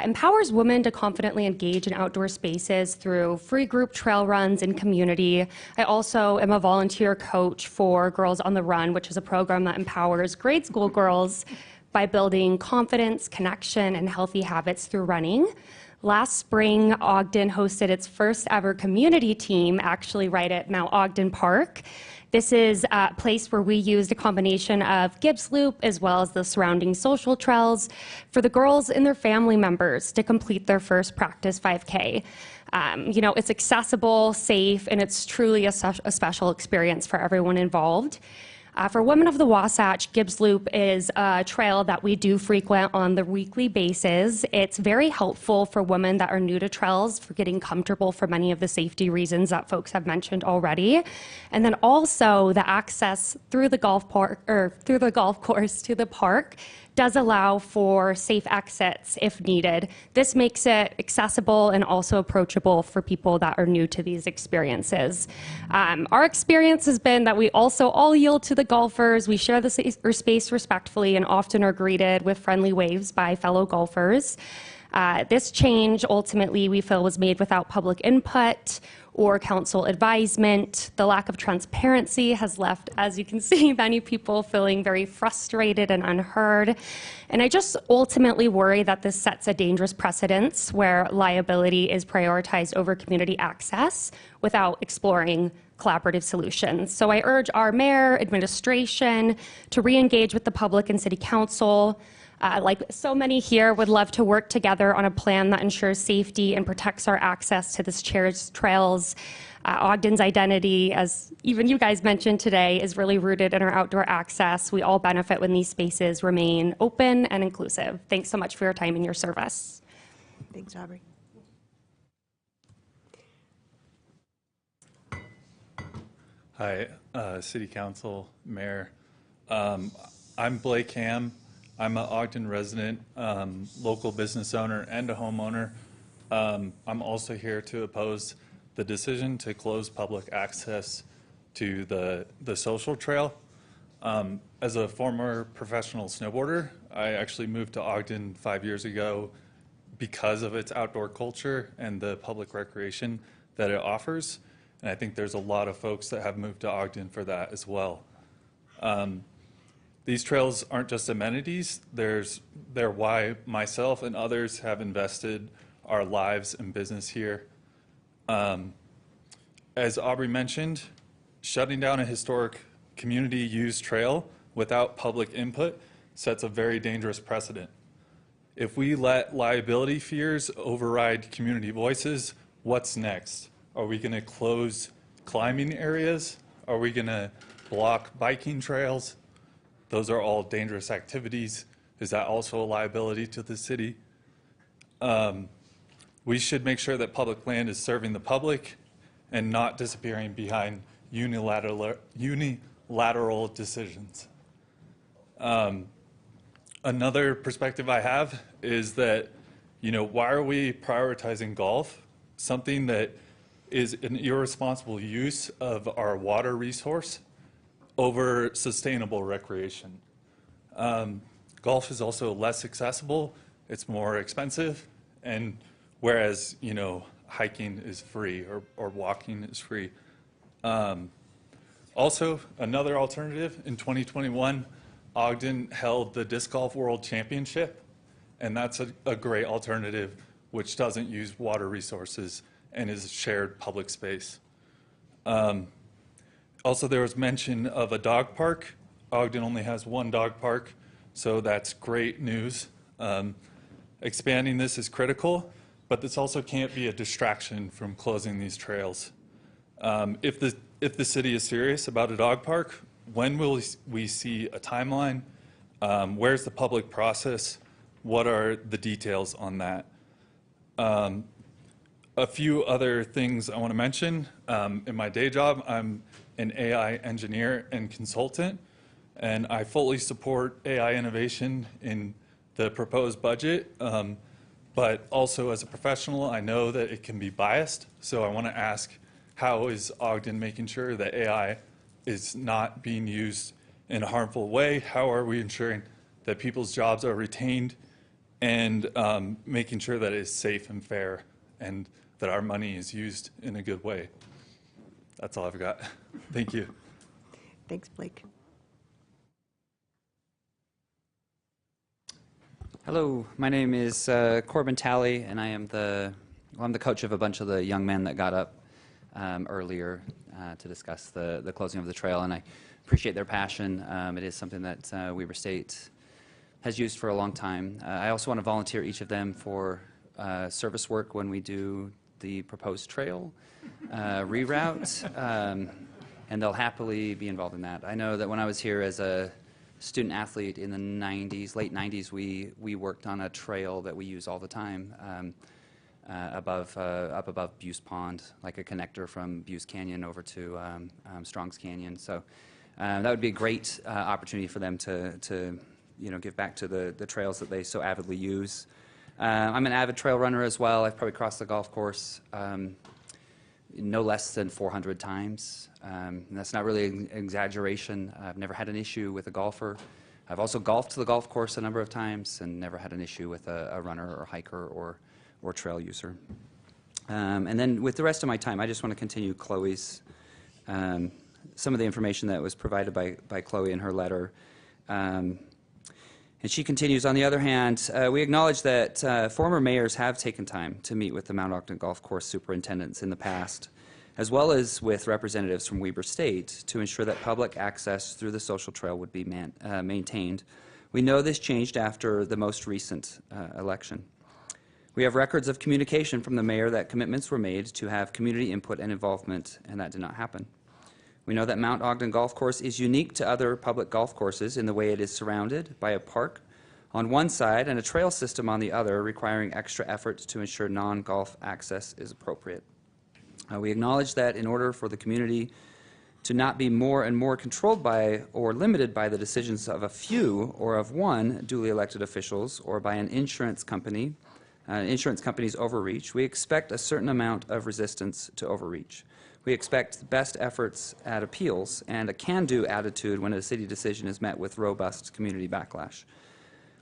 empowers women to confidently engage in outdoor spaces through free group trail runs and community. I also am a volunteer coach for Girls on the Run, which is a program that empowers grade school girls by building confidence, connection, and healthy habits through running. Last spring, Ogden hosted its first ever community team, actually right at Mount Ogden Park. This is a place where we used a combination of Gibbs Loop as well as the surrounding social trails for the girls and their family members to complete their first practice 5K. It's accessible, safe, and it's truly a special experience for everyone involved. For Women of the Wasatch, Gibbs Loop is a trail that we do frequent on the weekly basis. It's very helpful for women that are new to trails for getting comfortable for many of the safety reasons that folks have mentioned already. And then also the access through the golf course to the park does allow for safe exits if needed. This makes it accessible and also approachable for people that are new to these experiences. Our experience has been that we also all yield to the golfers. We share the space respectfully and often are greeted with friendly waves by fellow golfers. This change ultimately we feel was made without public input or council advisement. The lack of transparency has left, as you can see, many people feeling very frustrated and unheard. And I just ultimately worry that this sets a dangerous precedence where liability is prioritized over community access without exploring collaborative solutions. So I urge our mayor, administration to re-engage with the public and city council. Like so many here, would love to work together on a plan that ensures safety and protects our access to this cherished trails. Ogden's identity, as even you guys mentioned today, is really rooted in our outdoor access. We all benefit when these spaces remain open and inclusive. Thanks so much for your time and your service. Thanks, Aubrey. Hi, City Council, Mayor. I'm Blake Ham. I'm an Ogden resident, local business owner, and a homeowner. I'm also here to oppose the decision to close public access to the social trail. As a former professional snowboarder, I actually moved to Ogden 5 years ago because of its outdoor culture and the public recreation that it offers. And I think there's a lot of folks that have moved to Ogden for that as well. These trails aren't just amenities, they're why myself and others have invested our lives and business here. As Aubrey mentioned, shutting down a historic community-used trail without public input sets a very dangerous precedent. If we let liability fears override community voices, what's next? Are we going to close climbing areas? Are we going to block biking trails? Those are all dangerous activities. Is that also a liability to the city? We should make sure that public land is serving the public and not disappearing behind unilateral decisions. Another perspective I have is that, why are we prioritizing golf? Something that is an irresponsible use of our water resource over sustainable recreation. Golf is also less accessible, it's more expensive, and whereas, hiking is free or walking is free. Also, another alternative, in 2021, Ogden held the Disc Golf World Championship, and that's a great alternative which doesn't use water resources and is shared public space. Also, there was mention of a dog park. Ogden only has one dog park, so that's great news. Expanding this is critical, but this also can't be a distraction from closing these trails. If the city is serious about a dog park, when will we see a timeline? Where's the public process? What are the details on that? A few other things I want to mention. In my day job, I'm an AI engineer and consultant, and I fully support AI innovation in the proposed budget. But also as a professional, I know that it can be biased. So I want to ask, how is Ogden making sure that AI is not being used in a harmful way? How are we ensuring that people's jobs are retained and making sure that it is safe and fair and that our money is used in a good way? That's all I've got. Thank you. Thanks, Blake. Hello, my name is Corbin Talley, and I'm the coach of a bunch of the young men that got up earlier to discuss the closing of the trail, and I appreciate their passion. It is something that Weber State has used for a long time. I also want to volunteer each of them for service work when we do the proposed trail reroute, and they'll happily be involved in that. I know that when I was here as a student athlete in the 90s, late 90s, we worked on a trail that we use all the time up above Buse Pond, like a connector from Buse Canyon over to Strong's Canyon. So that would be a great opportunity for them to give back to the trails that they so avidly use. I'm an avid trail runner as well. I've probably crossed the golf course no less than 400 times. And that's not really an exaggeration. I've never had an issue with a golfer. I've also golfed the golf course a number of times and never had an issue with a runner or hiker or trail user. And then with the rest of my time, I just want to continue Chloe's, some of the information that was provided by Chloe in her letter. And she continues, on the other hand, we acknowledge that former mayors have taken time to meet with the Mount Ogden Golf Course superintendents in the past, as well as with representatives from Weber State, to ensure that public access through the social trail would be maintained. We know this changed after the most recent election. We have records of communication from the mayor that commitments were made to have community input and involvement, and that did not happen. We know that Mount Ogden Golf Course is unique to other public golf courses in the way it is surrounded by a park on one side and a trail system on the other, requiring extra effort to ensure non-golf access is appropriate. We acknowledge that in order for the community to not be more and more controlled by or limited by the decisions of a few or of one duly elected officials or by an insurance company's overreach, we expect a certain amount of resistance to overreach. We expect the best efforts at appeals and a can-do attitude when a city decision is met with robust community backlash.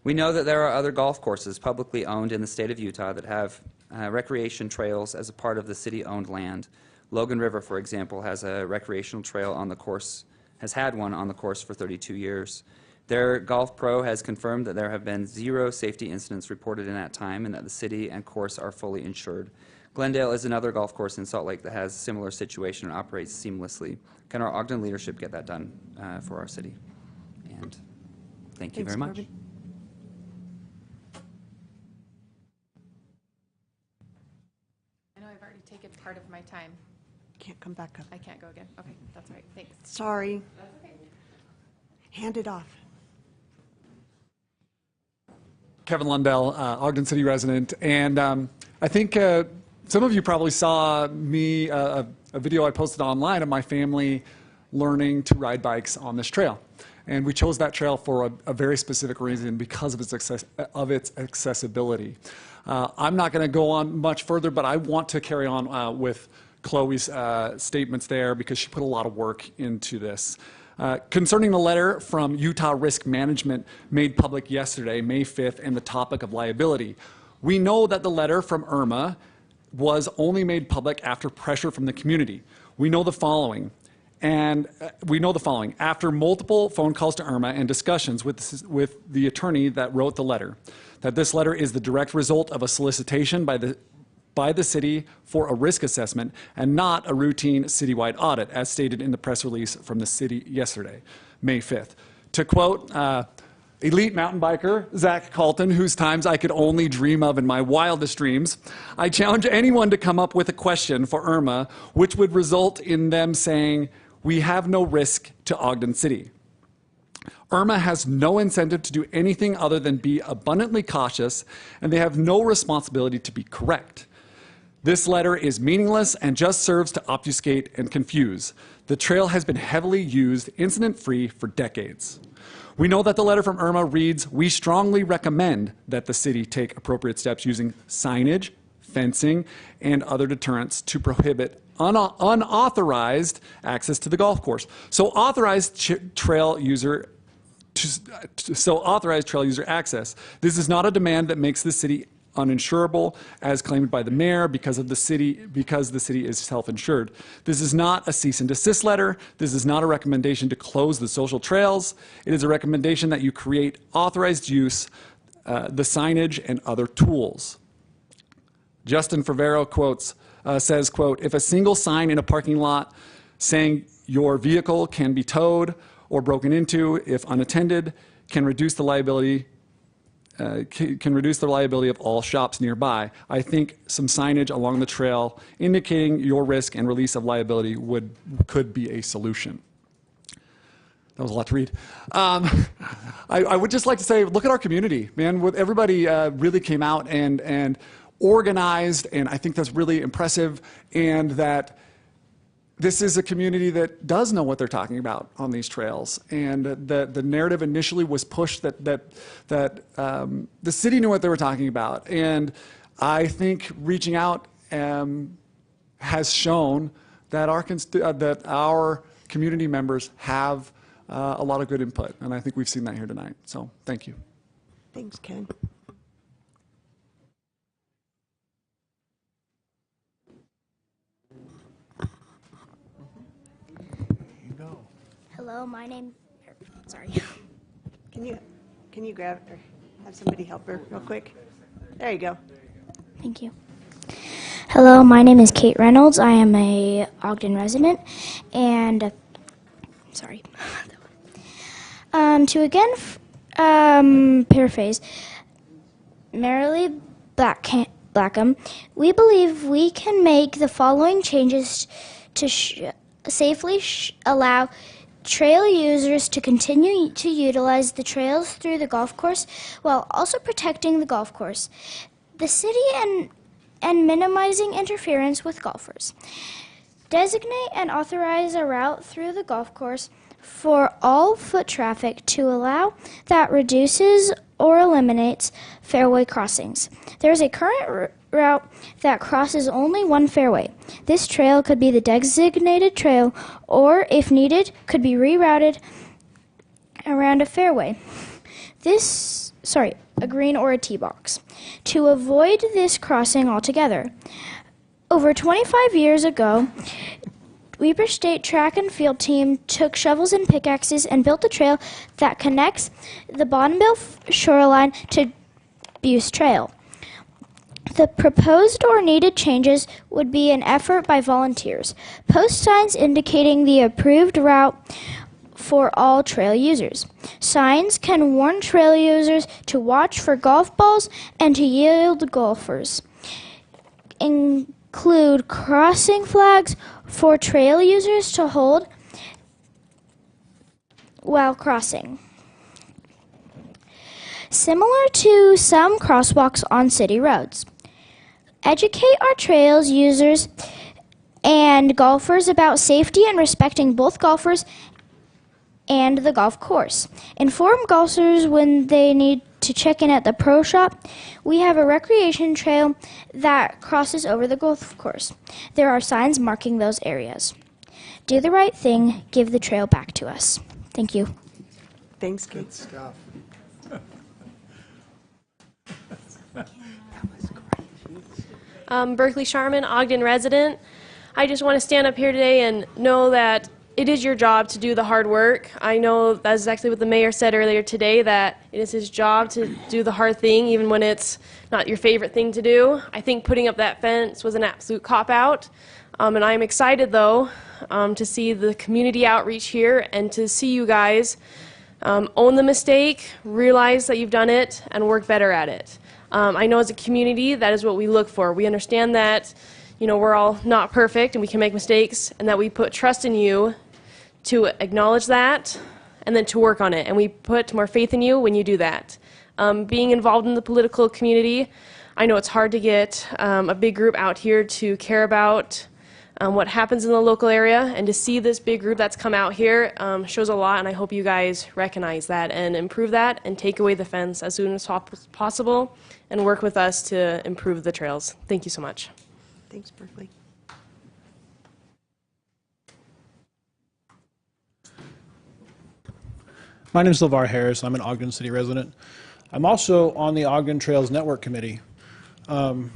We know that there are other golf courses publicly owned in the state of Utah that have recreation trails as a part of the city-owned land. Logan River, for example, has a recreational trail on the course, has had one on the course for 32 years. Their golf pro has confirmed that there have been 0 safety incidents reported in that time and that the city and course are fully insured. Glendale is another golf course in Salt Lake that has a similar situation and operates seamlessly. Can our Ogden leadership get that done for our city? And thank you very much. Corbin. I know I've already taken part of my time. Can't come back up. I can't go again. Okay, that's all right. Thanks. Sorry. That's okay. Hand it off. Kevin Lundell, Ogden City resident, and I think some of you probably saw me, a video I posted online of my family learning to ride bikes on this trail. And we chose that trail for a very specific reason, because of its accessibility. I'm not going to go on much further, but I want to carry on with Chloe's statements there, because she put a lot of work into this. Concerning the letter from Utah Risk Management made public yesterday, May 5th, and the topic of liability, we know that the letter from IRMA was only made public after pressure from the community. We know the following. After multiple phone calls to IRMA and discussions with the attorney that wrote the letter, that this letter is the direct result of a solicitation by the city for a risk assessment and not a routine citywide audit, as stated in the press release from the city yesterday, May 5th. To quote elite mountain biker Zach Calton, whose times I could only dream of in my wildest dreams, I challenge anyone to come up with a question for IRMA which would result in them saying, "We have no risk to Ogden City." IRMA has no incentive to do anything other than be abundantly cautious, and they have no responsibility to be correct. This letter is meaningless and just serves to obfuscate and confuse. The trail has been heavily used, incident-free, for decades. We know that the letter from IRMA reads, "We strongly recommend that the city take appropriate steps using signage, fencing, and other deterrents to prohibit unauthorized access to the golf course." So authorized trail user access. This is not a demand that makes the city uninsurable, as claimed by the mayor, because the city is self-insured. This is not a cease and desist letter. This is not a recommendation to close the social trails. It is a recommendation that you create authorized use, the signage, and other tools. Justin Favero says, quote, "If a single sign in a parking lot saying your vehicle can be towed or broken into if unattended can reduce the liability of all shops nearby, I think some signage along the trail indicating your risk and release of liability could be a solution." That was a lot to read. I would just like to say, look at our community, man. Everybody really came out and organized, and I think that's really impressive, and that this is a community that does know what they're talking about on these trails. And the narrative initially was pushed that the city knew what they were talking about. And I think reaching out has shown that our community members have a lot of good input, and I think we've seen that here tonight. So thank you. Thanks, Ken. Hello, my name. Sorry. Can you grab or have somebody help her real quick? There you go. Thank you. Hello, my name is Kate Reynolds. I am a Ogden resident, and sorry. To again paraphrase, Marilee Blackham, we believe we can make the following changes to safely allow trail users to continue to utilize the trails through the golf course while also protecting the golf course, the city, and minimizing interference with golfers. Designate and authorize a route through the golf course for all foot traffic to allow that reduces or eliminates fairway crossings. There is a current route that crosses only one fairway. This trail could be the designated trail, or if needed, could be rerouted around a fairway. A green or a tee box. To avoid this crossing altogether. Over 25 years ago, Weber State track and field team took shovels and pickaxes and built a trail that connects the Bonneville shoreline to Buse Trail. The proposed or needed changes would be an effort by volunteers. Post signs indicating the approved route for all trail users. Signs can warn trail users to watch for golf balls and to yield golfers. Include crossing flags for trail users to hold while crossing. Similar to some crosswalks on city roads. Educate our trails users and golfers about safety and respecting both golfers and the golf course. Inform golfers when they need to check in at the pro shop. We have a recreation trail that crosses over the golf course. There are signs marking those areas. Do the right thing, give the trail back to us. Thank you. Thanks, Kate. Good stuff. Berkeley Sharman, Ogden resident. I just want to stand up here today and know that it is your job to do the hard work. I know that's exactly what the mayor said earlier today, that it is his job to do the hard thing, even when it's not your favorite thing to do. I think putting up that fence was an absolute cop-out. And I'm excited, though, to see the community outreach here and to see you guys own the mistake, realize that you've done it, and work better at it. I know as a community, that is what we look for. We understand that, we're all not perfect and we can make mistakes, and that we put trust in you to acknowledge that and then to work on it. And we put more faith in you when you do that. Being involved in the political community, I know it's hard to get a big group out here to care about what happens in the local area, and to see this big group that's come out here shows a lot, and I hope you guys recognize that and improve that and take away the fence as soon as possible and work with us to improve the trails. Thank you so much. Thanks, Berkeley. My name is LeVar Harris. I'm an Ogden City resident. I'm also on the Ogden Trails Network Committee. Not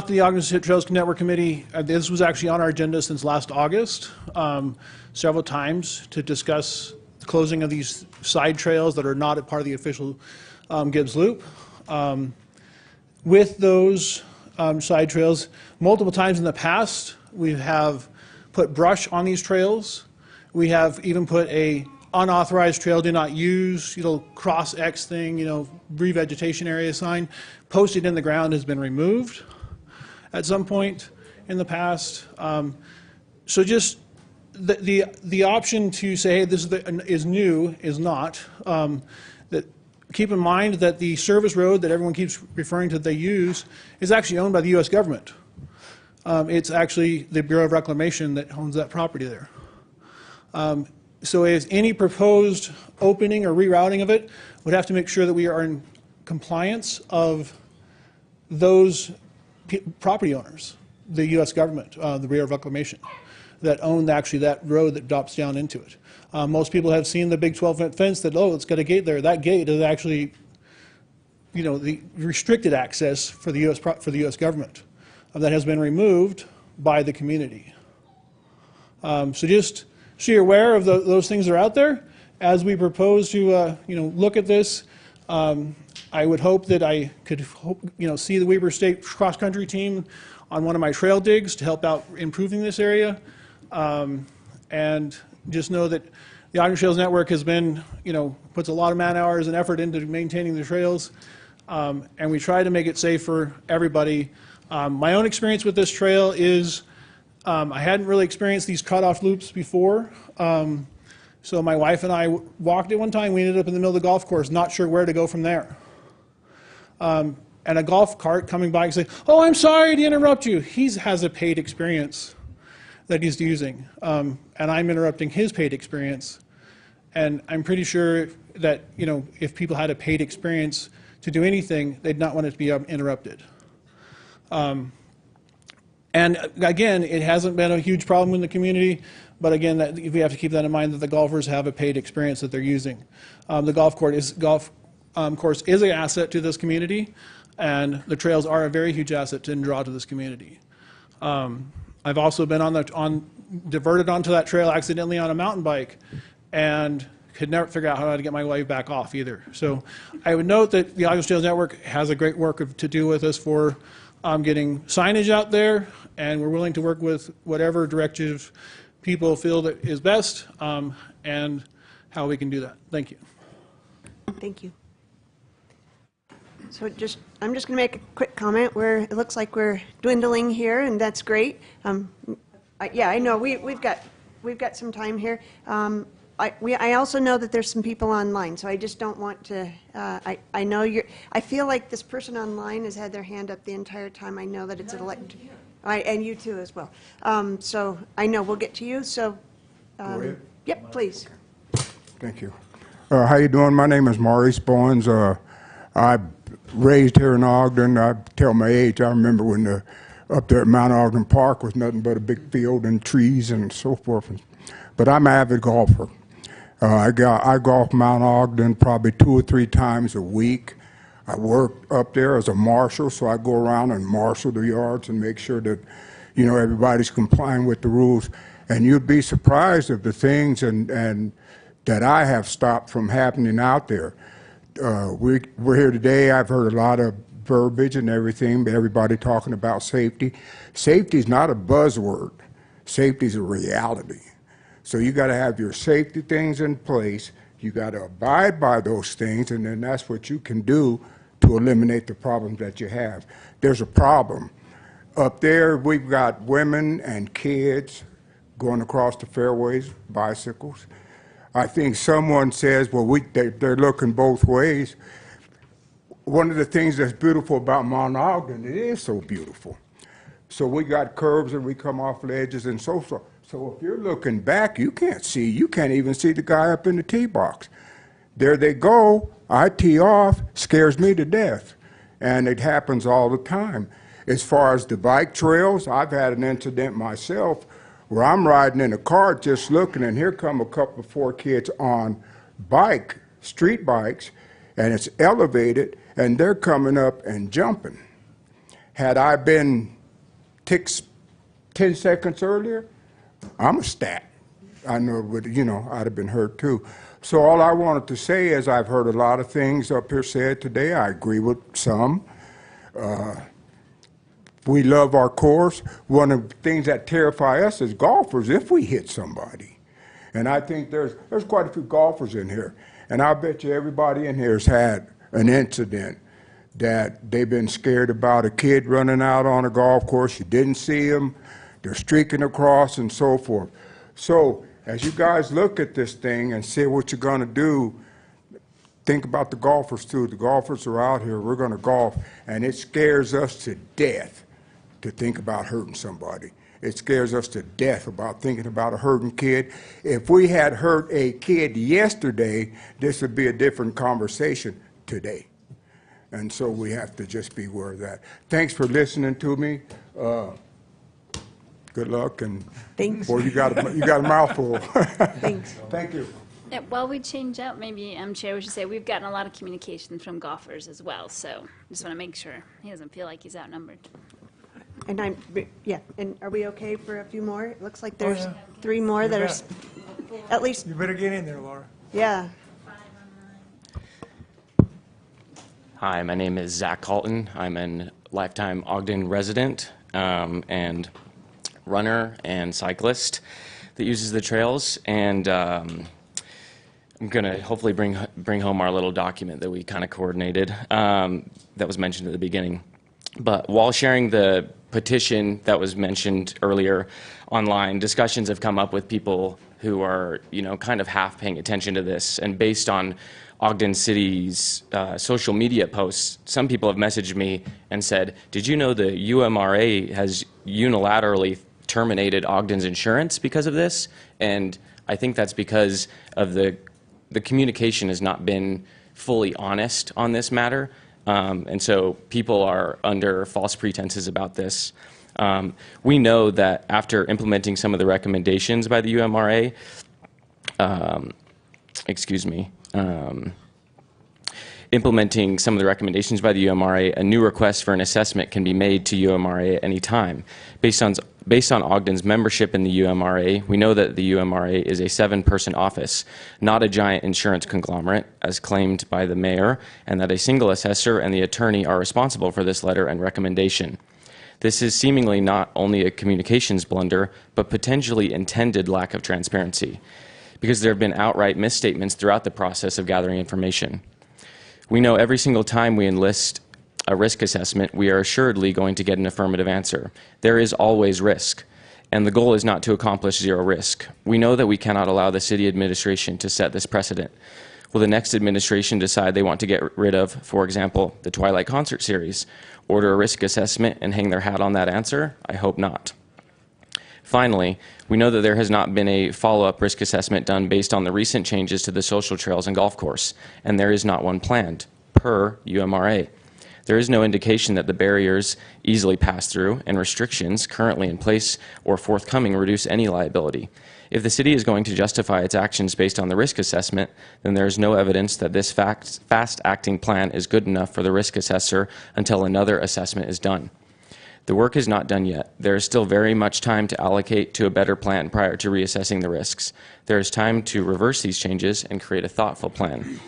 the Ogden City Trails Network Committee. This was actually on our agenda since last August, several times, to discuss the closing of these side trails that are not a part of the official Gibbs Loop. With those side trails, multiple times in the past, we have put brush on these trails. We have even put a unauthorized trail, do not use, cross X thing, revegetation area sign, posted in the ground has been removed at some point in the past. So just the option to say, hey, this is new is not. Keep in mind that the service road that everyone keeps referring to they use is actually owned by the U.S. government. It's actually the Bureau of Reclamation that owns that property there. So as any proposed opening or rerouting of it would have to make sure that we are in compliance of those property owners, the U.S. government, the Bureau of Reclamation. that own actually that road that drops down into it. Most people have seen the big 12-foot fence that, oh, it's got a gate there. That gate is actually, you know, the restricted access for the U.S. government. That has been removed by the community. So just so you're aware of those things that are out there. As we propose to, you know, look at this, I would hope that I could, you know, see the Weber State cross-country team on one of my trail digs to help out improving this area. And just know that the Ogden Trails Network has been, you know, puts a lot of man hours and effort into maintaining the trails. And we try to make it safe for everybody. My own experience with this trail is I hadn't really experienced these cutoff loops before. So my wife and I walked it one time. We ended up in the middle of the golf course, not sure where to go from there. And a golf cart coming by and saying, "Oh, I'm sorry to interrupt you." He has a paid experience that he's using, and I'm interrupting his paid experience. And I'm pretty sure that, you know, if people had a paid experience to do anything, they'd not want it to be interrupted. And again, it hasn't been a huge problem in the community, but again, we have to keep that in mind that the golfers have a paid experience that they're using. The golf course is an asset to this community, and the trails are a very huge asset and draw to this community. I've also been diverted onto that trail accidentally on a mountain bike, and could never figure out how to get my wife back off either. So I would note that the Ogden Trails Network has a great work to do with us for getting signage out there, and we're willing to work with whatever directive people feel that is best, and how we can do that. Thank you. Thank you. So I'm just going to make a quick comment where it looks like we're dwindling here, and that's great. Yeah, I know we've got some time here. I also know that there's some people online, so I just don't want to. I know I feel like this person online has had their hand up the entire time. I know that it's an elect. And you too as well. So I know we'll get to you. So, yep, please. Thank you. How you doing? My name is Maurice Bowens. I'm raised here in Ogden. I tell my age. I remember when up there at Mount Ogden Park was nothing but a big field and trees and so forth. But I'm an avid golfer. I golf Mount Ogden probably 2 or 3 times a week. I work up there as a marshal, so I go around and marshal the yards and make sure that, you know, everybody's complying with the rules. And you'd be surprised of the things and that I have stopped from happening out there. We're here today. I've heard a lot of verbiage and everything, but everybody talking about safety. Safety is not a buzzword. Safety is a reality. So you got to have your safety things in place. You got to abide by those things, and then that's what you can do to eliminate the problems that you have. There's a problem. Up there, we've got women and kids going across the fairways, bicycles. I think someone says, well, they're looking both ways. One of the things that's beautiful about Mount Ogden, it is so beautiful. So we got curves and we come off ledges and so forth. So if you're looking back, you can't even see the guy up in the tee box. There they go. I tee off, scares me to death. And it happens all the time. As far as the bike trails, I've had an incident myself where I'm riding in a car just looking, and here come a couple of 4 kids on street bikes, and it's elevated, and they're coming up and jumping. Had I been 10 seconds earlier, I'm a stat. I know, you know, I'd have been hurt too. So all I wanted to say is I've heard a lot of things up here said today. I agree with some. We love our course. One of the things that terrify us as golfers if we hit somebody. And I think there's quite a few golfers in here. And I bet you everybody in here has had an incident that they've been scared about. A kid running out on a golf course, you didn't see him, they're streaking across and so forth. So as you guys look at this thing and see what you're going to do, think about the golfers too. The golfers are out here, we're going to golf, and it scares us to death to think about hurting somebody. It scares us to death about thinking about a hurting kid. If we had hurt a kid yesterday, this would be a different conversation today. And so we have to just be aware of that. Thanks for listening to me. Good luck, and Thanks. boy, you got a mouthful. Thanks. Thank you. While we change up, maybe, Chair, we should say we've gotten a lot of communication from golfers as well, so just want to make sure he doesn't feel like he's outnumbered. And and are we okay for a few more? It looks like there's yeah. 3 more You that bet. are, at least, You better get in there, Laura. yeah. Hi, my name is Zach Calton. I'm a lifetime Ogden resident and runner and cyclist that uses the trails. And I'm going to hopefully bring home our little document that we kind of coordinated that was mentioned at the beginning. But while sharing the petition that was mentioned earlier online, discussions have come up with people who are, kind of half paying attention to this. And based on Ogden City's social media posts, some people have messaged me and said, did you know the UMRA has unilaterally terminated Ogden's insurance because of this? And I think that's because of the communication has not been fully honest on this matter. And so people are under false pretenses about this. We know that after implementing some of the recommendations by the UMRA, implementing some of the recommendations by the UMRA, a new request for an assessment can be made to UMRA at any time. Based on Ogden's membership in the UMRA, we know that the UMRA is a 7-person office, not a giant insurance conglomerate, as claimed by the mayor, and that a single assessor and the attorney are responsible for this letter and recommendation. This is seemingly not only a communications blunder, but potentially intended lack of transparency, because there have been outright misstatements throughout the process of gathering information. We know every single time we enlist a risk assessment, we are assuredly going to get an affirmative answer. There is always risk, and the goal is not to accomplish zero risk. We know that we cannot allow the city administration to set this precedent. Will the next administration decide they want to get rid of, for example, the Twilight concert series, order a risk assessment and hang their hat on that answer? I hope not. Finally, we know that there has not been a follow-up risk assessment done based on the recent changes to the social trails and golf course, and there is not one planned, per UMRA. There is no indication that the barriers easily pass through and restrictions currently in place or forthcoming reduce any liability. If the city is going to justify its actions based on the risk assessment, then there is no evidence that this fast-acting plan is good enough for the risk assessor until another assessment is done. The work is not done yet. There is still very much time to allocate to a better plan prior to reassessing the risks. There is time to reverse these changes and create a thoughtful plan.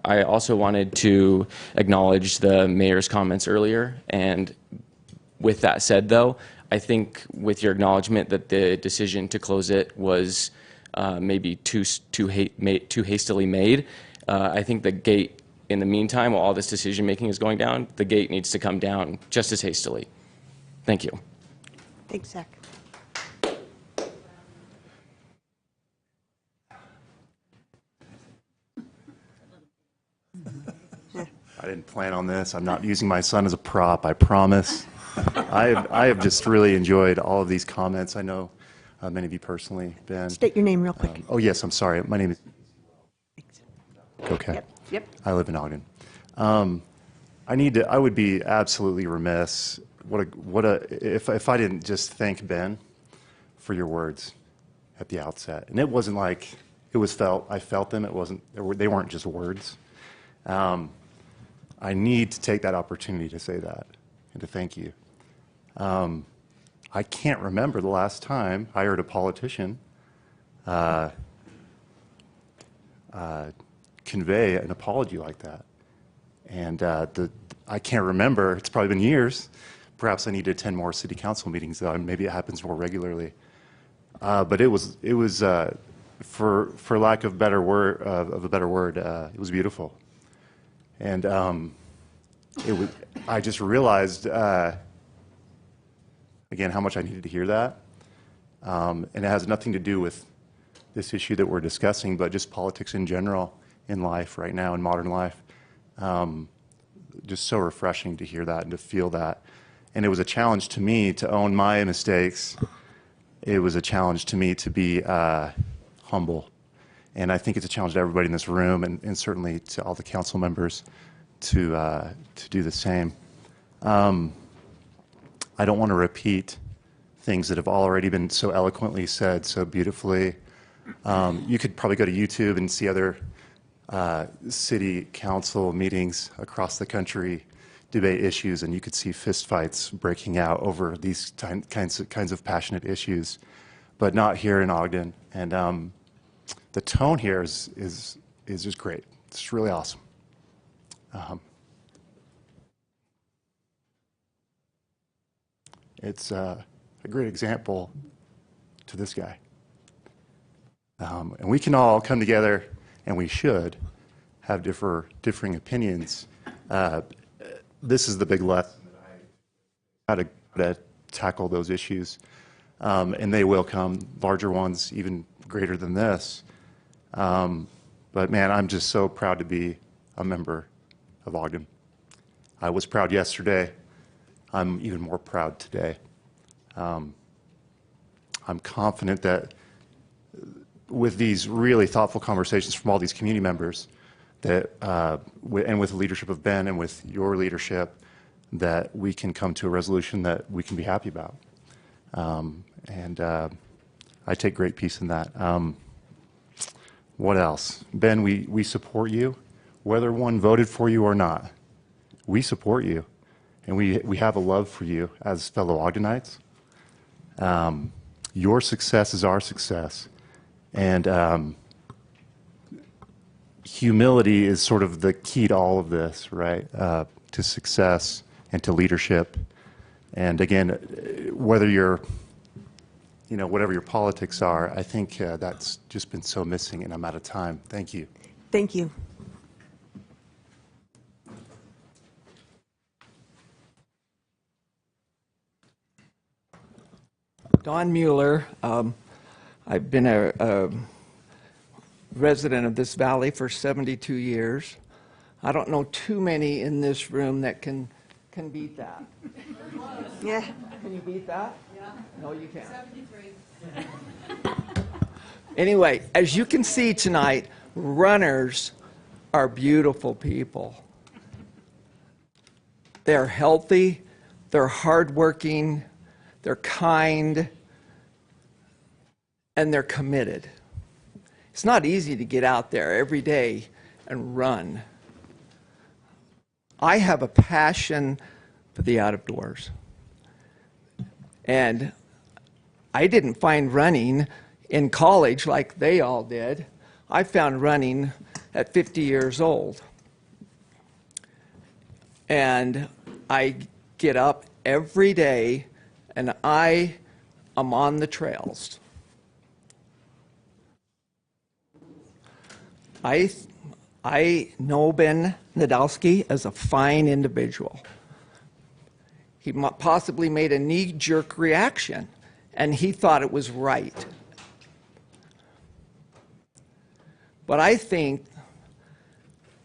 I also wanted to acknowledge the mayor's comments earlier, and with that said, though, I think with your acknowledgement that the decision to close it was maybe too hastily made, I think the gate, in the meantime, while all this decision-making is going down, the gate needs to come down just as hastily. Thank you. Thanks, Zach. I didn't plan on this. I'm not using my son as a prop, I promise. I have just really enjoyed all of these comments. I know many of you personally, Ben. State your name real quick. Oh, yes, I'm sorry. My name is... Okay. Yep. I live in Ogden. I would be absolutely remiss if I didn't just thank Ben for your words at the outset. And it wasn't like it was felt. I felt them. They weren't just words. I need to take that opportunity to say that and to thank you. I can't remember the last time I heard a politician convey an apology like that. And I can't remember. It's probably been years. Perhaps I need to attend more city council meetings, though. Maybe it happens more regularly. But it was for lack of a better word, it was beautiful. And I just realized again how much I needed to hear that. And it has nothing to do with this issue that we're discussing, but just politics in general in life right now, in modern life. Just so refreshing to hear that and to feel that. And it was a challenge to me to own my mistakes. It was a challenge to me to be humble. And I think it's a challenge to everybody in this room and certainly to all the council members to do the same. I don't want to repeat things that have already been so eloquently said, so beautifully. You could probably go to YouTube and see other city council meetings across the country debate issues, and you could see fistfights breaking out over these kinds of passionate issues, but not here in Ogden. And the tone here is just great. It's really awesome. It's a great example to this guy. And we can all come together, and we should have differing opinions. This is the big lesson that I how to tackle those issues, and they will come, larger ones, even greater than this. But man, I'm just so proud to be a member of Ogden. I was proud yesterday. I'm even more proud today. I'm confident that with these really thoughtful conversations from all these community members, that and with the leadership of Ben and with your leadership, that we can come to a resolution that we can be happy about. And I take great peace in that. What else? Ben, we support you, whether one voted for you or not. We support you, and we have a love for you as fellow Ogdenites. Your success is our success, and humility is sort of the key to all of this, right? To success and to leadership. And again, whether you're, whatever your politics are, I think that's just been so missing, and I'm out of time. Thank you. Thank you. Don Mueller. I've been a resident of this valley for 72 years. I don't know too many in this room that can beat that. Yeah. Can you beat that? Yeah. No, you can't. 73. Anyway, as you can see tonight, runners are beautiful people. They're healthy, they're hardworking, they're kind, and they're committed. It's not easy to get out there every day and run. I have a passion for the out of doors. And I didn't find running in college like they all did. I found running at 50 years old. And I get up every day and I am on the trails. I know Ben Nadolski as a fine individual. He possibly made a knee-jerk reaction, and he thought it was right. But I think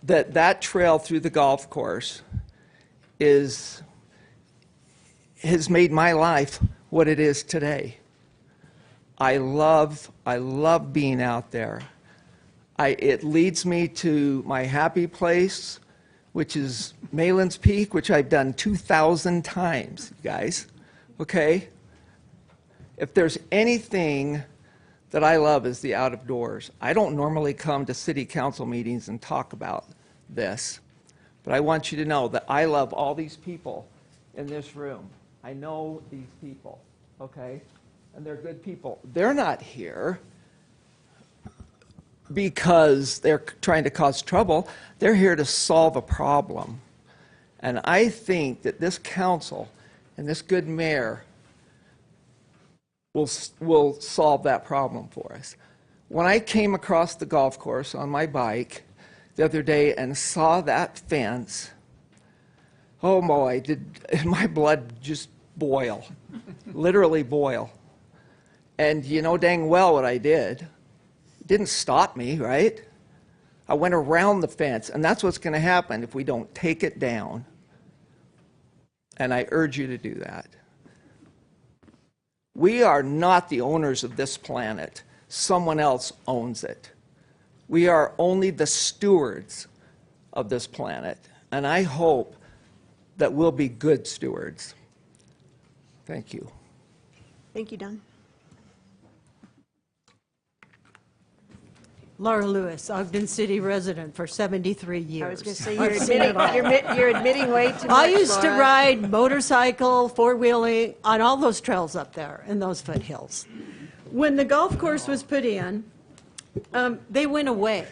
that trail through the golf course has made my life what it is today. I love being out there. It leads me to my happy place, which is Malin's Peak, which I've done 2,000 times, you guys, okay? If there's anything that I love is the out of doors. I don't normally come to city council meetings and talk about this, but I want you to know that I love all these people in this room. I know these people, okay? And they're good people. They're not here because they're trying to cause trouble. They're here to solve a problem. And I think that this council and this good mayor will solve that problem for us. When I came across the golf course on my bike the other day and saw that fence, oh boy, did my blood just boil, literally boil. And you know dang well what I did. It didn't stop me, right? I went around the fence, and that's what's going to happen if we don't take it down. And I urge you to do that. We are not the owners of this planet. Someone else owns it. We are only the stewards of this planet. And I hope that we'll be good stewards. Thank you. Thank you, Don. Laura Lewis, Ogden City resident for 73 years. I was going to say, I've seen it all. you're admitting way too much, I used to Laura. ride motorcycle, four-wheeling on all those trails up there in those foothills. When the golf course was put in, they went away.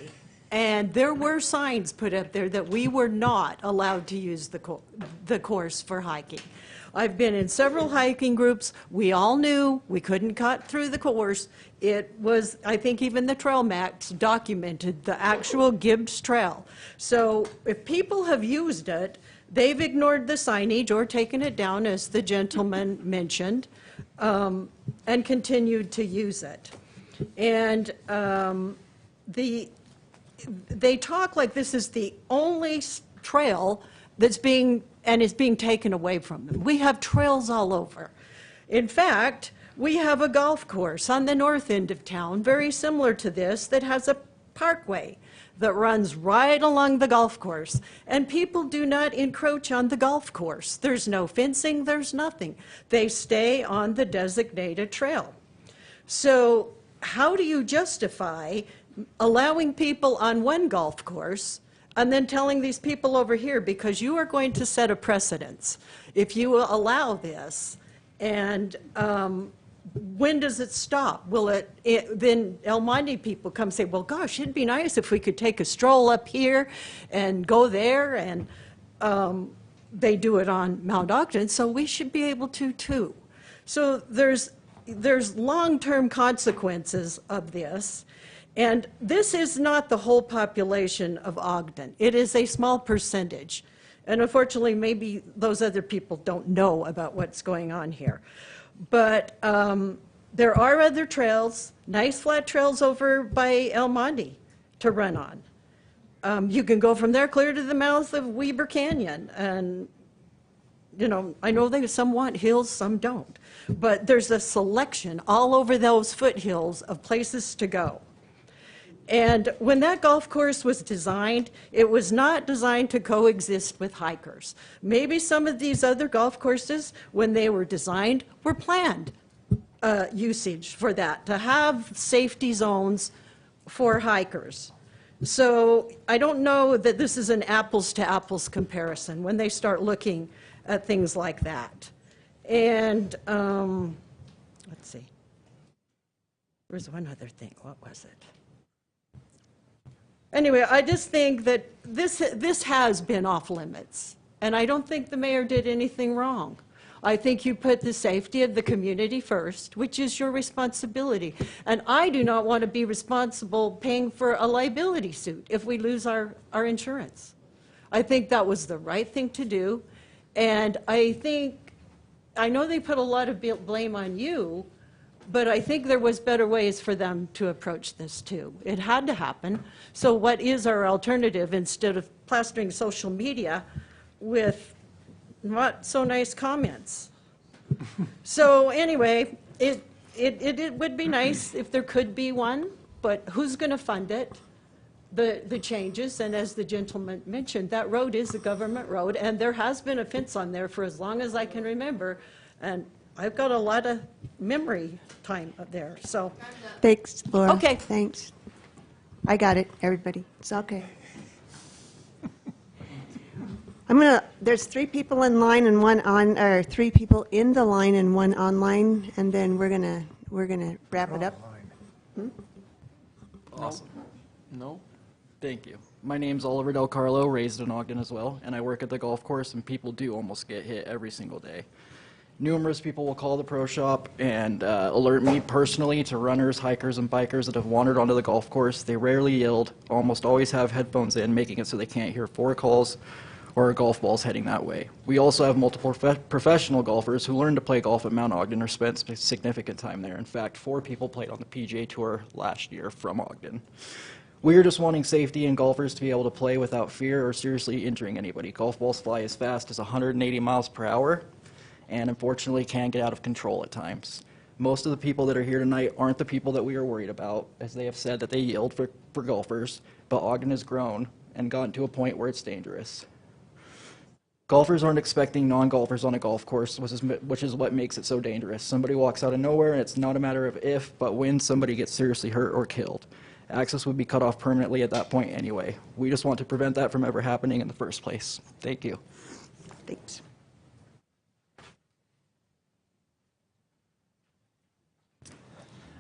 And there were signs put up there that we were not allowed to use the course for hiking. I've been in several hiking groups. We all knew we couldn't cut through the course. It was, I think even the trail maps documented the actual Gibbs Trail. So if people have used it, they've ignored the signage or taken it down, as the gentleman mentioned, and continued to use it. And they talk like this is the only trail that's being taken away from them. We have trails all over. In fact, we have a golf course on the north end of town, very similar to this, that has a parkway that runs right along the golf course. And people do not encroach on the golf course. There's no fencing, there's nothing. They stay on the designated trail. So how do you justify allowing people on one golf course and then telling these people over here, because you are going to set a precedence if you will allow this, and when does it stop? Will then El Monte people come say, well, gosh, it'd be nice if we could take a stroll up here and go there, and they do it on Mount Ogden, so we should be able to too. So there's long-term consequences of this. And this is not the whole population of Ogden. It is a small percentage. And unfortunately, maybe those other people don't know about what's going on here. But there are other trails, nice flat trails over by El Monte to run on. You can go from there clear to the mouth of Weber Canyon. And, you know, I know some want hills, some don't. But there's a selection all over those foothills of places to go. And when that golf course was designed, it was not designed to coexist with hikers. Maybe some of these other golf courses, when they were designed, were planned usage for that, to have safety zones for hikers. So I don't know that this is an apples to apples comparison when they start looking at things like that. And let's see. There was one other thing. What was it? Anyway, I just think that this has been off limits, and I don't think the mayor did anything wrong. I think you put the safety of the community first, which is your responsibility. And I do not want to be responsible paying for a liability suit if we lose our insurance. I think that was the right thing to do, and I know they put a lot of blame on you, but I think there was better ways for them to approach this too. It had to happen. So what is our alternative instead of plastering social media with not so nice comments? So anyway, it would be nice if there could be one, but who's going to fund it? The changes, and as the gentleman mentioned, that road is a government road, and there has been a fence on there for as long as I can remember, and I've got a lot of memory time up there, so. Thanks, Laura. Okay. Thanks. I got it, everybody. It's okay. There's 3 people in line and 1 on, or 3 people in the line and 1 online, and then we're gonna wrap it up. Awesome. No? Thank you. My name's Oliver Del Carlo, raised in Ogden as well, and I work at the golf course, and people do almost get hit every single day. Numerous people will call the pro shop and alert me personally to runners, hikers, and bikers that have wandered onto the golf course. They rarely yield, almost always have headphones in, making it so they can't hear 4 calls or golf balls heading that way. We also have multiple professional golfers who learned to play golf at Mount Ogden or spent significant time there. In fact, 4 people played on the PGA Tour last year from Ogden. We are just wanting safety and golfers to be able to play without fear or seriously injuring anybody. Golf balls fly as fast as 180 miles per hour. And unfortunately can get out of control at times. Most of the people that are here tonight aren't the people that we are worried about, as they have said that they yield for golfers, but Ogden has grown and gotten to a point where it's dangerous. Golfers aren't expecting non-golfers on a golf course, which is what makes it so dangerous. Somebody walks out of nowhere, and it's not a matter of if, but when somebody gets seriously hurt or killed. Access would be cut off permanently at that point anyway. We just want to prevent that from ever happening in the first place. Thank you. Thanks.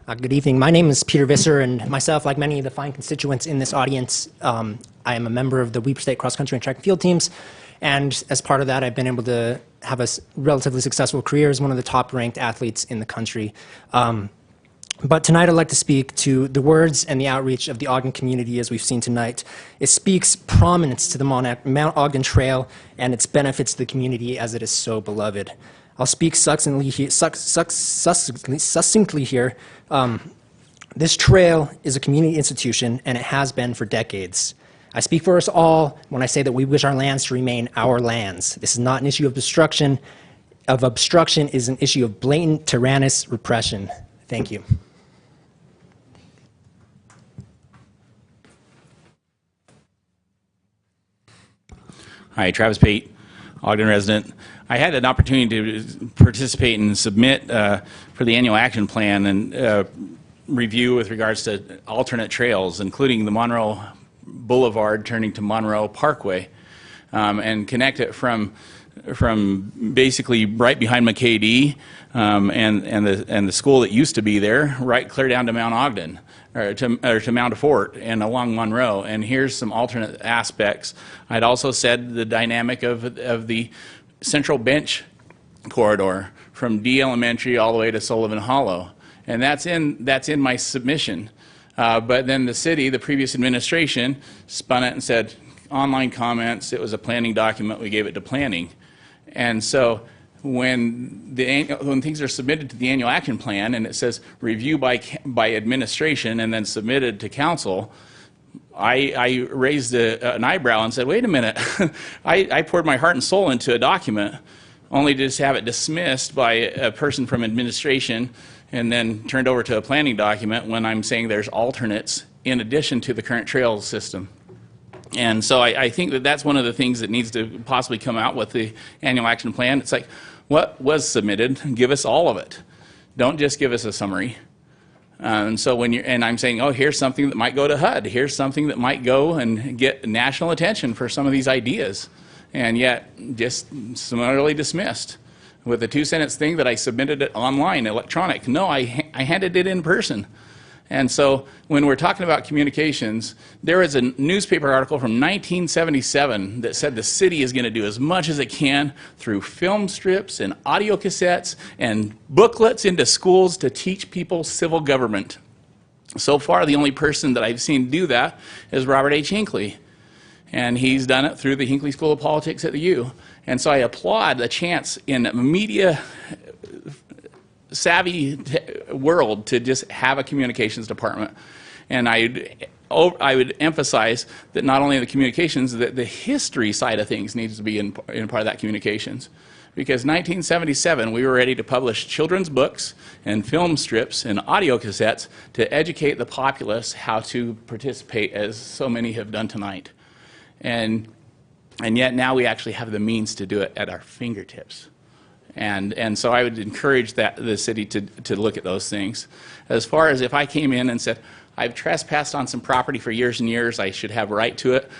Good evening. My name is Peter Visser, and myself, like many of the fine constituents in this audience, I am a member of the Weber State cross country and track and field teams. And as part of that, I've been able to have a relatively successful career as one of the top-ranked athletes in the country. But tonight I'd like to speak to the words and the outreach of the Ogden community as we've seen tonight. It speaks prominence to the Mount Ogden Trail and its benefits to the community as it is so beloved. I'll speak succinctly here. This trail is a community institution, and it has been for decades. I speak for us all when I say that we wish our lands to remain our lands. This is not an issue of obstruction. Obstruction is an issue of blatant, tyrannous repression. Thank you. Hi, Travis Pate, Ogden resident. I had an opportunity to participate and submit for the annual action plan and review with regards to alternate trails, including the Monroe Boulevard turning to Monroe Parkway, and connect it from basically right behind McKay-D and the school that used to be there, right clear down to Mount Ogden, or to Mount Fort and along Monroe. And here's some alternate aspects. I'd also said the dynamic of the Central Bench corridor from D Elementary all the way to Sullivan Hollow, and that's in my submission. But then the city, the previous administration, spun it and said online comments. It was a planning document. We gave it to planning, and so when things are submitted to the annual action plan and it says review by administration and then submitted to council, I raised an eyebrow and said, wait a minute, I poured my heart and soul into a document only to just have it dismissed by a person from administration and then turned over to a planning document when I'm saying there's alternates in addition to the current trail system. And so I think that that's one of the things that needs to possibly come out with the annual action plan. It's like, what was submitted? Give us all of it. Don't just give us a summary. And so and I'm saying, oh, here's something that might go to HUD. Here's something that might go and get national attention for some of these ideas. And yet, just summarily dismissed. With the 2-sentence thing that I submitted it online, electronic. No, I handed it in person. And so when we're talking about communications, there is a newspaper article from 1977 that said the city is going to do as much as it can through film strips and audio cassettes and booklets into schools to teach people civil government. So far, the only person that I've seen do that is Robert H. Hinckley. And he's done it through the Hinckley School of Politics at the U. And so I applaud the chance in a media savvy world to just have a communications department. And I would emphasize that not only the communications, that the history side of things needs to be in part of that communications. Because 1977, we were ready to publish children's books and film strips and audio cassettes to educate the populace how to participate, as so many have done tonight. And yet now we actually have the means to do it at our fingertips. And so I would encourage the city to look at those things. As far as if I came in and said, I've trespassed on some property for years and years, I should have a right to it.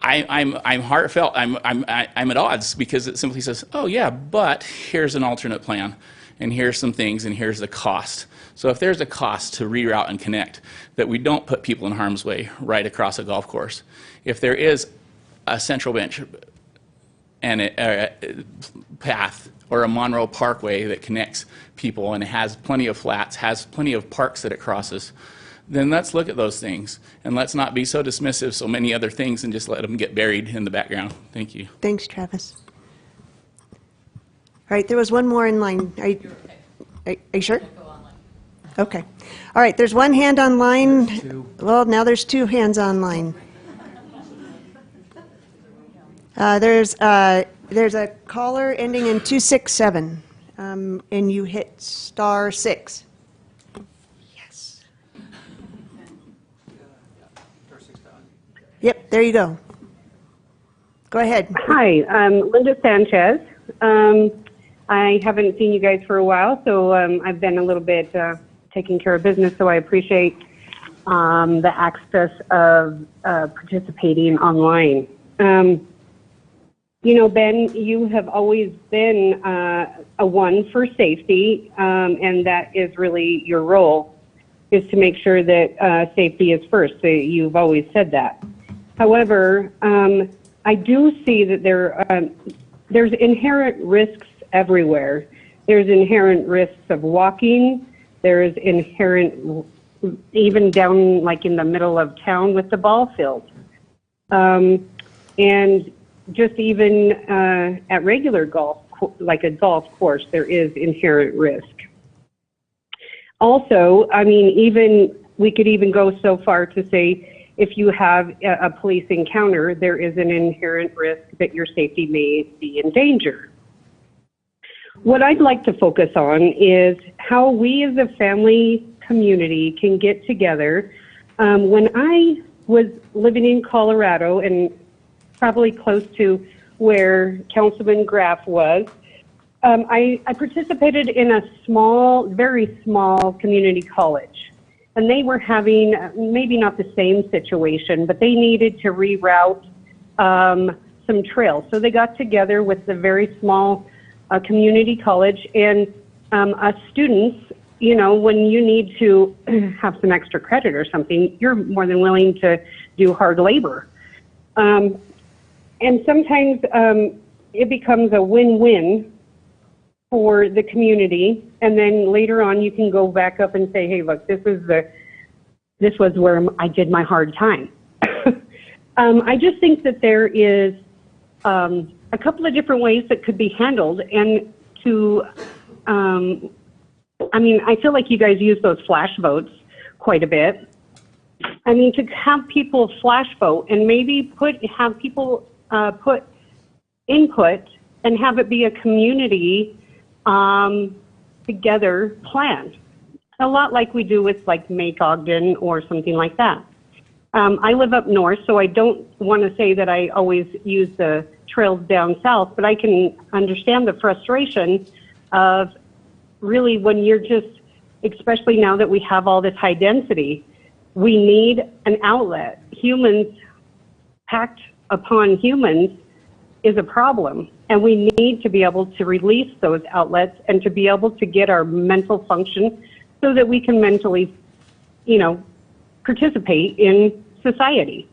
I'm heartfelt. I'm at odds because it simply says, oh yeah, but here's an alternate plan, and here's some things, and here's the cost. So if there's a cost to reroute and connect, that we don't put people in harm's way right across a golf course. If there is a Central Bench and a path or a Monroe Parkway that connects people and it has plenty of flats, has plenty of parks that it crosses, then let's look at those things. And let's not be so dismissive so many other things and just let them get buried in the background. Thank you. Thanks, Travis. All right, there was one more in line. Are you sure? Okay. All right, there's one hand online. Well, now there's 2 hands online. There's a caller ending in 267, and you hit *6. Yes. Yep, there you go. Go ahead. Hi, I'm Linda Sanchez. I haven't seen you guys for a while, so I've been a little bit taking care of business, so I appreciate the access of participating online. You know, Ben, you have always been a one for safety, and that is really your role, is to make sure that safety is first. So you've always said that. However, I do see that there's inherent risks everywhere. There's inherent risks of walking. There's inherent, even down like in the middle of town with the ball field. And just even at regular golf, like a golf course, there is inherent risk. Also, I mean, we could even go so far to say, if you have a police encounter, there is an inherent risk that your safety may be in danger. What I'd like to focus on is how we as a family community can get together. When I was living in Colorado, and probably close to where Councilman Graff was, I participated in a small, very small community college. And they were having maybe not the same situation, but they needed to reroute some trails. So they got together with the very small community college, and us students, you know, when you need to have some extra credit or something, you're more than willing to do hard labor. And sometimes it becomes a win-win for the community, and then later on you can go back up and say, hey, look, this was where I did my hard time. I just think that there is a couple of different ways that could be handled, and to, I mean, I feel like you guys use those flash votes quite a bit. I mean, to have people flash vote and maybe have people put input and have it be a community together plan. A lot like we do with like Make Ogden or something like that. I live up north, so I don't want to say that I always use the trails down south, but I can understand the frustration of really when you're just, especially now that we have all this high density, we need an outlet. Humans, packed upon humans, is a problem. And we need to be able to release those outlets and to be able to get our mental function so that we can mentally, you know, participate in society.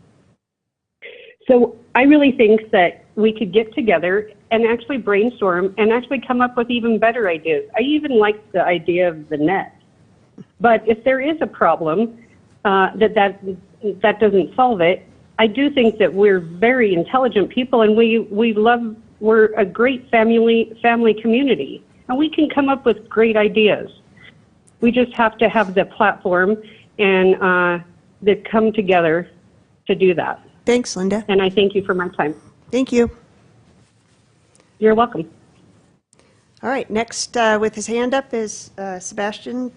So I really think that we could get together and actually brainstorm and actually come up with even better ideas. I even like the idea of the net. But if there is a problem that doesn't solve it, I do think that we're very intelligent people, and we're a great family community, and we can come up with great ideas. We just have to have the platform and that come together to do that. Thanks, Linda. And I thank you for my time. Thank you. You're welcome. All right, next with his hand up is Sebastian.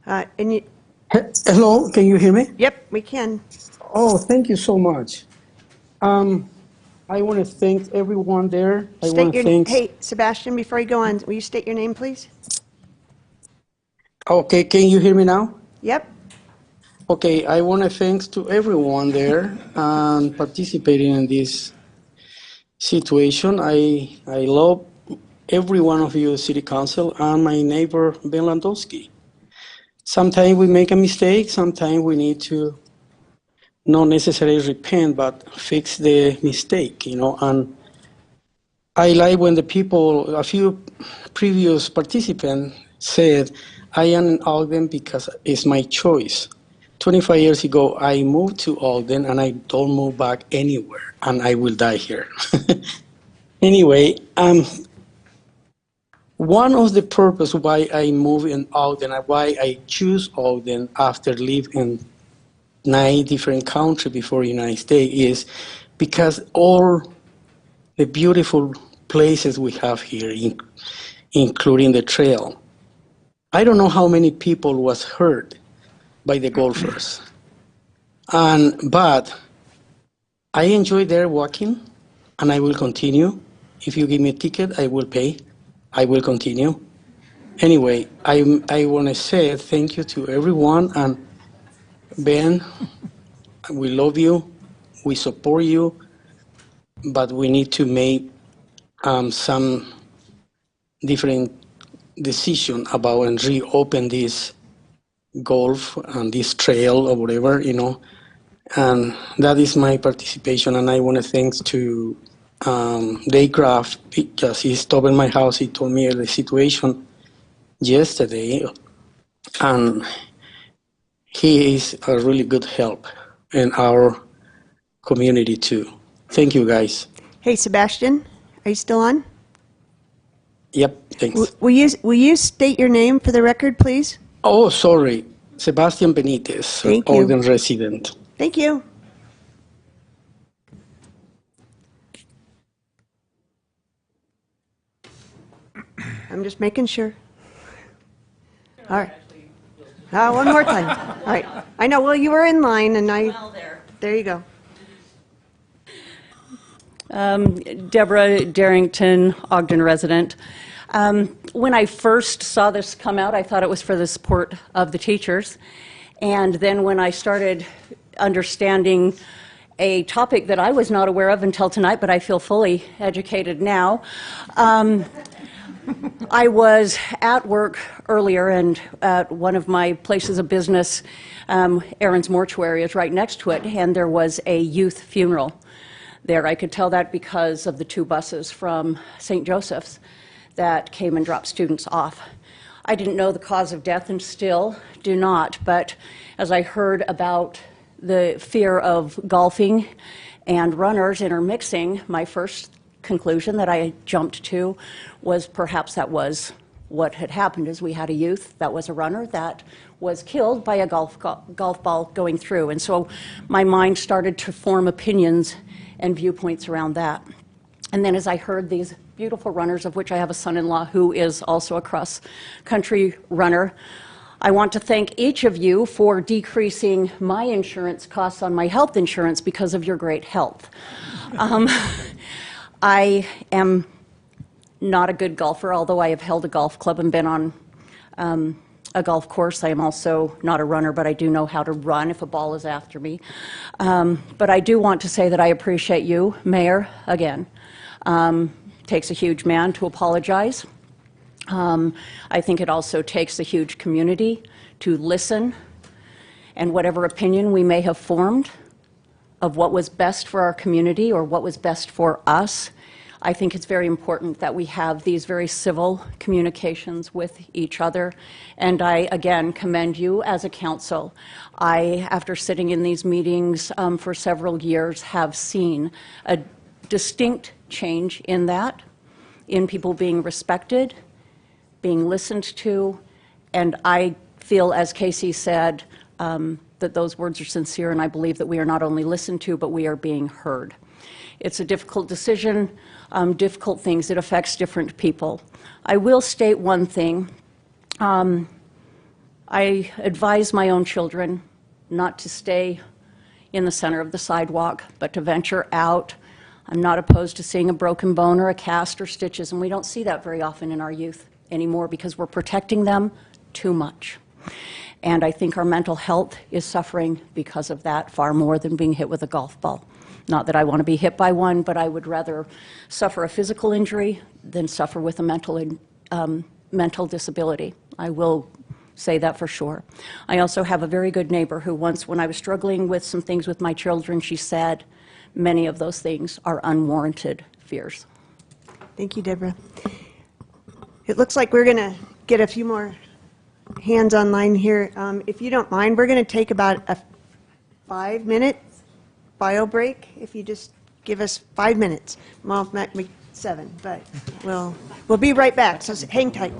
Hello, can you hear me? Yep, we can. Oh, thank you so much. I want to thank everyone there. Hey, Sebastian, before you go on, will you state your name, please? Okay, can you hear me now? Yep. Okay, I want to thanks to everyone there and participating in this situation. I love every one of you, City Council, and my neighbor, Ben Landowski. Sometimes we make a mistake, sometimes we need to not necessarily repent, but fix the mistake, you know. And I like when a few previous participants said, I am in Ogden because it's my choice. 25 years ago, I moved to Ogden and I don't move back anywhere, and I will die here. Anyway, one of the purpose why I moved in Ogden and why I choose Ogden after living in 9 different countries before the United States is because all the beautiful places we have here, including the trail. I don't know how many people was hurt by the golfers. But I enjoy there walking, and I will continue. If you give me a ticket, I will pay. I will continue. Anyway, I want to say thank you to everyone, and Ben, we love you, we support you, but we need to make some different decision about and reopen this golf and this trail or whatever, and that is my participation. And I want to thanks to Daycraft, because he stopped in my house. He told me the situation yesterday, and he is a really good help in our community too. Thank you, guys. Hey, Sebastian, are you still on? Yep, thanks. Will you state your name for the record, please? Oh, sorry. Sebastian Benitez, Thank you. Ogden resident. Thank you. I'm just making sure. All right. One more time. All right. I know, well, you were in line, and there you go. Deborah Darrington, Ogden resident. When I first saw this come out, I thought it was for the support of the teachers. And then when I started understanding a topic that I was not aware of until tonight, but I feel fully educated now, I was at work earlier, and at one of my places of business, Aaron's Mortuary is right next to it, and there was a youth funeral there. I could tell that because of the two buses from St. Joseph's that came and dropped students off. I didn't know the cause of death and still do not, but as I heard about the fear of golfing and runners intermixing, my first conclusion that I jumped to was perhaps that was what had happened, is we had a youth that was a runner that was killed by a golf ball going through. And so my mind started to form opinions and viewpoints around that. And then as I heard these beautiful runners, of which I have a son-in-law who is also a cross-country runner, I want to thank each of you for decreasing my insurance costs on my health insurance because of your great health. I am not a good golfer, although I have held a golf club and been on a golf course. I am also not a runner, but I do know how to run if a ball is after me. But I do want to say that I appreciate you, Mayor, again. Takes a huge man to apologize. I think it also takes a huge community to listen, and whatever opinion we may have formed of what was best for our community or what was best for us, I think it's very important that we have these very civil communications with each other. And I, again, commend you as a council. I, after sitting in these meetings for several years, have seen a distinct change in that, in people being respected, being listened to, and I feel, as Casey said, that those words are sincere, and I believe that we are not only listened to, but we are being heard. It's a difficult decision, difficult things. It affects different people. I will state one thing. I advise my own children not to stay in the center of the sidewalk, but to venture out. I'm not opposed to seeing a broken bone or a cast or stitches, and we don't see that very often in our youth anymore because we're protecting them too much. And I think our mental health is suffering because of that far more than being hit with a golf ball. Not that I want to be hit by one, but I would rather suffer a physical injury than suffer with a mental disability. I will say that for sure. I also have a very good neighbor who once, when I was struggling with some things with my children, she said, many of those things are unwarranted fears. Thank you, Deborah. It looks like we're going to get a few more hands online here. If you don't mind, we're going to take about a 5-minute bio break. If you just give us 5 minutes. Well, maybe 7, but we'll be right back. So hang tight.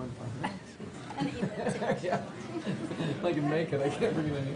I can make it. I can't bring it in here.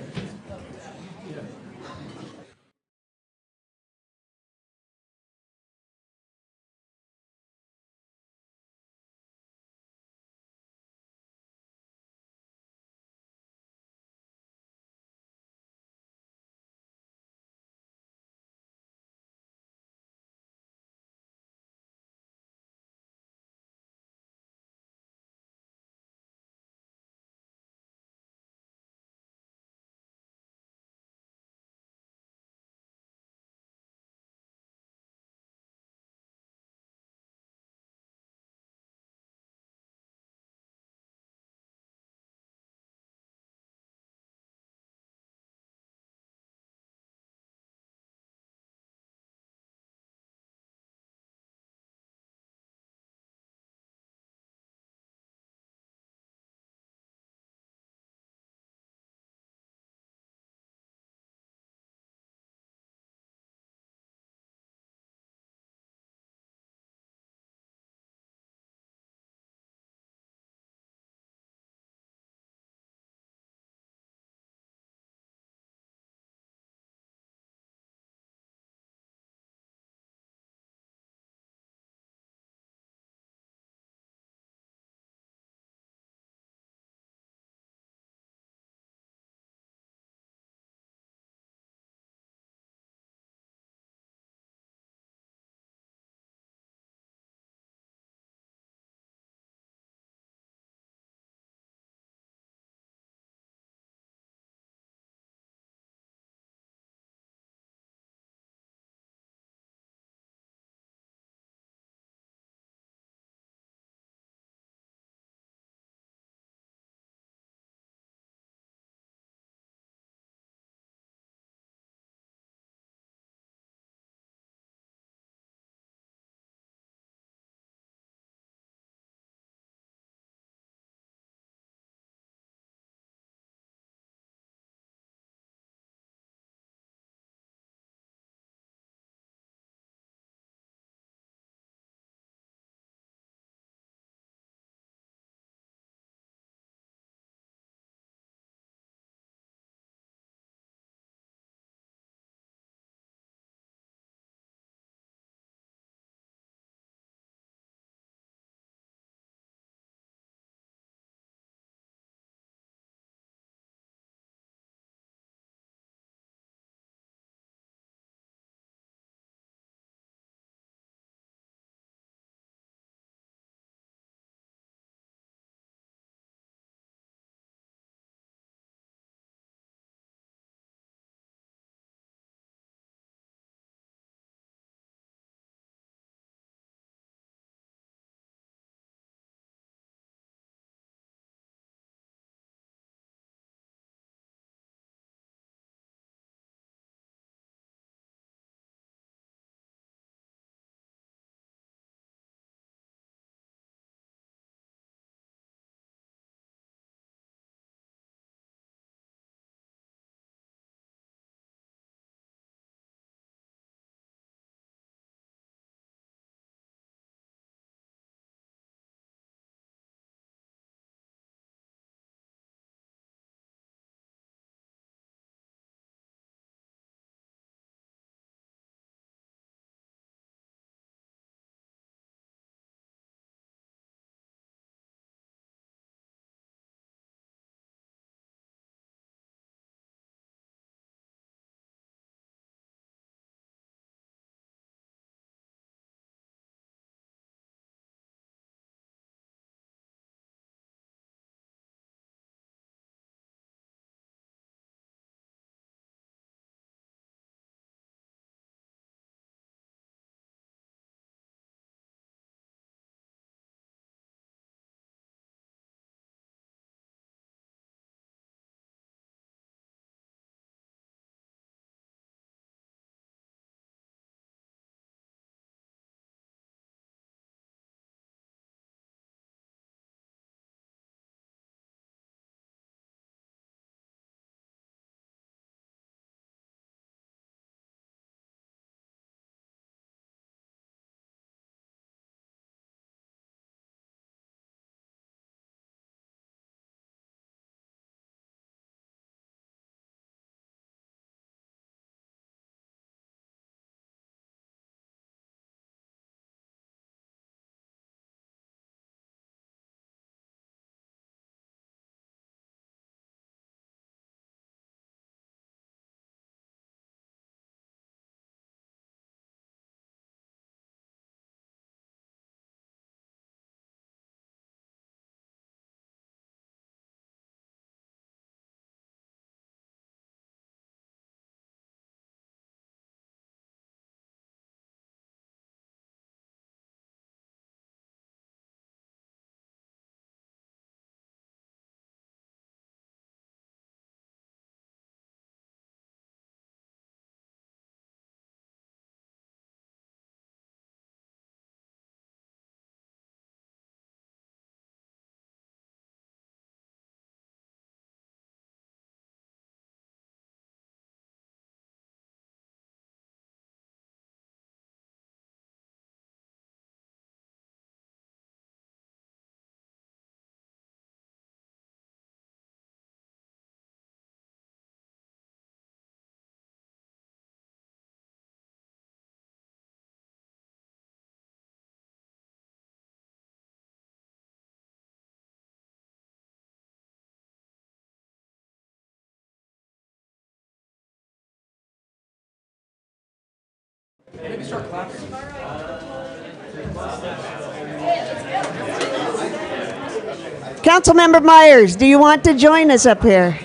Councilmember Myers, do you want to join us up here?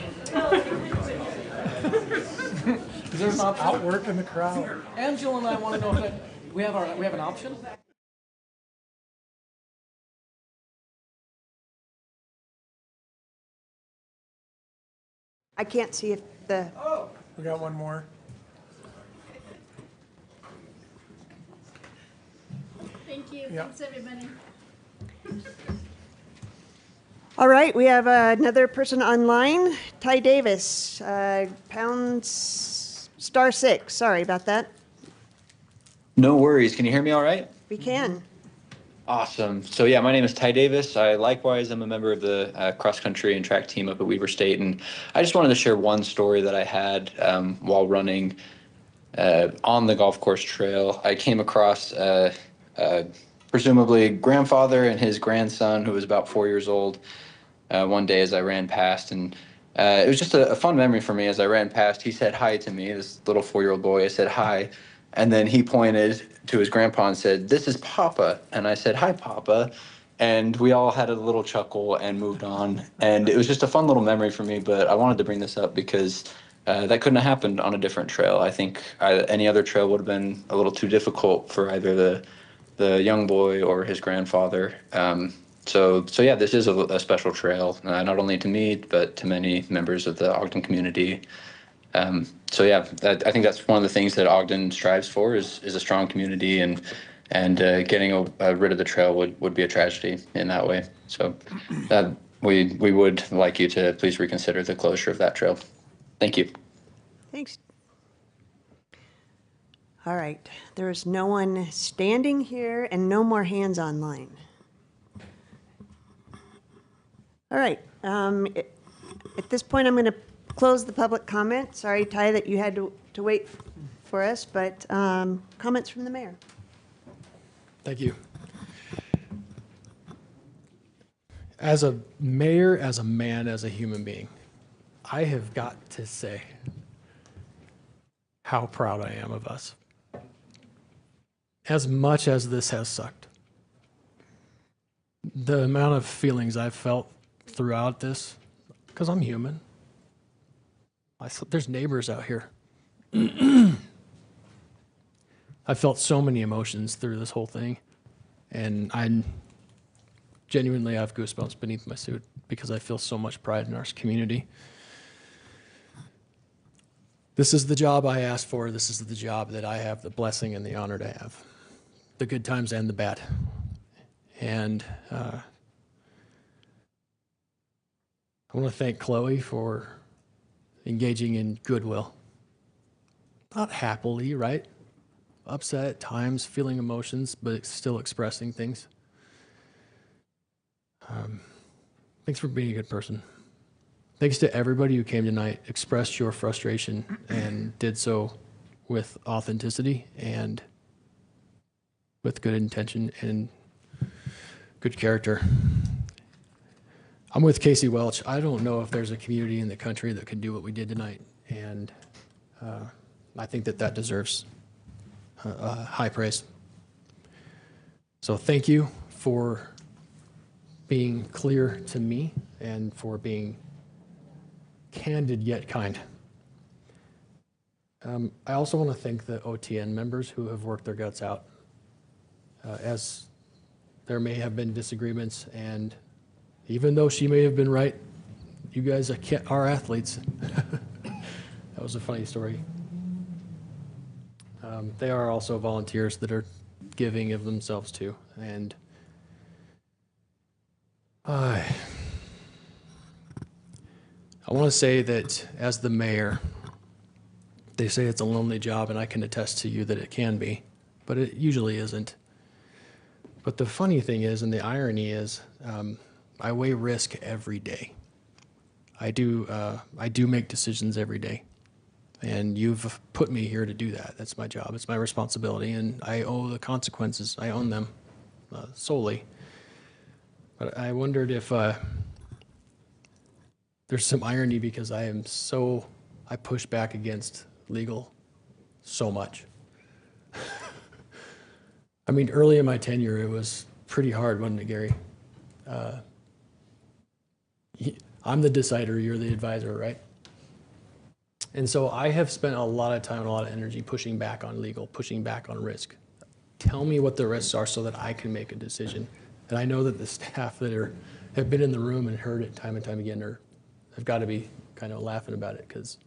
Is there an option? Outworking the crowd. Angela and I want to know if we have an option. I can't see if the... We got one more. Thank you. Yeah. Thanks, everybody. All right, we have another person online, Ty Davis, #6. Sorry about that. No worries. Can you hear me all right? We can. Awesome. So yeah, my name is Ty Davis. I likewise am a member of the cross country and track team up at Weber State, and I just wanted to share one story that I had while running on the golf course trail. I came across presumably grandfather and his grandson, who was about 4 years old, one day as I ran past, and it was just a fun memory for me. As I ran past, he said hi to me, this little 4-year-old boy. I said hi, and then he pointed to his grandpa and said, "This is Papa." And I said, "Hi, Papa." And we all had a little chuckle and moved on. And it was just a fun little memory for me, but I wanted to bring this up because that couldn't have happened on a different trail. I think any other trail would have been a little too difficult for either the young boy or his grandfather. So yeah, this is a special trail, not only to me, but to many members of the Ogden community. So yeah, I think that's one of the things that Ogden strives for is a strong community, and getting rid of the trail would be a tragedy in that way. So we would like you to please reconsider the closure of that trail. Thank you. Thanks. All right, there is no one standing here and no more hands online. All right, at this point, I'm going to close the public comment. Sorry, Ty, that you had to wait for us, but comments from the mayor. Thank you. As a mayor, as a man, as a human being, I have got to say how proud I am of us. As much as this has sucked, the amount of feelings I've felt throughout this, because I'm human. There's neighbors out here. I felt so many emotions through this whole thing, and I genuinely have goosebumps beneath my suit because I feel so much pride in our community. This is the job I asked for. This is the job that I have the blessing and the honor to have, the good times and the bad. And I want to thank Chloe for engaging in goodwill. Not happily, right? Upset at times, feeling emotions, but still expressing things. Thanks for being a good person. Thanks to everybody who came tonight, expressed your frustration, and did so with authenticity and with good intention and good character. I'm with Casey Welch. I don't know if there's a community in the country that could do what we did tonight, and I think that deserves high praise. So thank you for being clear to me and for being candid yet kind. I also want to thank the OTN members who have worked their guts out. As there may have been disagreements, and even though she may have been right, you guys are athletes. That was a funny story. They are also volunteers that are giving of themselves too. And I want to say that as the mayor, they say it's a lonely job, and I can attest to you that it can be, but it usually isn't. But the funny thing is, and the irony is, I weigh risk every day. I do make decisions every day, and you've put me here to do that. That's my job. It's my responsibility, and I owe the consequences. I own them solely. But I wondered if there's some irony because I push back against legal so much. mean, early in my tenure, it was pretty hard, wasn't it, Gary? I'm the decider, you're the advisor, right? And so I have spent a lot of time and a lot of energy pushing back on legal, pushing back on risk. Tell me what the risks are so that I can make a decision. And I know that the staff that have been in the room and heard it time and time again have got to be kind of laughing about it, because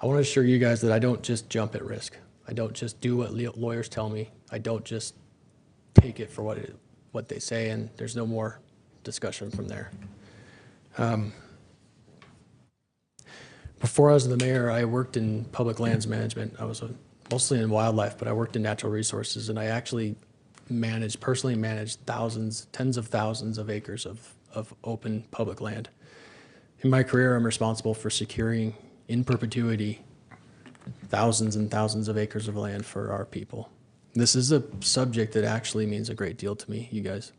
I want to assure you guys that I don't just jump at risk. I don't just do what lawyers tell me. I don't just take it for what they say, and there's no more discussion from there. Before I was the mayor, I worked in public lands management. I was mostly in wildlife, but I worked in natural resources, and I actually personally managed tens of thousands of acres of open public land. In my career, I'm responsible for securing in perpetuity thousands and thousands of acres of land for our people. This is a subject that actually means a great deal to me, you guys.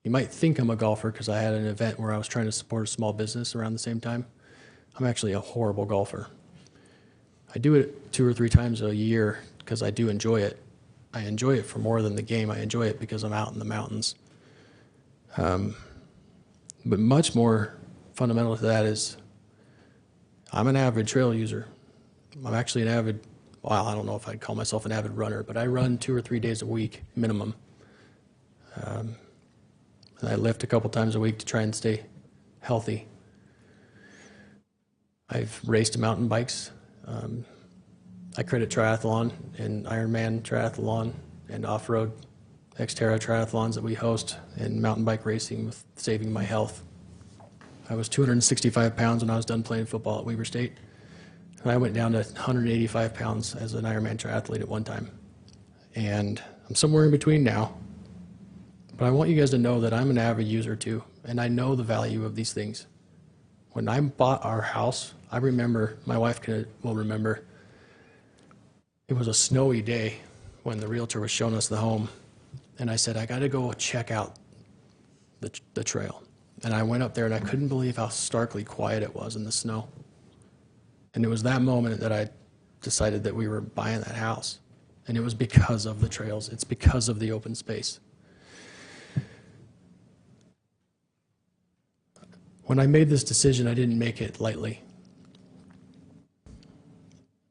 You might think I'm a golfer because I had an event where I was trying to support a small business around the same time. I'm actually a horrible golfer. I do it 2 or 3 times a year because I do enjoy it. I enjoy it for more than the game. I enjoy it because I'm out in the mountains. But much more fundamental to that is I'm an avid trail user. I'm actually an avid, well, I don't know if I'd call myself an avid runner, but I run 2 or 3 days a week minimum. And I lift a couple times a week to try and stay healthy. I've raced mountain bikes. I credit triathlon and Ironman triathlon and off-road Xterra triathlons that we host and mountain bike racing with saving my health. I was 265 pounds when I was done playing football at Weber State. And I went down to 185 pounds as an Ironman triathlete at one time. And I'm somewhere in between now. But I want you guys to know that I'm an avid user too, and I know the value of these things. When I bought our house, I remember, my wife will remember, it was a snowy day when the realtor was showing us the home. And I said, I got to go check out the trail. And I went up there and I couldn't believe how starkly quiet it was in the snow. And it was that moment that I decided that we were buying that house. And it was because of the trails. It's because of the open space. When I made this decision, I didn't make it lightly.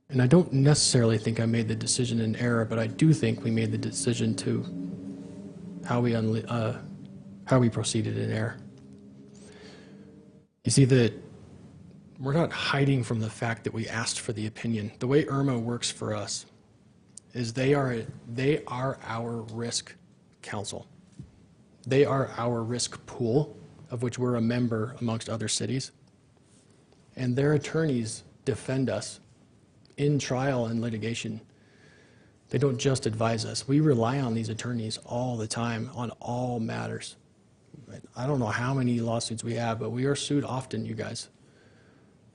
And I don't necessarily think I made the decision in error, but I do think we made the decision to how we proceeded in error. You see, that we're not hiding from the fact that we asked for the opinion. The way IRMA works for us is they are our risk council. They are our risk pool, of which we're a member amongst other cities. And their attorneys defend us in trial and litigation. They don't just advise us. We rely on these attorneys all the time on all matters. I don't know how many lawsuits we have, but we are sued often, you guys.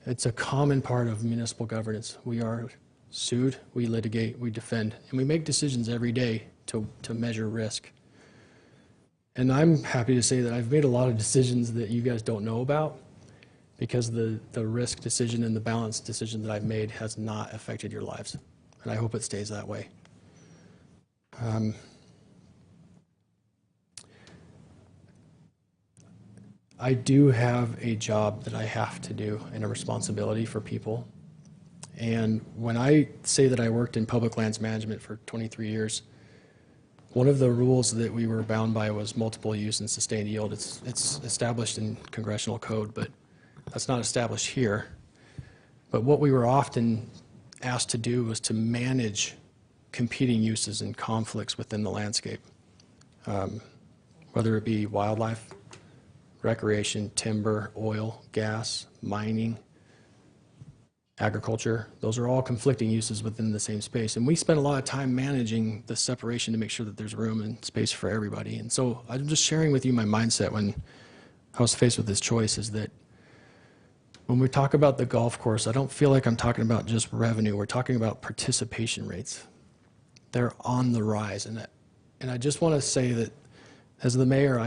It's a common part of municipal governance. We are sued, we litigate, we defend, and we make decisions every day to measure risk. And I'm happy to say that I've made a lot of decisions that you guys don't know about, because the risk decision and the balance decision that I've made has not affected your lives. And I hope it stays that way. I do have a job that I have to do and a responsibility for people. And when I say that I worked in public lands management for 23 years, one of the rules that we were bound by was multiple use and sustained yield. It's established in congressional code, but that's not established here. But what we were often asked to do was to manage competing uses and conflicts within the landscape, whether it be wildlife, recreation, timber, oil, gas, mining, agriculture. Those are all conflicting uses within the same space. And we spend a lot of time managing the separation to make sure that there's room and space for everybody. And so I'm just sharing with you my mindset when I was faced with this choice, is that when we talk about the golf course, I don't feel like I'm talking about just revenue. We're talking about participation rates. They're on the rise. And I just want to say that as the mayor,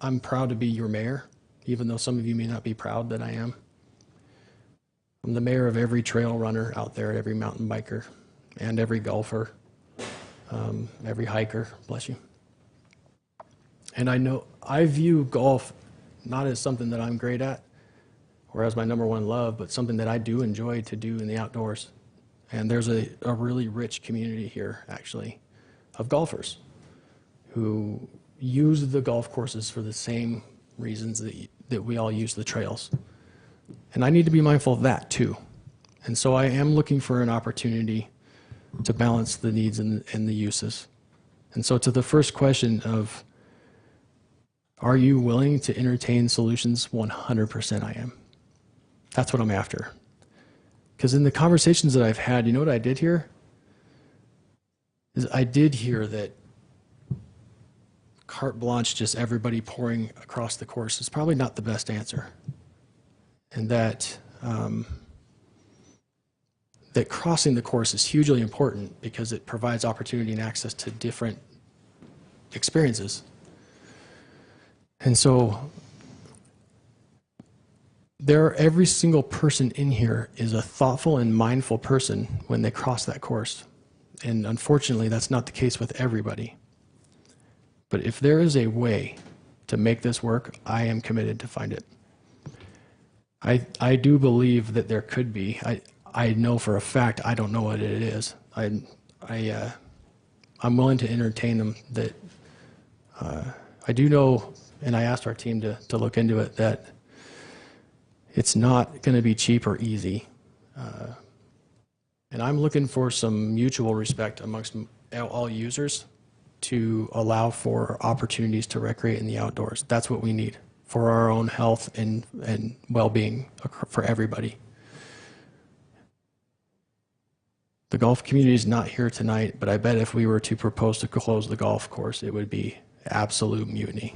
I'm proud to be your mayor, even though some of you may not be proud that I am. I'm the mayor of every trail runner out there, every mountain biker, and every golfer. every hiker, bless you. And I view golf not as something that I'm great at or as my number one love, but something that I do enjoy to do in the outdoors. And there's a really rich community here, actually, of golfers who use the golf courses for the same reasons that we all use the trails. And I need to be mindful of that, too. And so I am looking for an opportunity to balance the needs and the uses. And so to the first question of, are you willing to entertain solutions? 100% I am. That's what I'm after. Because in the conversations that I've had, you know what I did hear? Is I did hear that carte blanche, just everybody pouring across the course, is probably not the best answer. And that that crossing the course is hugely important because it provides opportunity and access to different experiences. And so every single person in here is a thoughtful and mindful person when they cross that course. And unfortunately, that's not the case with everybody. But if there is a way to make this work, I am committed to find it. I do believe that there could be. I know for a fact I don't know what it is. I'm willing to entertain them. That I do know, and I asked our team to look into it, that it's not going to be cheap or easy. And I'm looking for some mutual respect amongst all users to allow for opportunities to recreate in the outdoors. That's what we need for our own health and well-being for everybody. The golf community is not here tonight, but I bet if we were to propose to close the golf course, it would be absolute mutiny.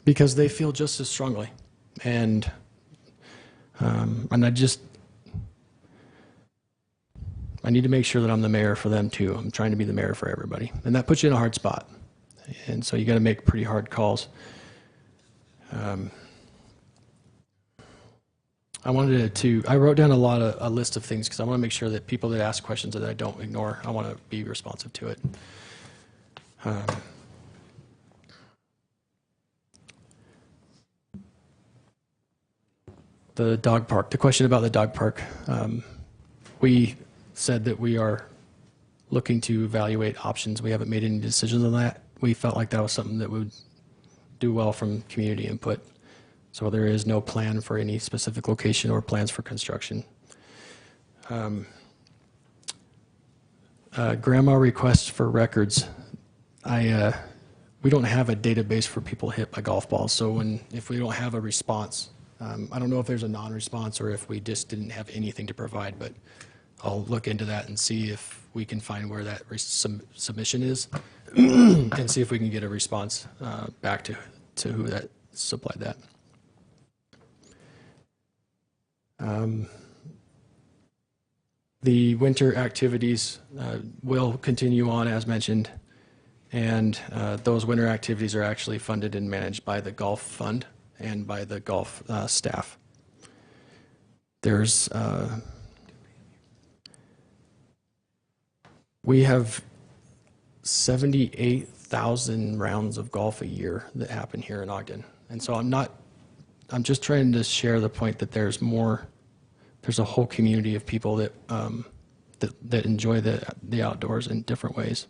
Because they feel just as strongly. And I need to make sure that I'm the mayor for them too. I'm trying to be the mayor for everybody. And that puts you in a hard spot. And so you got to make pretty hard calls. I wrote down a list of things because I want to make sure that people that ask questions that I don't ignore, I want to be responsive to it. The dog park, the question about the dog park. We said that we are looking to evaluate options. We haven't made any decisions on that. We felt like that was something that would do well from community input. So there is no plan for any specific location or plans for construction. Grandma requests for records. We don't have a database for people hit by golf balls. So if we don't have a response, I don't know if there's a non-response or if we just didn't have anything to provide, but I'll look into that and see if we can find where that submission is and see if we can get a response back to who that supplied that. The winter activities will continue on as mentioned, and those winter activities are actually funded and managed by the golf fund and by the golf staff. We have 78,000 rounds of golf a year that happen here in Ogden. And so I'm just trying to share the point that there's a whole community of people that enjoy the outdoors in different ways.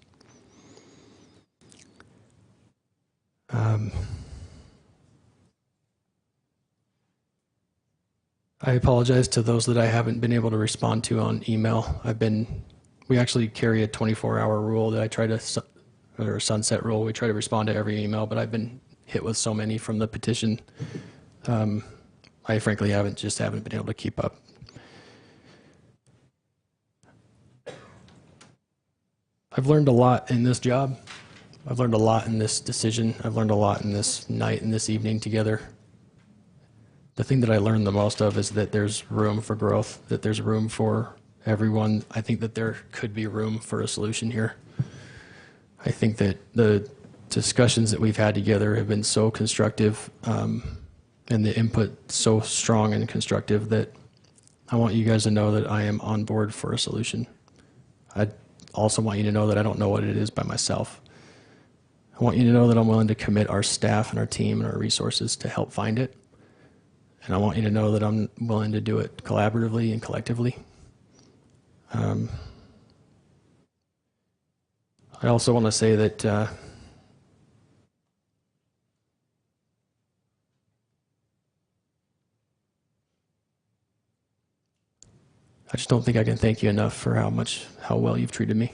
I apologize to those that I haven't been able to respond to on email. We actually carry a 24-hour rule that I try to, or a sunset rule. We try to respond to every email, but I've been hit with so many from the petition. I frankly haven't been able to keep up. I've learned a lot in this job. I've learned a lot in this decision. I've learned a lot in this night and this evening together. The thing that I learned the most of is that there's room for growth, that there's room for everyone. I think that there could be room for a solution here. I think that the discussions that we've had together have been so constructive, and the input so strong and constructive that I want you guys to know that I am on board for a solution. also want you to know that I don't know what it is by myself. I want you to know that I'm willing to commit our staff and our team and our resources to help find it. And I want you to know that I'm willing to do it collaboratively and collectively. I also want to say that I just don't think I can thank you enough for how well you've treated me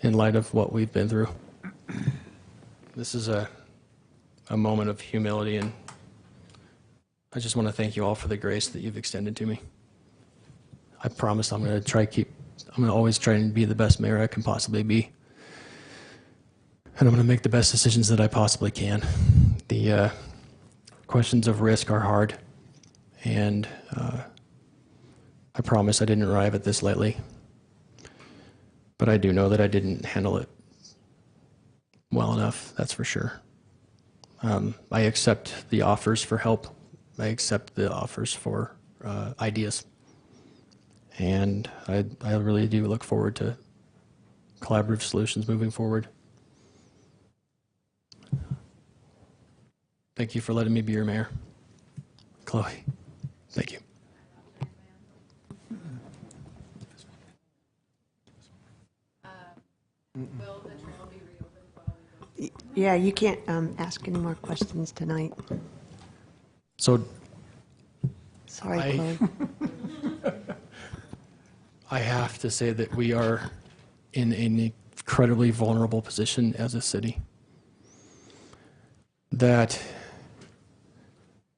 in light of what we've been through. This is a moment of humility, and I just want to thank you all for the grace that you've extended to me. I promise I'm going to always try and be the best mayor I can possibly be. And I'm going to make the best decisions that I possibly can. The questions of risk are hard, and I promise I didn't arrive at this lightly. But I do know that I didn't handle it well enough, that's for sure. I accept the offers for help. I accept the offers for ideas. And I really do look forward to collaborative solutions moving forward. Thank you for letting me be your mayor. Chloe, thank you. Yeah, you can't ask any more questions tonight. So, Sorry, Chloe. I have to say that we are in an incredibly vulnerable position as a city. That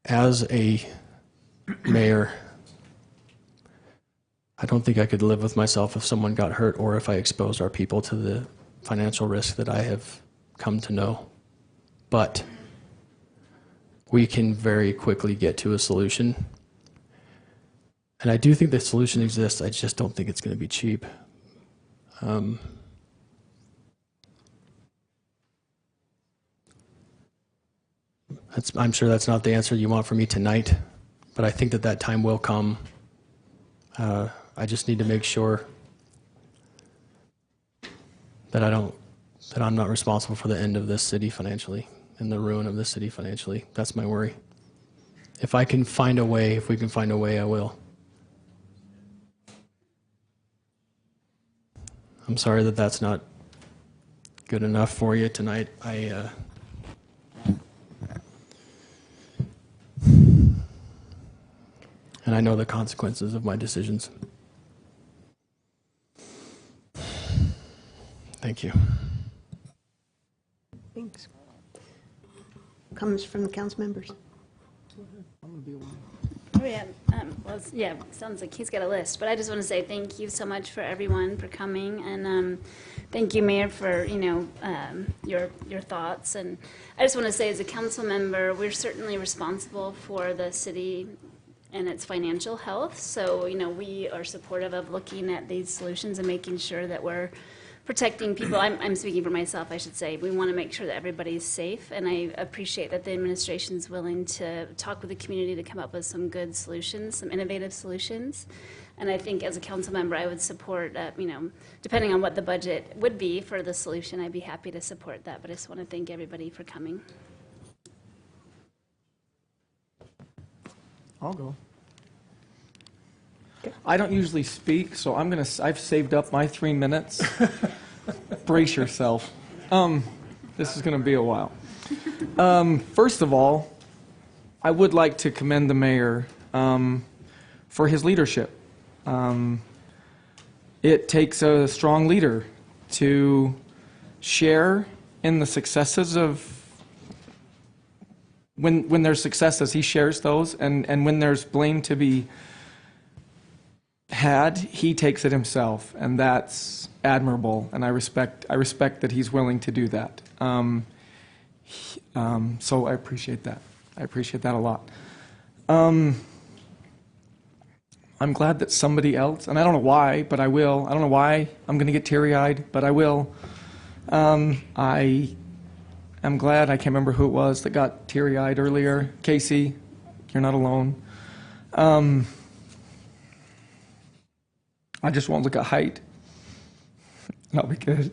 as a mayor, I don't think I could live with myself if someone got hurt or if I exposed our people to the financial risk that I have come to know. But we can very quickly get to a solution. And I do think the solution exists. I just don't think it's going to be cheap. I'm sure that's not the answer you want from me tonight, but I think that time will come. I just need to make sure that I'm not responsible for the end of this city financially and the ruin of this city financially. That's my worry. If we can find a way, I will. I'm sorry that that's not good enough for you tonight. And I know the consequences of my decisions. Thank you. Thanks. Comes from the council members. Oh, yeah. Well, yeah, sounds like he's got a list, but I just want to say thank you so much for everyone for coming, and thank you, Mayor, for your thoughts. And I just want to say, as a council member, we're certainly responsible for the city and its financial health. So we are supportive of looking at these solutions and making sure that we're protecting people. I'm speaking for myself, I should say. We want to make sure that everybody's safe, and I appreciate that the administration is willing to talk with the community to come up with some good solutions, some innovative solutions. And I think as a council member, I would support, depending on what the budget would be for the solution, I'd be happy to support that. But I just want to thank everybody for coming. I'll go. I don't usually speak, so I've saved up my 3 minutes. Brace yourself. This is going to be a while. First of all, I would like to commend the mayor for his leadership. It takes a strong leader to share in the successes of when there's successes, he shares those, and when there's blame to be had, he takes it himself, and that's admirable, and I respect that he's willing to do that. So I appreciate that. I appreciate that a lot. I'm glad that somebody else, and I don't know why, but I will. I don't know why I'm going to get teary-eyed, but I will. I am glad, I can't remember who it was that got teary-eyed earlier. Casey, you're not alone. I just won't look at height. I'll be good.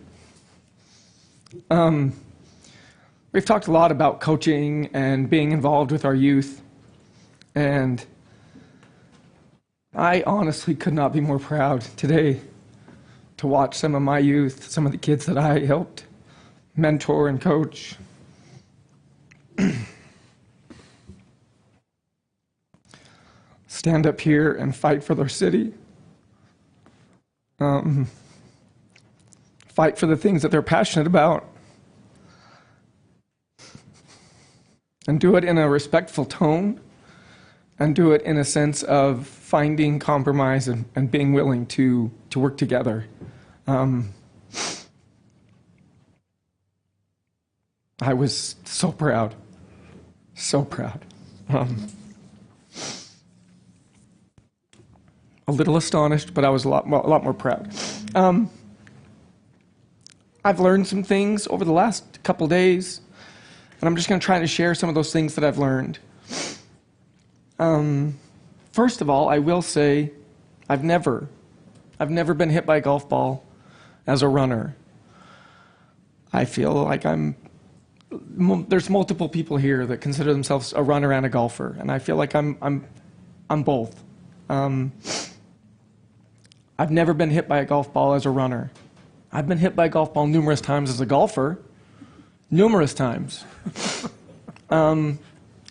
We've talked a lot about coaching and being involved with our youth, and I honestly could not be more proud today to watch some of my youth, some of the kids that I helped mentor and coach. Stand up here and fight for their city. Fight for the things that they're passionate about. And do it in a respectful tone, and do it in a sense of finding compromise and being willing to work together. I was so proud, so proud. A little astonished, but I was a lot more proud. I've learned some things over the last couple days, and I'm just going to try to share some of those things that I've learned. First of all, I will say I've never been hit by a golf ball as a runner. I feel like there's multiple people here that consider themselves a runner and a golfer, and I feel like I'm both. I've never been hit by a golf ball as a runner. I've been hit by a golf ball numerous times as a golfer, numerous times. And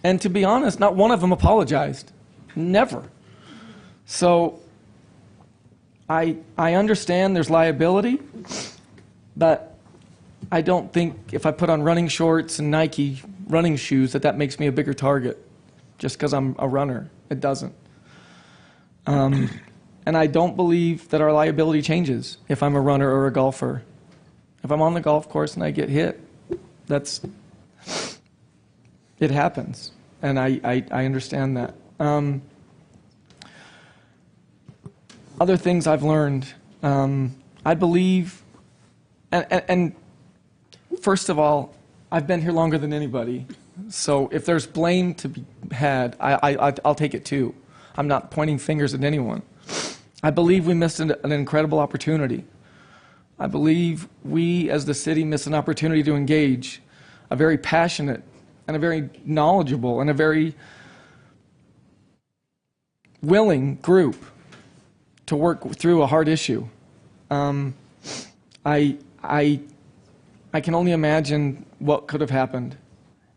to be honest, not one of them apologized. Never. So I understand there's liability, but I don't think if I put on running shorts and Nike running shoes that makes me a bigger target just because I'm a runner. It doesn't. And I don't believe that our liability changes if I'm a runner or a golfer. If I'm on the golf course and I get hit, it happens. And I understand that. Other things I've learned, I believe, and first of all, I've been here longer than anybody. So if there's blame to be had, I'll take it too. I'm not pointing fingers at anyone. I believe we missed an incredible opportunity. I believe we as the city missed an opportunity to engage a very passionate and a very knowledgeable and a very willing group to work through a hard issue. I can only imagine what could have happened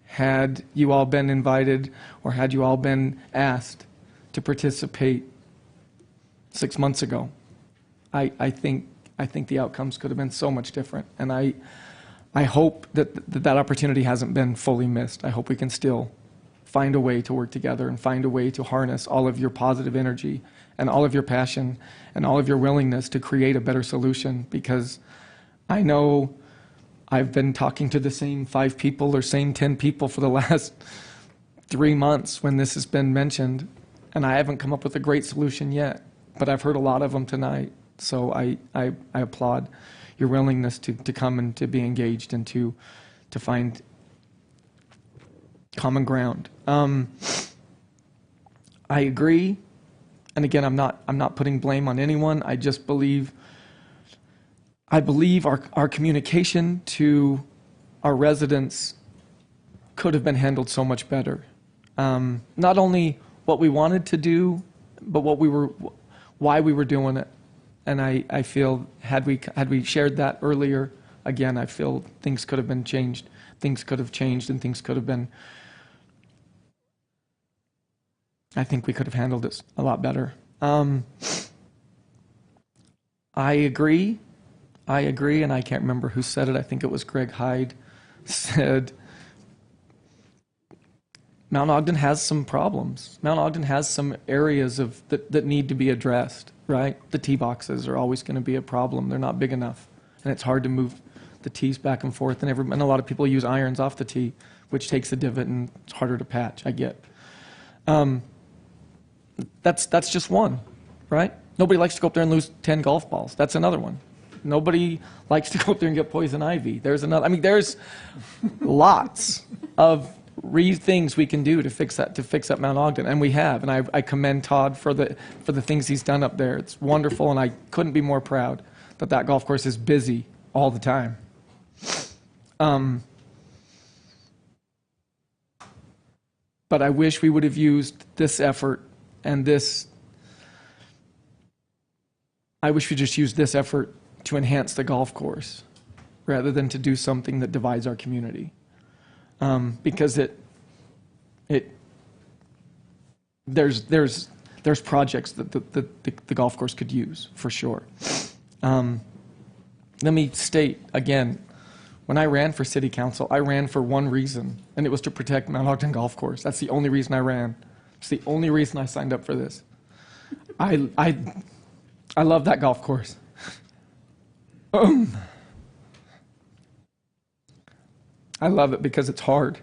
had you all been invited or had you all been asked to participate 6 months ago. I think the outcomes could have been so much different, and I hope that opportunity hasn't been fully missed. I hope we can still find a way to work together and find a way to harness all of your positive energy and all of your passion and all of your willingness to create a better solution, because I know I've been talking to the same 5 people or same 10 people for the last 3 months when this has been mentioned, and I haven't come up with a great solution yet. But I've heard a lot of them tonight, so I applaud your willingness to come and to be engaged and to find common ground. I agree, and again, I'm not putting blame on anyone. I just believe our communication to our residents could have been handled so much better. Not only what we wanted to do, but why we were doing it. And I feel had we shared that earlier, again, I feel things could have been changed. Things could have changed and things could have been, I think we could have handled this a lot better. I agree, and I can't remember who said it. I think it was Greg Hyde said, Mount Ogden has some problems. Mount Ogden has some areas that need to be addressed, right? The tee boxes are always going to be a problem. They're not big enough, and it's hard to move the tees back and forth. And a lot of people use irons off the tee, which takes a divot and it's harder to patch. I get. That's just one, right? Nobody likes to go up there and lose 10 golf balls. That's another one. Nobody likes to go up there and get poison ivy. There's another. I mean, there's lots of things we can do to fix up Mount Ogden, and we have. And I commend Todd for the things he's done up there. It's wonderful, and I couldn't be more proud that that golf course is busy all the time. But I wish we would have used this effort and this. I wish we just used this effort to enhance the golf course rather than to do something that divides our community. Because there's projects that the golf course could use for sure. Let me state again, when I ran for city council, I ran for one reason, and it was to protect Mount Ogden Golf Course. That's the only reason I ran. It's the only reason I signed up for this. I love that golf course. I love it because it's hard.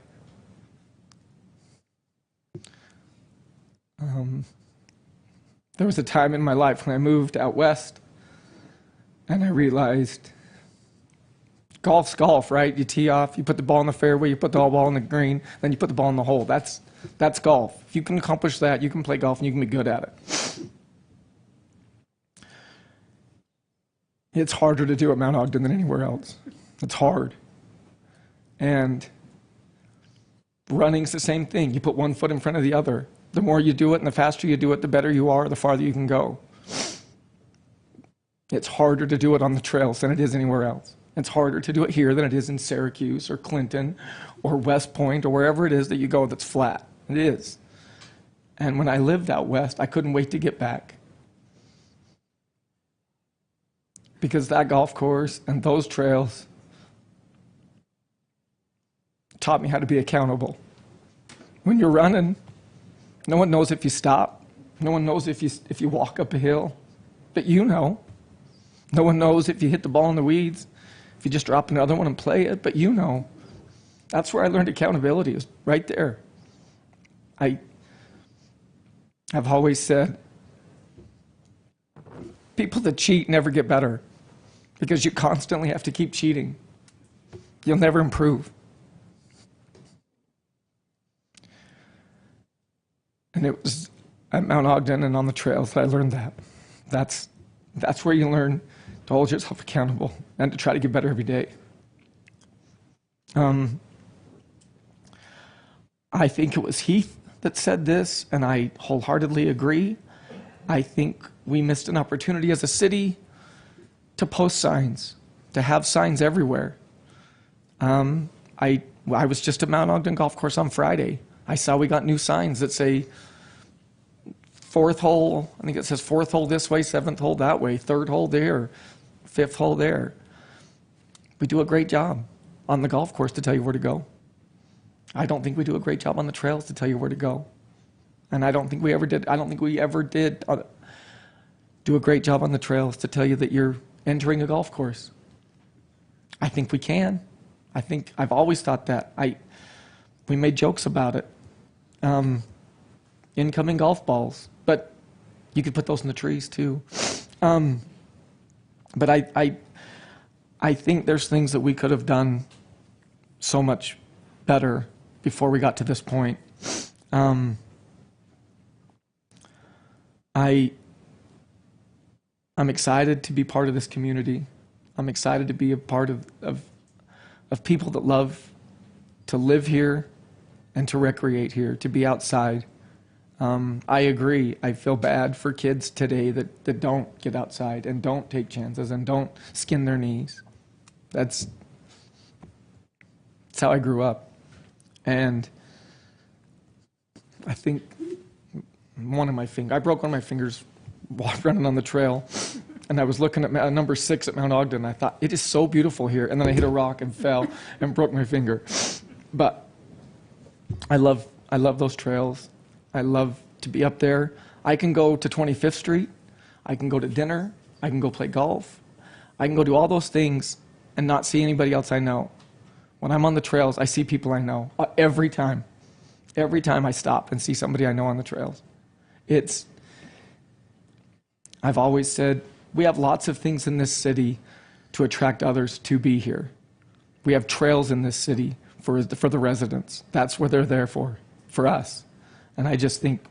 There was a time in my life when I moved out west and I realized golf's golf, right? You tee off, you put the ball in the fairway, you put the ball in the green, then you put the ball in the hole. That's golf. If you can accomplish that, you can play golf and you can be good at it. It's harder to do at Mount Ogden than anywhere else. It's hard. And running's the same thing. You put one foot in front of the other. The more you do it and the faster you do it, the better you are, the farther you can go. It's harder to do it on the trails than it is anywhere else. It's harder to do it here than it is in Syracuse or Clinton or West Point or wherever it is that you go that's flat. It is. And when I lived out west, I couldn't wait to get back. Because that golf course and those trails taught me how to be accountable. When you're running, no one knows if you stop. No one knows if you walk up a hill, but you know. No one knows if you hit the ball in the weeds, if you just drop another one and play it, but you know. That's where I learned accountability, is right there. I've always said, people that cheat never get better because you constantly have to keep cheating. You'll never improve. And it was at Mount Ogden and on the trails that I learned that. That's where you learn to hold yourself accountable and to try to get better every day. I think it was Heath that said this, and I wholeheartedly agree. I think we missed an opportunity as a city to post signs, to have signs everywhere. I was just at Mount Ogden Golf Course on Friday. I saw we got new signs that say fourth hole, I think it says fourth hole this way, seventh hole that way, third hole there, fifth hole there. We do a great job on the golf course to tell you where to go. I don't think we do a great job on the trails to tell you where to go. And I don't think we ever did. I don't think we ever did do a great job on the trails to tell you that you're entering a golf course. I think we can. I've always thought that. We made jokes about it. Incoming golf balls, but you could put those in the trees too. But I think there's things that we could have done so much better before we got to this point. I'm excited to be part of this community. I'm excited to be a part of people that love to live here and to recreate here, to be outside. I agree. I feel bad for kids today that don't get outside and don't take chances and don't skin their knees. That's how I grew up. And I think I broke one of my fingers while running on the trail. And I was looking at number 6 at Mount Ogden. I thought, it is so beautiful here. And then I hit a rock and fell and broke my finger. But I love those trails. I love to be up there. I can go to 25th Street. I can go to dinner. I can go play golf. I can go do all those things and not see anybody else I know. When I'm on the trails, I see people I know every time. Every time I stop and see somebody I know on the trails. I've always said, we have lots of things in this city to attract others to be here. We have trails in this city for the residents. That's what they're there for us. And I just think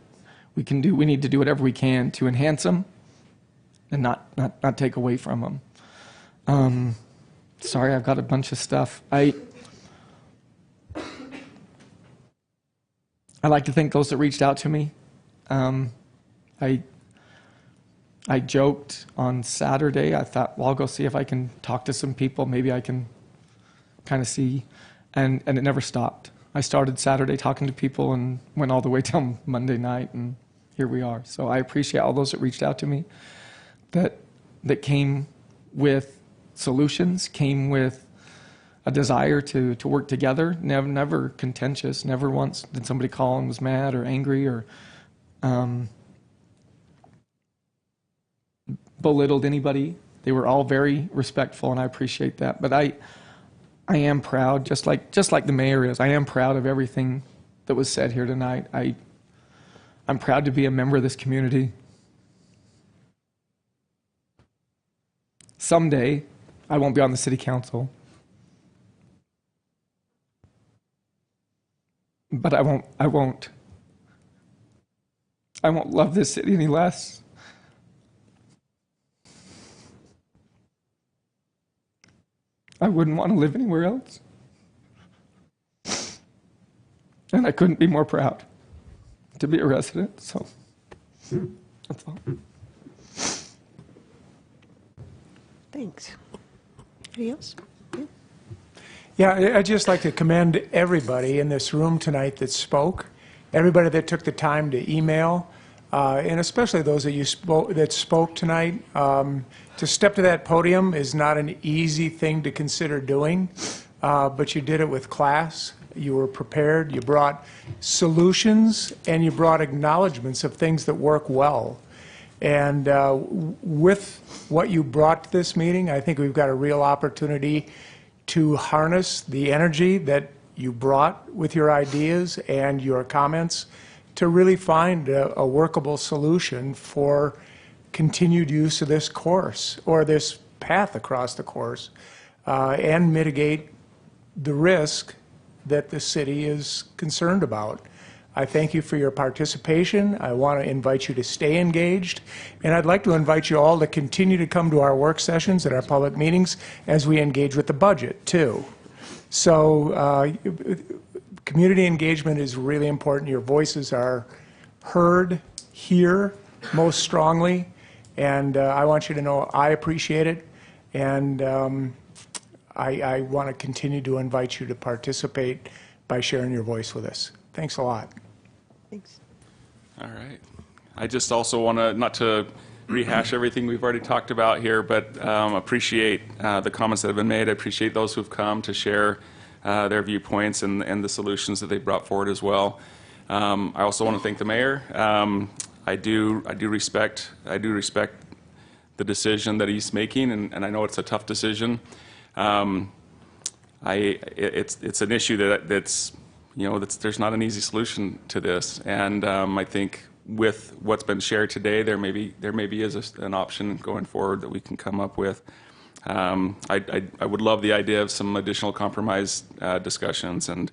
we need to do whatever we can to enhance them and not take away from them. Sorry, I've got a bunch of stuff. I like to thank those that reached out to me. I joked on Saturday. I thought, well, I'll go see if I can talk to some people. Maybe I can kind of see. And it never stopped. I started Saturday talking to people and went all the way till Monday night, and here we are. So I appreciate all those that reached out to me, that came with solutions, came with a desire to work together, never contentious, never once did somebody call and was mad or angry or belittled anybody. They were all very respectful, and I appreciate that. But I am proud, just like the mayor is. I am proud of everything that was said here tonight. I'm proud to be a member of this community. Someday, I won't be on the city council. But I won't love this city any less. I wouldn't want to live anywhere else. And I couldn't be more proud to be a resident, so that's all. Thanks. Anybody else? Yeah, I'd just like to commend everybody in this room tonight that spoke, everybody that took the time to email, and especially those that spoke tonight. To step to that podium is not an easy thing to consider doing, but you did it with class. You were prepared. You brought solutions, and you brought acknowledgments of things that work well. And with what you brought to this meeting, I think we've got a real opportunity to harness the energy that you brought with your ideas and your comments to really find a workable solution for continued use of this course or this path across the course and mitigate the risk that the city is concerned about. I thank you for your participation. I want to invite you to stay engaged, and I'd like to invite you all to continue to come to our work sessions and our public meetings as we engage with the budget, too. So community engagement is really important. Your voices are heard here most strongly, and I want you to know I appreciate it, and I want to continue to invite you to participate by sharing your voice with us. Thanks a lot. Thanks. All right. I just also want to, not to rehash everything we've already talked about here, but appreciate the comments that have been made. I appreciate those who've come to share their viewpoints and the solutions that they brought forward as well. I also want to thank the mayor. I do respect the decision that he's making, and I know it's a tough decision. It's an issue that's there's not an easy solution to this, and I think with what's been shared today, there maybe is an option going forward that we can come up with. I would love the idea of some additional compromise discussions and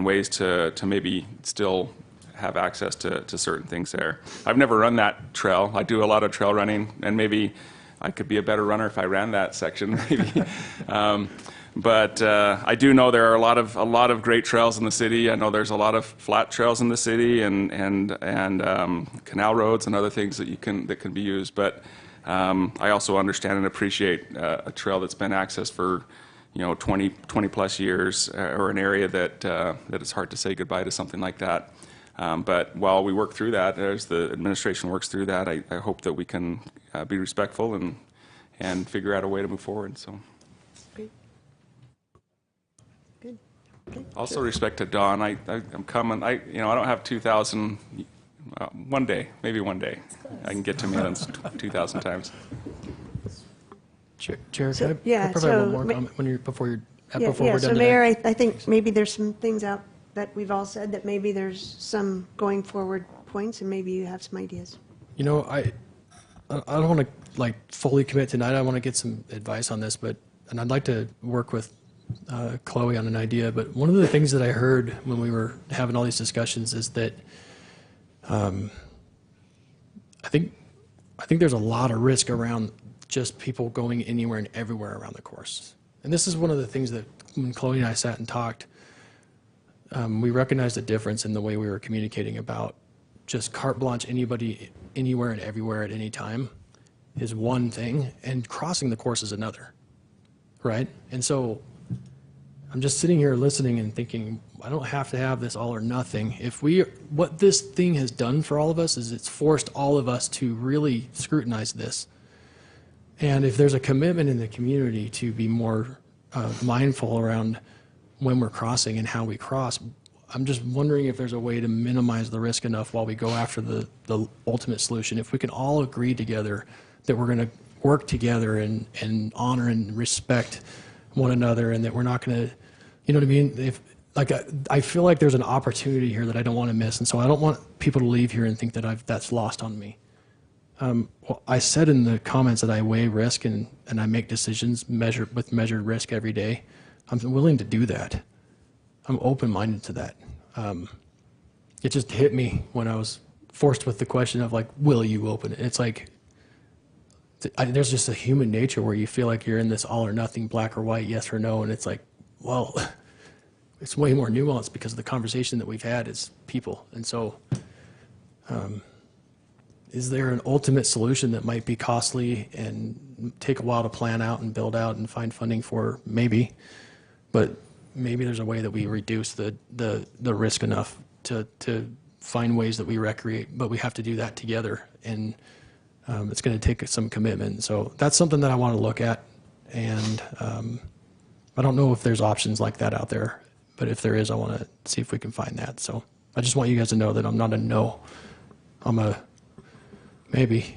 ways to maybe still have access to certain things there. I've never run that trail. I do a lot of trail running, and maybe I could be a better runner if I ran that section, maybe. But I do know there are a lot of great trails in the city. I know there's a lot of flat trails in the city and canal roads and other things that can be used. But I also understand and appreciate a trail that's been accessed for 20 plus years, or an area that it's hard to say goodbye to something like that. But while we work through that, as the administration works through that, I hope that we can be respectful and figure out a way to move forward. So. Also respect to Dawn. I'm coming. I don't have 2,000. One day, maybe one day, I can get to Mainland's 2,000 times. Chair, can I provide one more comment before we're done So today? Mayor, I think maybe there's some things out that we've all said that maybe there's some going forward points, and maybe you have some ideas. I don't want to fully commit tonight. I want to get some advice on this, and I'd like to work with Chloe on an idea. But one of the things that I heard when we were having all these discussions is that I think there's a lot of risk around just people going anywhere and everywhere around the course. And this is one of the things that when Chloe and I sat and talked, we recognized a difference in the way we were communicating about just carte blanche anybody anywhere and everywhere at any time is one thing, and crossing the course is another, right? And so I'm just sitting here listening and thinking, I don't have to have this all or nothing. What this thing has done for all of us is it's forced all of us to really scrutinize this. And if there's a commitment in the community to be more mindful around when we're crossing and how we cross, I'm just wondering if there's a way to minimize the risk enough while we go after the ultimate solution. If we can all agree together that we're going to work together and honor and respect one another, and that we're not going to, you know what I mean? I feel like there's an opportunity here that I don't want to miss, and so I don't want people to leave here and think that that's lost on me. Well, I said in the comments that I weigh risk and I make decisions with measured risk every day. I'm willing to do that. I'm open-minded to that. It just hit me when I was forced with the question of, like, will you open it? It's like, there's just a human nature where you feel like you're in this all or nothing, black or white, yes or no, and it's like, well, it's way more nuanced because the conversation that we've had is people. And so is there an ultimate solution that might be costly and take a while to plan out and build out and find funding for? Maybe. But maybe there's a way that we reduce the risk enough to find ways that we recreate, but we have to do that together, and it's going to take some commitment. So that's something that I want to look at, and I don't know if there's options like that out there, but if there is, I want to see if we can find that. So I just want you guys to know that I'm not a no. I'm a maybe.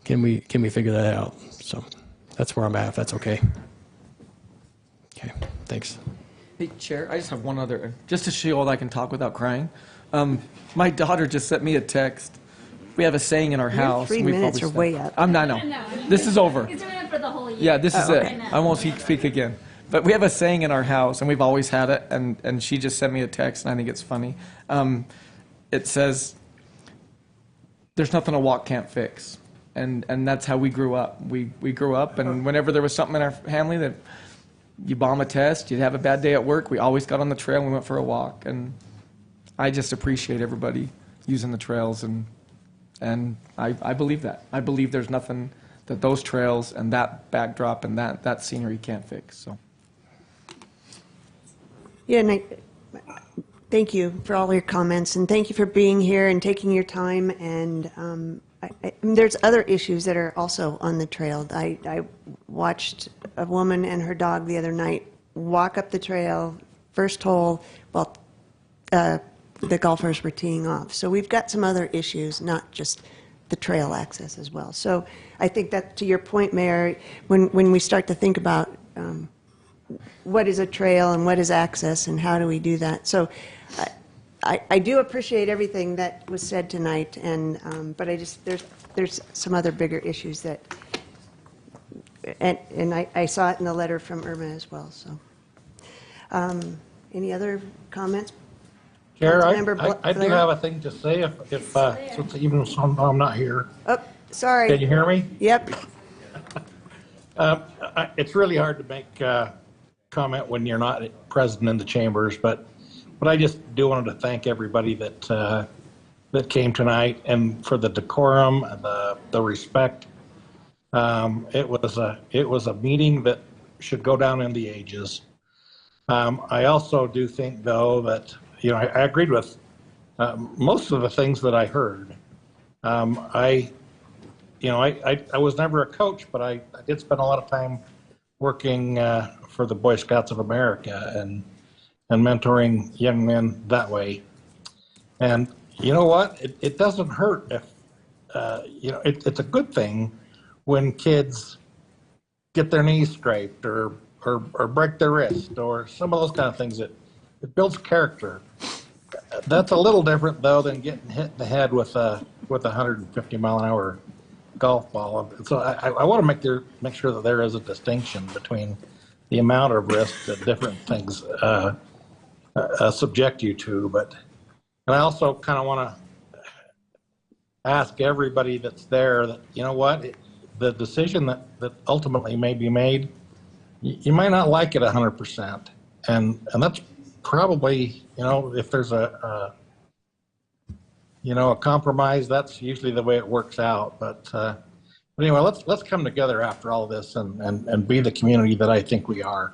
Can we figure that out? So that's where I'm at, if that's okay. Okay, thanks. Hey, Chair, I just have one other, just to show that I can talk without crying. My daughter just sent me a text. We have a saying in our house. 3 minutes are way up. I'm not, no. This is over. He's doing it for the whole year. Yeah, this is it. Okay. I won't speak again. But we have a saying in our house, and we've always had it, and she just sent me a text, and I think it's funny. It says, there's nothing a walk can't fix. And that's how we grew up. We grew up, and whenever there was something in our family that you bomb a test, you'd have a bad day at work, we always got on the trail and we went for a walk. And I just appreciate everybody using the trails, and I believe that. I believe there's nothing that those trails and that backdrop and that scenery can't fix. So. Yeah, and thank you for all your comments, and thank you for being here and taking your time. And there's other issues that are also on the trail. I watched a woman and her dog the other night walk up the trail, first hole, while the golfers were teeing off. So we've got some other issues, not just the trail access as well. So I think that, to your point, Mayor, when we start to think about what is a trail and what is access and how do we do that. So I do appreciate everything that was said tonight, and but there's some other bigger issues that, and I saw it in the letter from Irma as well. So, any other comments? Chair, I do have a thing to say if since even I'm not here. Oh, sorry. Can you hear me? Yep. It's really hard to make comment when you're not present in the chambers, but I just do want to thank everybody that came tonight, and for the decorum and the respect. It was a meeting that should go down in the ages. I also do think, though, that I agreed with most of the things that I heard. I was never a coach, but I did spend a lot of time working for the Boy Scouts of America and mentoring young men that way. And you know what? It doesn't hurt if, it's a good thing when kids get their knees scraped or break their wrist or some of those kind of things. It builds character. That's a little different, though, than getting hit in the head with a 150-mile-an-hour golf ball. So I want to make sure that there is a distinction between the amount of risk that different things subject you to. And I also kind of want to ask everybody that's there that, you know what, the decision that ultimately may be made, you might not like it 100%. And that's probably, if there's a compromise, that's usually the way it works out. But anyway, let's come together after all this and be the community that I think we are.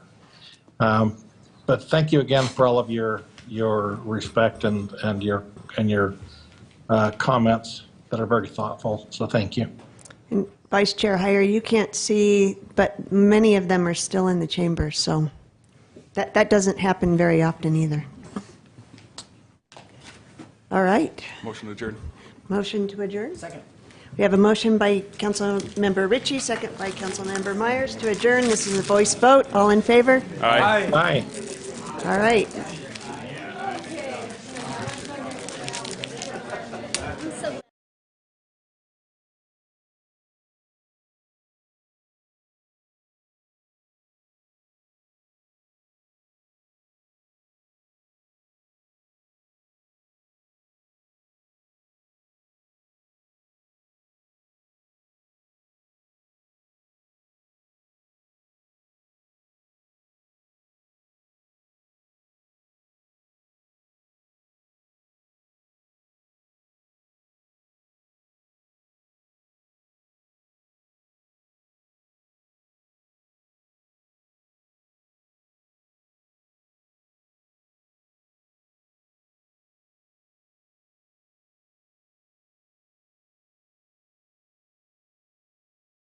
But thank you again for all of your respect and your comments that are very thoughtful. So thank you. And Vice Chair Heyer, you can't see, but many of them are still in the chamber, so that doesn't happen very often either. All right. Motion to adjourn. Motion to adjourn? Second. We have a motion by Councilmember Ritchie, second by Councilmember Myers to adjourn. This is a voice vote. All in favor? Aye. Aye. All right.